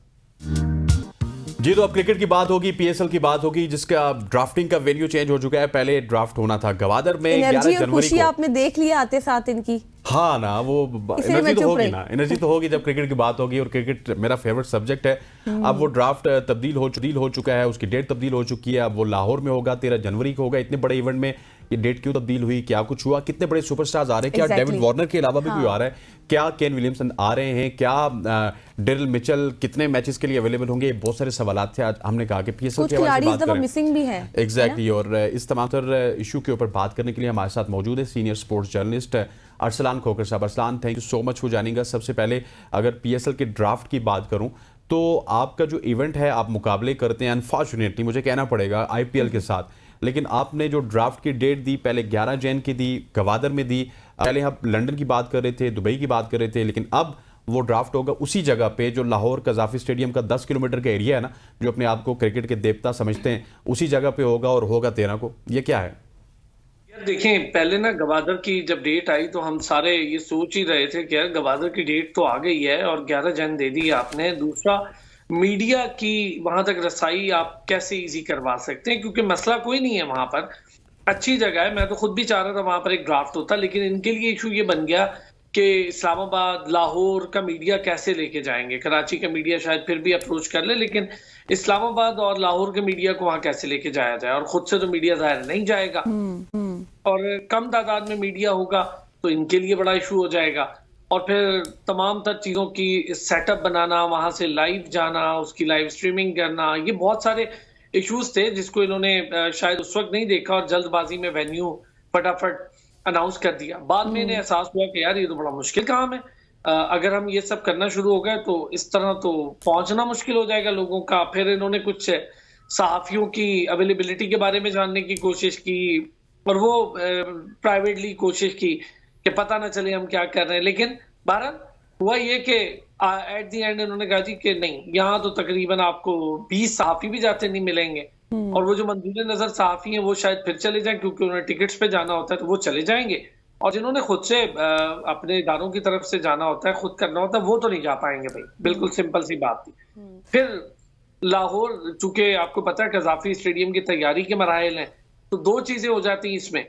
जी, तो अब क्रिकेट की बात होगी, पीएसएल की बात होगी, जिसका ड्राफ्टिंग का वेन्यू चेंज हो चुका है। पहले ड्राफ्ट होना था गवादर में 11 जनवरी को। आपने देख लिया आते साथ इनकी, हाँ ना, वो एनर्जी तो होगी ना, एनर्जी तो होगी जब क्रिकेट की बात होगी, और क्रिकेट मेरा फेवरेट सब्जेक्ट है। अब वो ड्राफ्ट तब्दील हो चुका है, उसकी डेट तब्दील हो चुकी है। अब वो लाहौर में होगा, 13 जनवरी को होगा। इतने बड़े इवेंट में ये डेट क्यों तब्दील हुई, क्या कुछ हुआ, कितने बड़े सुपरस्टार्स आ रहे हैं, क्या डेविड वार्नर के अलावा भी कोई आ रहा है, क्या केन विलियमसन आ रहे हैं, क्या डेरिल मिचेल कितने मैचेस के लिए अवेलेबल होंगे, बहुत सारे सवाल थे। आज हमने कहा कि पीएसएल के हवाले से बात करें, मिसिंग भी है एग्जैक्टली। और इस तमाम तर इशू के ऊपर बात करने के लिए हमारे साथ मौजूद है senior sports journalist Arsalan Khokhar साहब। Arsalan, thank you so much for joining अस। सबसे पहले अगर पीएसएल के ड्राफ्ट की बात करूं तो आपका जो इवेंट है, आप मुकाबले करते हैं, अनफॉर्चुनेटली मुझे कहना पड़ेगा, आईपीएल के साथ, लेकिन आपने जो ड्राफ्ट की डेट दी, पहले 11 जैन की दी, गवादर में दी, पहले हम लंदन की बात कर रहे थे, दुबई की बात कर रहे थे, लेकिन अब वो ड्राफ्ट होगा उसी जगह पे जो लाहौर कज़ाफ़ी स्टेडियम का 10 किलोमीटर का एरिया है ना, जो अपने आप को क्रिकेट के देवता समझते हैं, उसी जगह पे होगा और होगा 13 को। ये क्या है? यार देखें, पहले ना गवादर की जब डेट आई तो हम सारे ये सोच ही रहे थे कि यार गवादर की डेट तो आ गई है और 11 जन दे दी आपने। दूसरा, मीडिया की वहां तक रसाई आप कैसे इजी करवा सकते हैं, क्योंकि मसला कोई नहीं है वहां पर, अच्छी जगह है। मैं तो खुद भी चाह रहा था वहां पर एक ड्राफ्ट होता, लेकिन इनके लिए इशू ये बन गया कि इस्लामाबाद, लाहौर का मीडिया कैसे लेके जाएंगे। कराची का मीडिया शायद फिर भी अप्रोच कर ले, लेकिन इस्लामाबाद और लाहौर के मीडिया को वहां कैसे लेके जाया जाए, और खुद से तो मीडिया जाहिर नहीं जाएगा, और कम तादाद में मीडिया होगा तो इनके लिए बड़ा इशू हो जाएगा। और फिर तमाम तर चीजों की सेटअप बनाना, वहां से लाइव जाना, उसकी लाइव स्ट्रीमिंग करना, ये बहुत सारे इश्यूज थे जिसको इन्होंने शायद उस वक्त नहीं देखा और जल्दबाजी में वेन्यू फटाफट अनाउंस कर दिया। बाद में इन्हें एहसास हुआ कि यार ये तो बड़ा मुश्किल काम है, अगर हम ये सब करना शुरू हो गए तो इस तरह तो पहुंचना मुश्किल हो जाएगा लोगों का। फिर इन्होंने कुछ सहाफियों की अवेलेबिलिटी के बारे में जानने की कोशिश की, और वो प्राइवेटली कोशिश की कि पता ना चले हम क्या कर रहे हैं। लेकिन बहरहाल हुआ ये कि एट द एंड इन्होंने कहा जी कि नहीं, यहाँ तो तकरीबन आपको 20 सहाफी भी जाते नहीं मिलेंगे, और वो जो मंजूर नजर सहाफी हैं वो शायद फिर चले जाएं, क्योंकि उन्हें टिकट्स पे जाना होता है तो वो चले जाएंगे, और जिन्होंने खुद से अपने इदारों की तरफ से जाना होता है, खुद करना होता है, वो तो नहीं जा पाएंगे भाई। बिल्कुल सिंपल सी बात थी। फिर लाहौर, चूंकि आपको पता है कज़ाफ़ी स्टेडियम की तैयारी के मराहिल हैं, तो दो चीजें हो जाती हैं इसमें।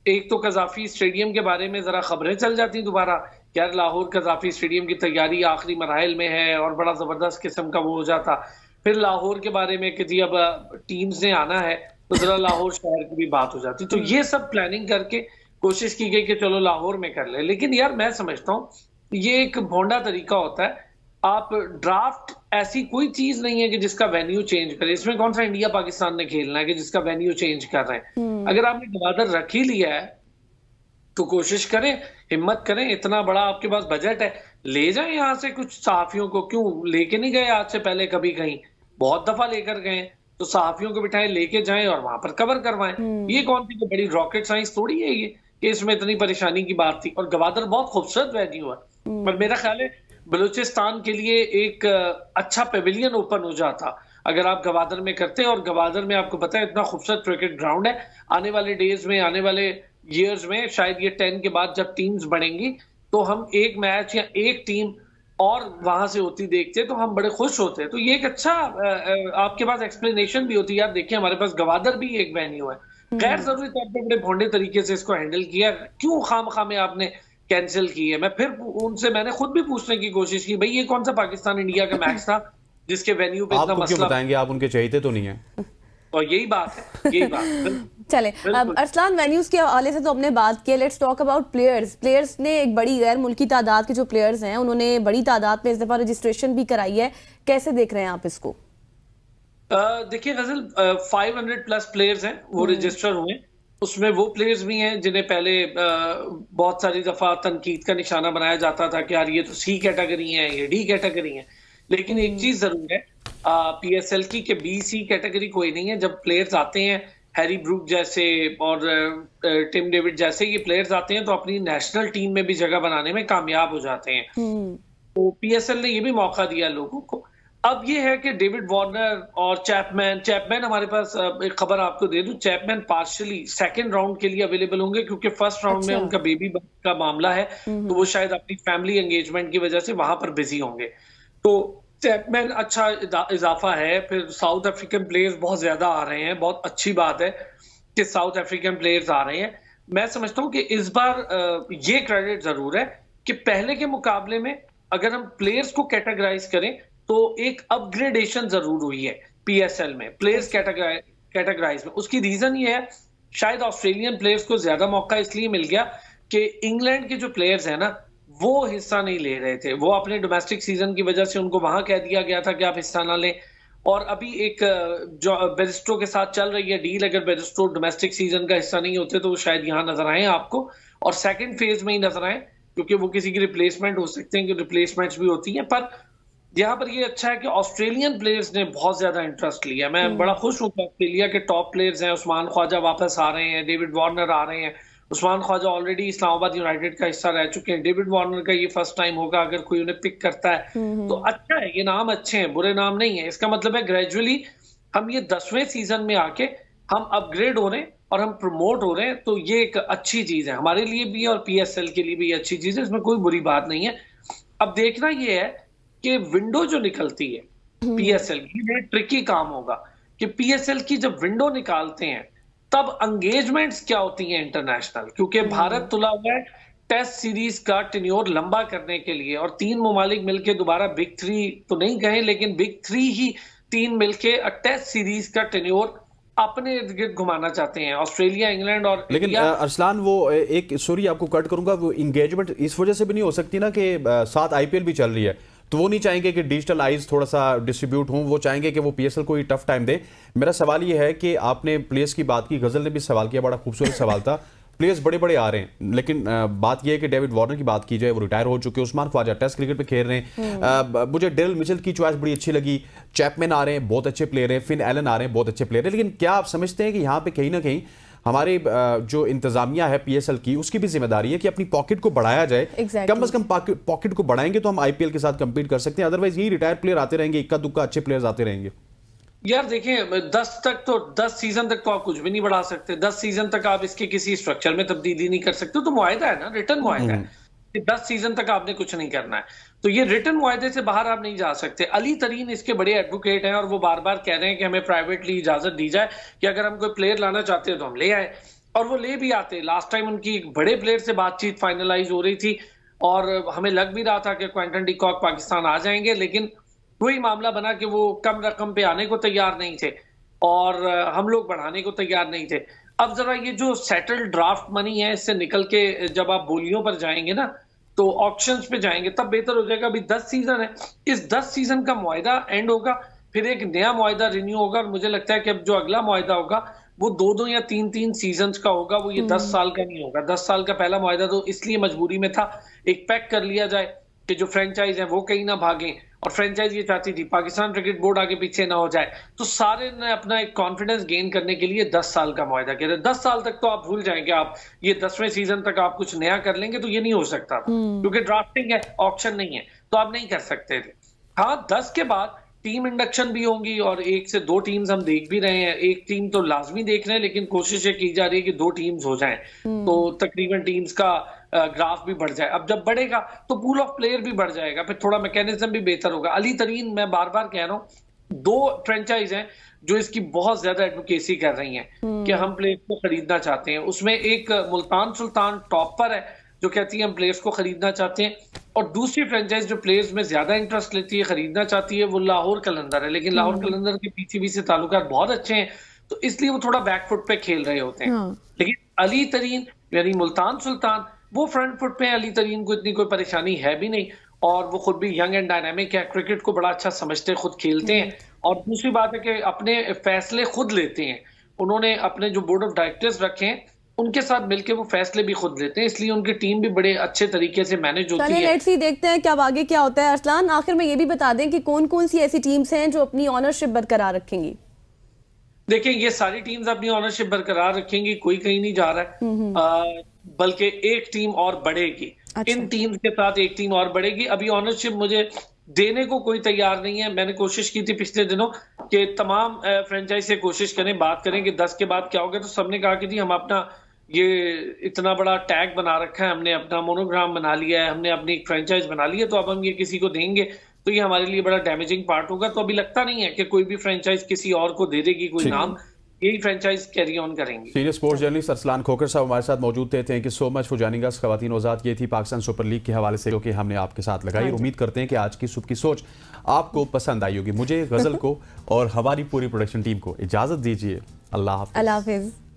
एक तो कज़ाफ़ी स्टेडियम के बारे में जरा खबरें चल जाती दोबारा, यार लाहौर कज़ाफ़ी स्टेडियम की तैयारी आखिरी मराहिल में है, और बड़ा जबरदस्त किस्म का वो हो जाता। फिर लाहौर के बारे में कि जी अब टीम्स ने आना है तो जरा लाहौर शहर की भी बात हो जाती। तो ये सब प्लानिंग करके कोशिश की गई कि चलो लाहौर में कर ले। लेकिन यार मैं समझता हूँ ये एक भोंडा तरीका होता है। आप ड्राफ्ट ऐसी कोई चीज नहीं है कि जिसका वेन्यू चेंज करे। इसमें कौन सा इंडिया पाकिस्तान ने खेलना है कि जिसका वेन्यू चेंज कर रहे हैं। अगर आपने गवादर रख ही लिया है तो कोशिश करें, हिम्मत करें, इतना बड़ा आपके पास बजट है, ले जाएं यहाँ से कुछ सहाफियों को। क्यों लेके नहीं गए आज से पहले कभी कहीं? बहुत दफा लेकर गए, तो सहाफियों को बिठाएं, लेके जाएं और वहां पर कवर करवाएं। ये कौन सी बड़ी रॉकेट साइंस थोड़ी है ये कि इसमें इतनी परेशानी की बात थी। और गवादर बहुत खूबसूरत वेन्यू है, पर मेरा ख्याल है बलूचिस्तान के लिए एक अच्छा पेविलियन ओपन हो जाता अगर आप गवादर में करते। और गवादर में आपको पता है इतना खूबसूरत क्रिकेट ग्राउंड है। आने वाले डेज में, आने वाले ईयर्स में, शायद ये 10 के बाद जब टीम्स बढ़ेंगी तो हम एक मैच या एक टीम और वहां से होती देखते तो हम बड़े खुश होते। तो ये एक अच्छा आपके पास एक्सप्लेनेशन भी होती है। यार देखिए हमारे पास गवादर भी एक वेन्यू है, गैर जरूरी तौर पर बड़े भोंडे तरीके से इसको हैंडल किया, क्यों खामखा में आपने कैंसिल की है। मैं फिर उनसे मैंने खुद भी पूछने की कोशिश की, भाई ये कौन सा पाकिस्तान इंडिया का मैच था जिसके वेन्यू पे इतना मसला। बताएंगे आप उनके चाहते तो नहीं है, और यही बात है, यही बात। चले अब अरसलान, वेन्यूज के हवाले से तो हमने बात की, let's talk about players. Players ने एक बड़ी गैर मुल्की तादाद के जो प्लेयर्स हैं उन्होंने बड़ी तादाद में इस दफा रजिस्ट्रेशन भी कराई है, कैसे देख रहे हैं आप इसको? देखिए गजल, 500 प्लस प्लेयर्स हैं वो रजिस्टर हुए। उसमें वो प्लेयर्स भी हैं जिन्हें पहले बहुत सारी दफा तनकीद का निशाना बनाया जाता था कि यार ये तो सी कैटेगरी है, ये डी कैटेगरी है। लेकिन एक चीज जरूर है पीएसएल की कि बी सी कैटेगरी कोई नहीं है। जब प्लेयर्स आते हैं, हैरी ब्रूक जैसे और टिम डेविड जैसे ये प्लेयर्स आते हैं तो अपनी नेशनल टीम में भी जगह बनाने में कामयाब हो जाते हैं। तो पीएसएल ने ये भी मौका दिया लोगों को। अब ये है कि डेविड वार्नर और चैपमैन हमारे पास, एक खबर आपको दे दूं, चैपमैन पार्शियली सेकंड राउंड के लिए अवेलेबल होंगे क्योंकि फर्स्ट राउंड में उनका बेबी का मामला है, तो वो शायद अपनी फैमिली एंगेजमेंट की वजह से वहां पर बिजी होंगे। तो चैपमैन अच्छा इजाफा है। फिर साउथ अफ्रीकन प्लेयर्स बहुत ज्यादा आ रहे हैं, बहुत अच्छी बात है कि साउथ अफ्रीकन प्लेयर्स आ रहे हैं। मैं समझता हूँ कि इस बार ये क्रेडिट जरूर है कि पहले के मुकाबले में अगर हम प्लेयर्स को कैटेगराइज करें तो एक अपग्रेडेशन जरूर हुई है पीएसएल में प्लेयर्स कैटेगराइज में। उसकी रीजन ये है, शायद ऑस्ट्रेलियन प्लेयर्स को ज्यादा मौका इसलिए मिल गया कि इंग्लैंड के जो प्लेयर्स हैं ना वो हिस्सा नहीं ले रहे थे। वो अपने डोमेस्टिक सीजन की वजह से उनको वहां कह दिया गया था कि आप हिस्सा ना लें। और अभी एक जो बेरिस्टो के साथ चल रही है डील, अगर बेरिस्टो डोमेस्टिक सीजन का हिस्सा नहीं होते तो वो शायद यहाँ नजर आए आपको, और सेकंड फेज में ही नजर आए, क्योंकि वो किसी की रिप्लेसमेंट हो सकते हैं, कि रिप्लेसमेंट्स भी होती हैं। पर यहाँ पर ये अच्छा है कि ऑस्ट्रेलियन प्लेयर्स ने बहुत ज्यादा इंटरेस्ट लिया। मैं बड़ा खुश हूँ कि ऑस्ट्रेलिया के टॉप प्लेयर्स हैं, उस्मान ख्वाजा वापस आ रहे हैं, डेविड वार्नर आ रहे हैं। उस्मान ख्वाजा ऑलरेडी इस्लामाबाद यूनाइटेड का हिस्सा रह चुके हैं, डेविड वार्नर का ये फर्स्ट टाइम होगा अगर कोई उन्हें पिक करता है तो अच्छा है। ये नाम अच्छे हैं, बुरे नाम नहीं है। इसका मतलब है ग्रेजुअली हम ये 10वें सीजन में आके हम अपग्रेड हो रहे हैं और हम प्रमोट हो रहे हैं, तो ये एक अच्छी चीज है हमारे लिए भी और PSL के लिए भी अच्छी चीज है, इसमें कोई बुरी बात नहीं है। अब देखना ये है कि विंडो जो निकलती है PSL की, ये ट्रिकी काम होगा कि PSL की जब विंडो निकालते हैं तब एंगेजमेंट्स क्या होती हैं इंटरनेशनल, क्योंकि भारत तुला हुआ है टेस्ट सीरीज का टेन्योर लंबा करने के लिए और 3 ममालिक मिलके दोबारा बिग 3 तो नहीं कहें लेकिन बिग 3 ही 3 मिलके टेस्ट सीरीज का टेन्योर अपने इर्द गिर्द घुमाना चाहते हैं, ऑस्ट्रेलिया, इंग्लैंड और लेकिन अरसलान वो एक सॉरी आपको कट करूंगा, वो इंगेजमेंट इस वजह से भी नहीं हो सकती ना कि साथ IPL भी चल रही है, तो वो नहीं चाहेंगे कि डिजिटल आइज थोड़ा सा डिस्ट्रीब्यूट हों, वो चाहेंगे कि वो PSL को ही टफ टाइम दे। मेरा सवाल ये है कि आपने प्लेयर्स की बात की, गजल ने भी सवाल किया, बड़ा खूबसूरत सवाल था। प्लेयर्स बड़े बड़े आ रहे हैं, लेकिन बात यह है कि डेविड वार्नर की बात की जाए, वो रिटायर हो चुके हैं, उस्मान ख्वाजा टेस्ट क्रिकेट पे खेल रहे हैं। मुझे डेरिल मिचेल की चॉइस बड़ी अच्छी लगी, चैपमैन आ रहे हैं, बहुत अच्छे प्लेयर हैं, फिन एलन आ रहे हैं, बहुत अच्छे प्लेयर हैं। लेकिन क्या आप समझते हैं कि यहाँ पे कहीं ना कहीं हमारे जो इंतजामिया है PSL की, उसकी भी जिम्मेदारी है कि अपनी पॉकेट को बढ़ाया जाए? कम से कम पॉकेट को बढ़ाएंगे तो हम IPL के साथ कंपीट कर सकते हैं, अदरवाइज यही रिटायर प्लेयर आते रहेंगे, इक्का दुक्का अच्छे प्लेयर्स आते रहेंगे। यार देखें 10 सीजन तक तो आप कुछ भी नहीं बढ़ा सकते, 10 सीजन तक आप इसके किसी स्ट्रक्चर में तब्दीली नहीं कर सकते, तो मुआहदा है ना, रिटर्न मुआहदा है कि 10 सीजन तक आपने कुछ नहीं करना है, तो ये रिटर्न मुआहदे से बाहर आप नहीं जा सकते। अली तरीन इसके बड़े एडवोकेट हैं और वो बार बार कह रहे हैं कि हमें प्राइवेटली इजाजत दी जाए कि अगर हम कोई प्लेयर लाना चाहते हैं तो हम ले आए, और वो ले भी आते। लास्ट टाइम उनकी एक बड़े प्लेयर से बातचीत फाइनलाइज हो रही थी और हमें लग भी रहा था कि क्विंटन डी कॉक पाकिस्तान आ जाएंगे, लेकिन वही मामला बना कि वो कम रकम पे आने को तैयार नहीं थे और हम लोग बढ़ाने को तैयार नहीं थे। अब जरा ये जो सेटल्ड ड्राफ्ट मनी है, इससे निकल के जब आप बोलियों पर जाएंगे ना, तो ऑक्शंस पे जाएंगे, तब बेहतर हो जाएगा। अभी 10 सीजन है, इस 10 सीजन का मुआहदा एंड होगा, फिर एक नया मुआहदा रिन्यू होगा, और मुझे लगता है कि अब जो अगला मुआहदा होगा वो 2-2 या 3-3 सीजन्स का होगा, वो ये 10 साल का नहीं होगा। 10 साल का पहला मुआहदा तो इसलिए मजबूरी में था, एक पैक कर लिया जाए कि जो फ्रेंचाइज है वो कहीं ना भागें, और फ्रेंचाइज ये चाहती थी पाकिस्तान क्रिकेट बोर्ड आगे पीछे ना हो जाए, तो सारे ने अपना एक कॉन्फिडेंस गेन करने के लिए 10 साल का मुआहदा किया। 10 साल तक तो आप भूल जाएंगे, आप ये 10वें सीजन तक आप कुछ नया कर लेंगे तो ये नहीं हो सकता था, क्योंकि ड्राफ्टिंग है, ऑक्शन नहीं है, तो आप नहीं कर सकते थे। हाँ, 10 के बाद टीम इंडक्शन भी होंगी और 1 से 2 टीम्स हम देख भी रहे हैं, एक टीम तो लाजमी देख रहे हैं, लेकिन कोशिश ये की जा रही है कि 2 टीम्स हो जाएं, तो तकरीबन टीम्स का ग्राफ भी बढ़ जाए। अब जब बढ़ेगा तो पूल ऑफ प्लेयर भी बढ़ जाएगा, फिर थोड़ा मैकेनिज्म भी बेहतर होगा। अली तरीन, मैं बार बार कह रहा हूँ, 2 फ्रेंचाइज हैं जो इसकी बहुत ज्यादा एडवोकेसी कर रही हैं कि हम प्लेयर्स को खरीदना चाहते हैं। उसमें एक मुल्तान सुल्तान टॉप पर है जो कहती है हम प्लेयर्स को खरीदना चाहते हैं, और दूसरी फ्रेंचाइज जो प्लेयर्स में ज्यादा इंटरेस्ट लेती है, खरीदना चाहती है, वो लाहौर कलंदर है। लेकिन लाहौर कलंदर के PCB से ताल्लुकात बहुत अच्छे हैं, तो इसलिए वो थोड़ा बैकफुट पे खेल रहे होते हैं। लेकिन अली तरीन यानी मुल्तान सुल्तान वो फ्रंट फुट पे, अली तरीन को इतनी कोई परेशानी है भी नहीं, और वो खुद भी यंग एंड डायनामिक है, क्रिकेट को बड़ा अच्छा समझते, खुद खेलते हैं, और दूसरी बात है कि अपने फैसले खुद लेते हैं। उन्होंने अपने जो बोर्ड ऑफ डायरेक्टर्स रखे हैं उनके साथ मिलकर वो फैसले भी खुद लेते हैं, इसलिए उनकी टीम भी बड़े अच्छे तरीके से मैनेज होती है। लेट्स सी, देखते हैं क्या आगे क्या होता है। अरसलान, आखिर में ये भी बता दें कि कौन कौन सी ऐसी टीम्स हैं जो अपनी ऑनरशिप बरकरार रखेंगी? देखें, ये सारी टीम्स अपनी ऑनरशिप बरकरार रखेंगी, कोई कहीं नहीं जा रहा है, बल्कि एक टीम और बढ़ेगी। अच्छा। इन टीम्स के साथ एक टीम और बढ़ेगी। अभी ऑनरशिप मुझे देने को कोई तैयार नहीं है। मैंने कोशिश की थी पिछले दिनों कि तमाम फ्रेंचाइज से कोशिश करें, बात करें कि 10 के बाद क्या होगा, तो सबने कहा कि जी हम अपना ये इतना बड़ा टैग बना रखा है, हमने अपना मोनोग्राम बना लिया है, हमने अपनी एक फ्रेंचाइज बना ली है, तो अब हम ये किसी को देंगे तो ये हमारे लिए बड़ा डैमेजिंग पार्ट होगा। तो अभी लगता नहीं है कि कोई भी फ्रेंचाइज किसी और को दे देगी कोई नाम, यही फ्रेंचाइज कैरी ऑन करेंगे। Senior sports journalist Arsalan Khokhar साहब हमारे साथ मौजूद थे। Thank you so much for joining us. ख्वातीन औज़ात, ये थी पाकिस्तान सुपर लीग के हवाले से जो कि हमने आपके साथ लगाई। उम्मीद करते हैं कि आज की सुबह की सोच आपको पसंद आई होगी। मुझे गजल को और हमारी पूरी प्रोडक्शन टीम को इजाजत दीजिए। अल्लाह हाफ़िज़।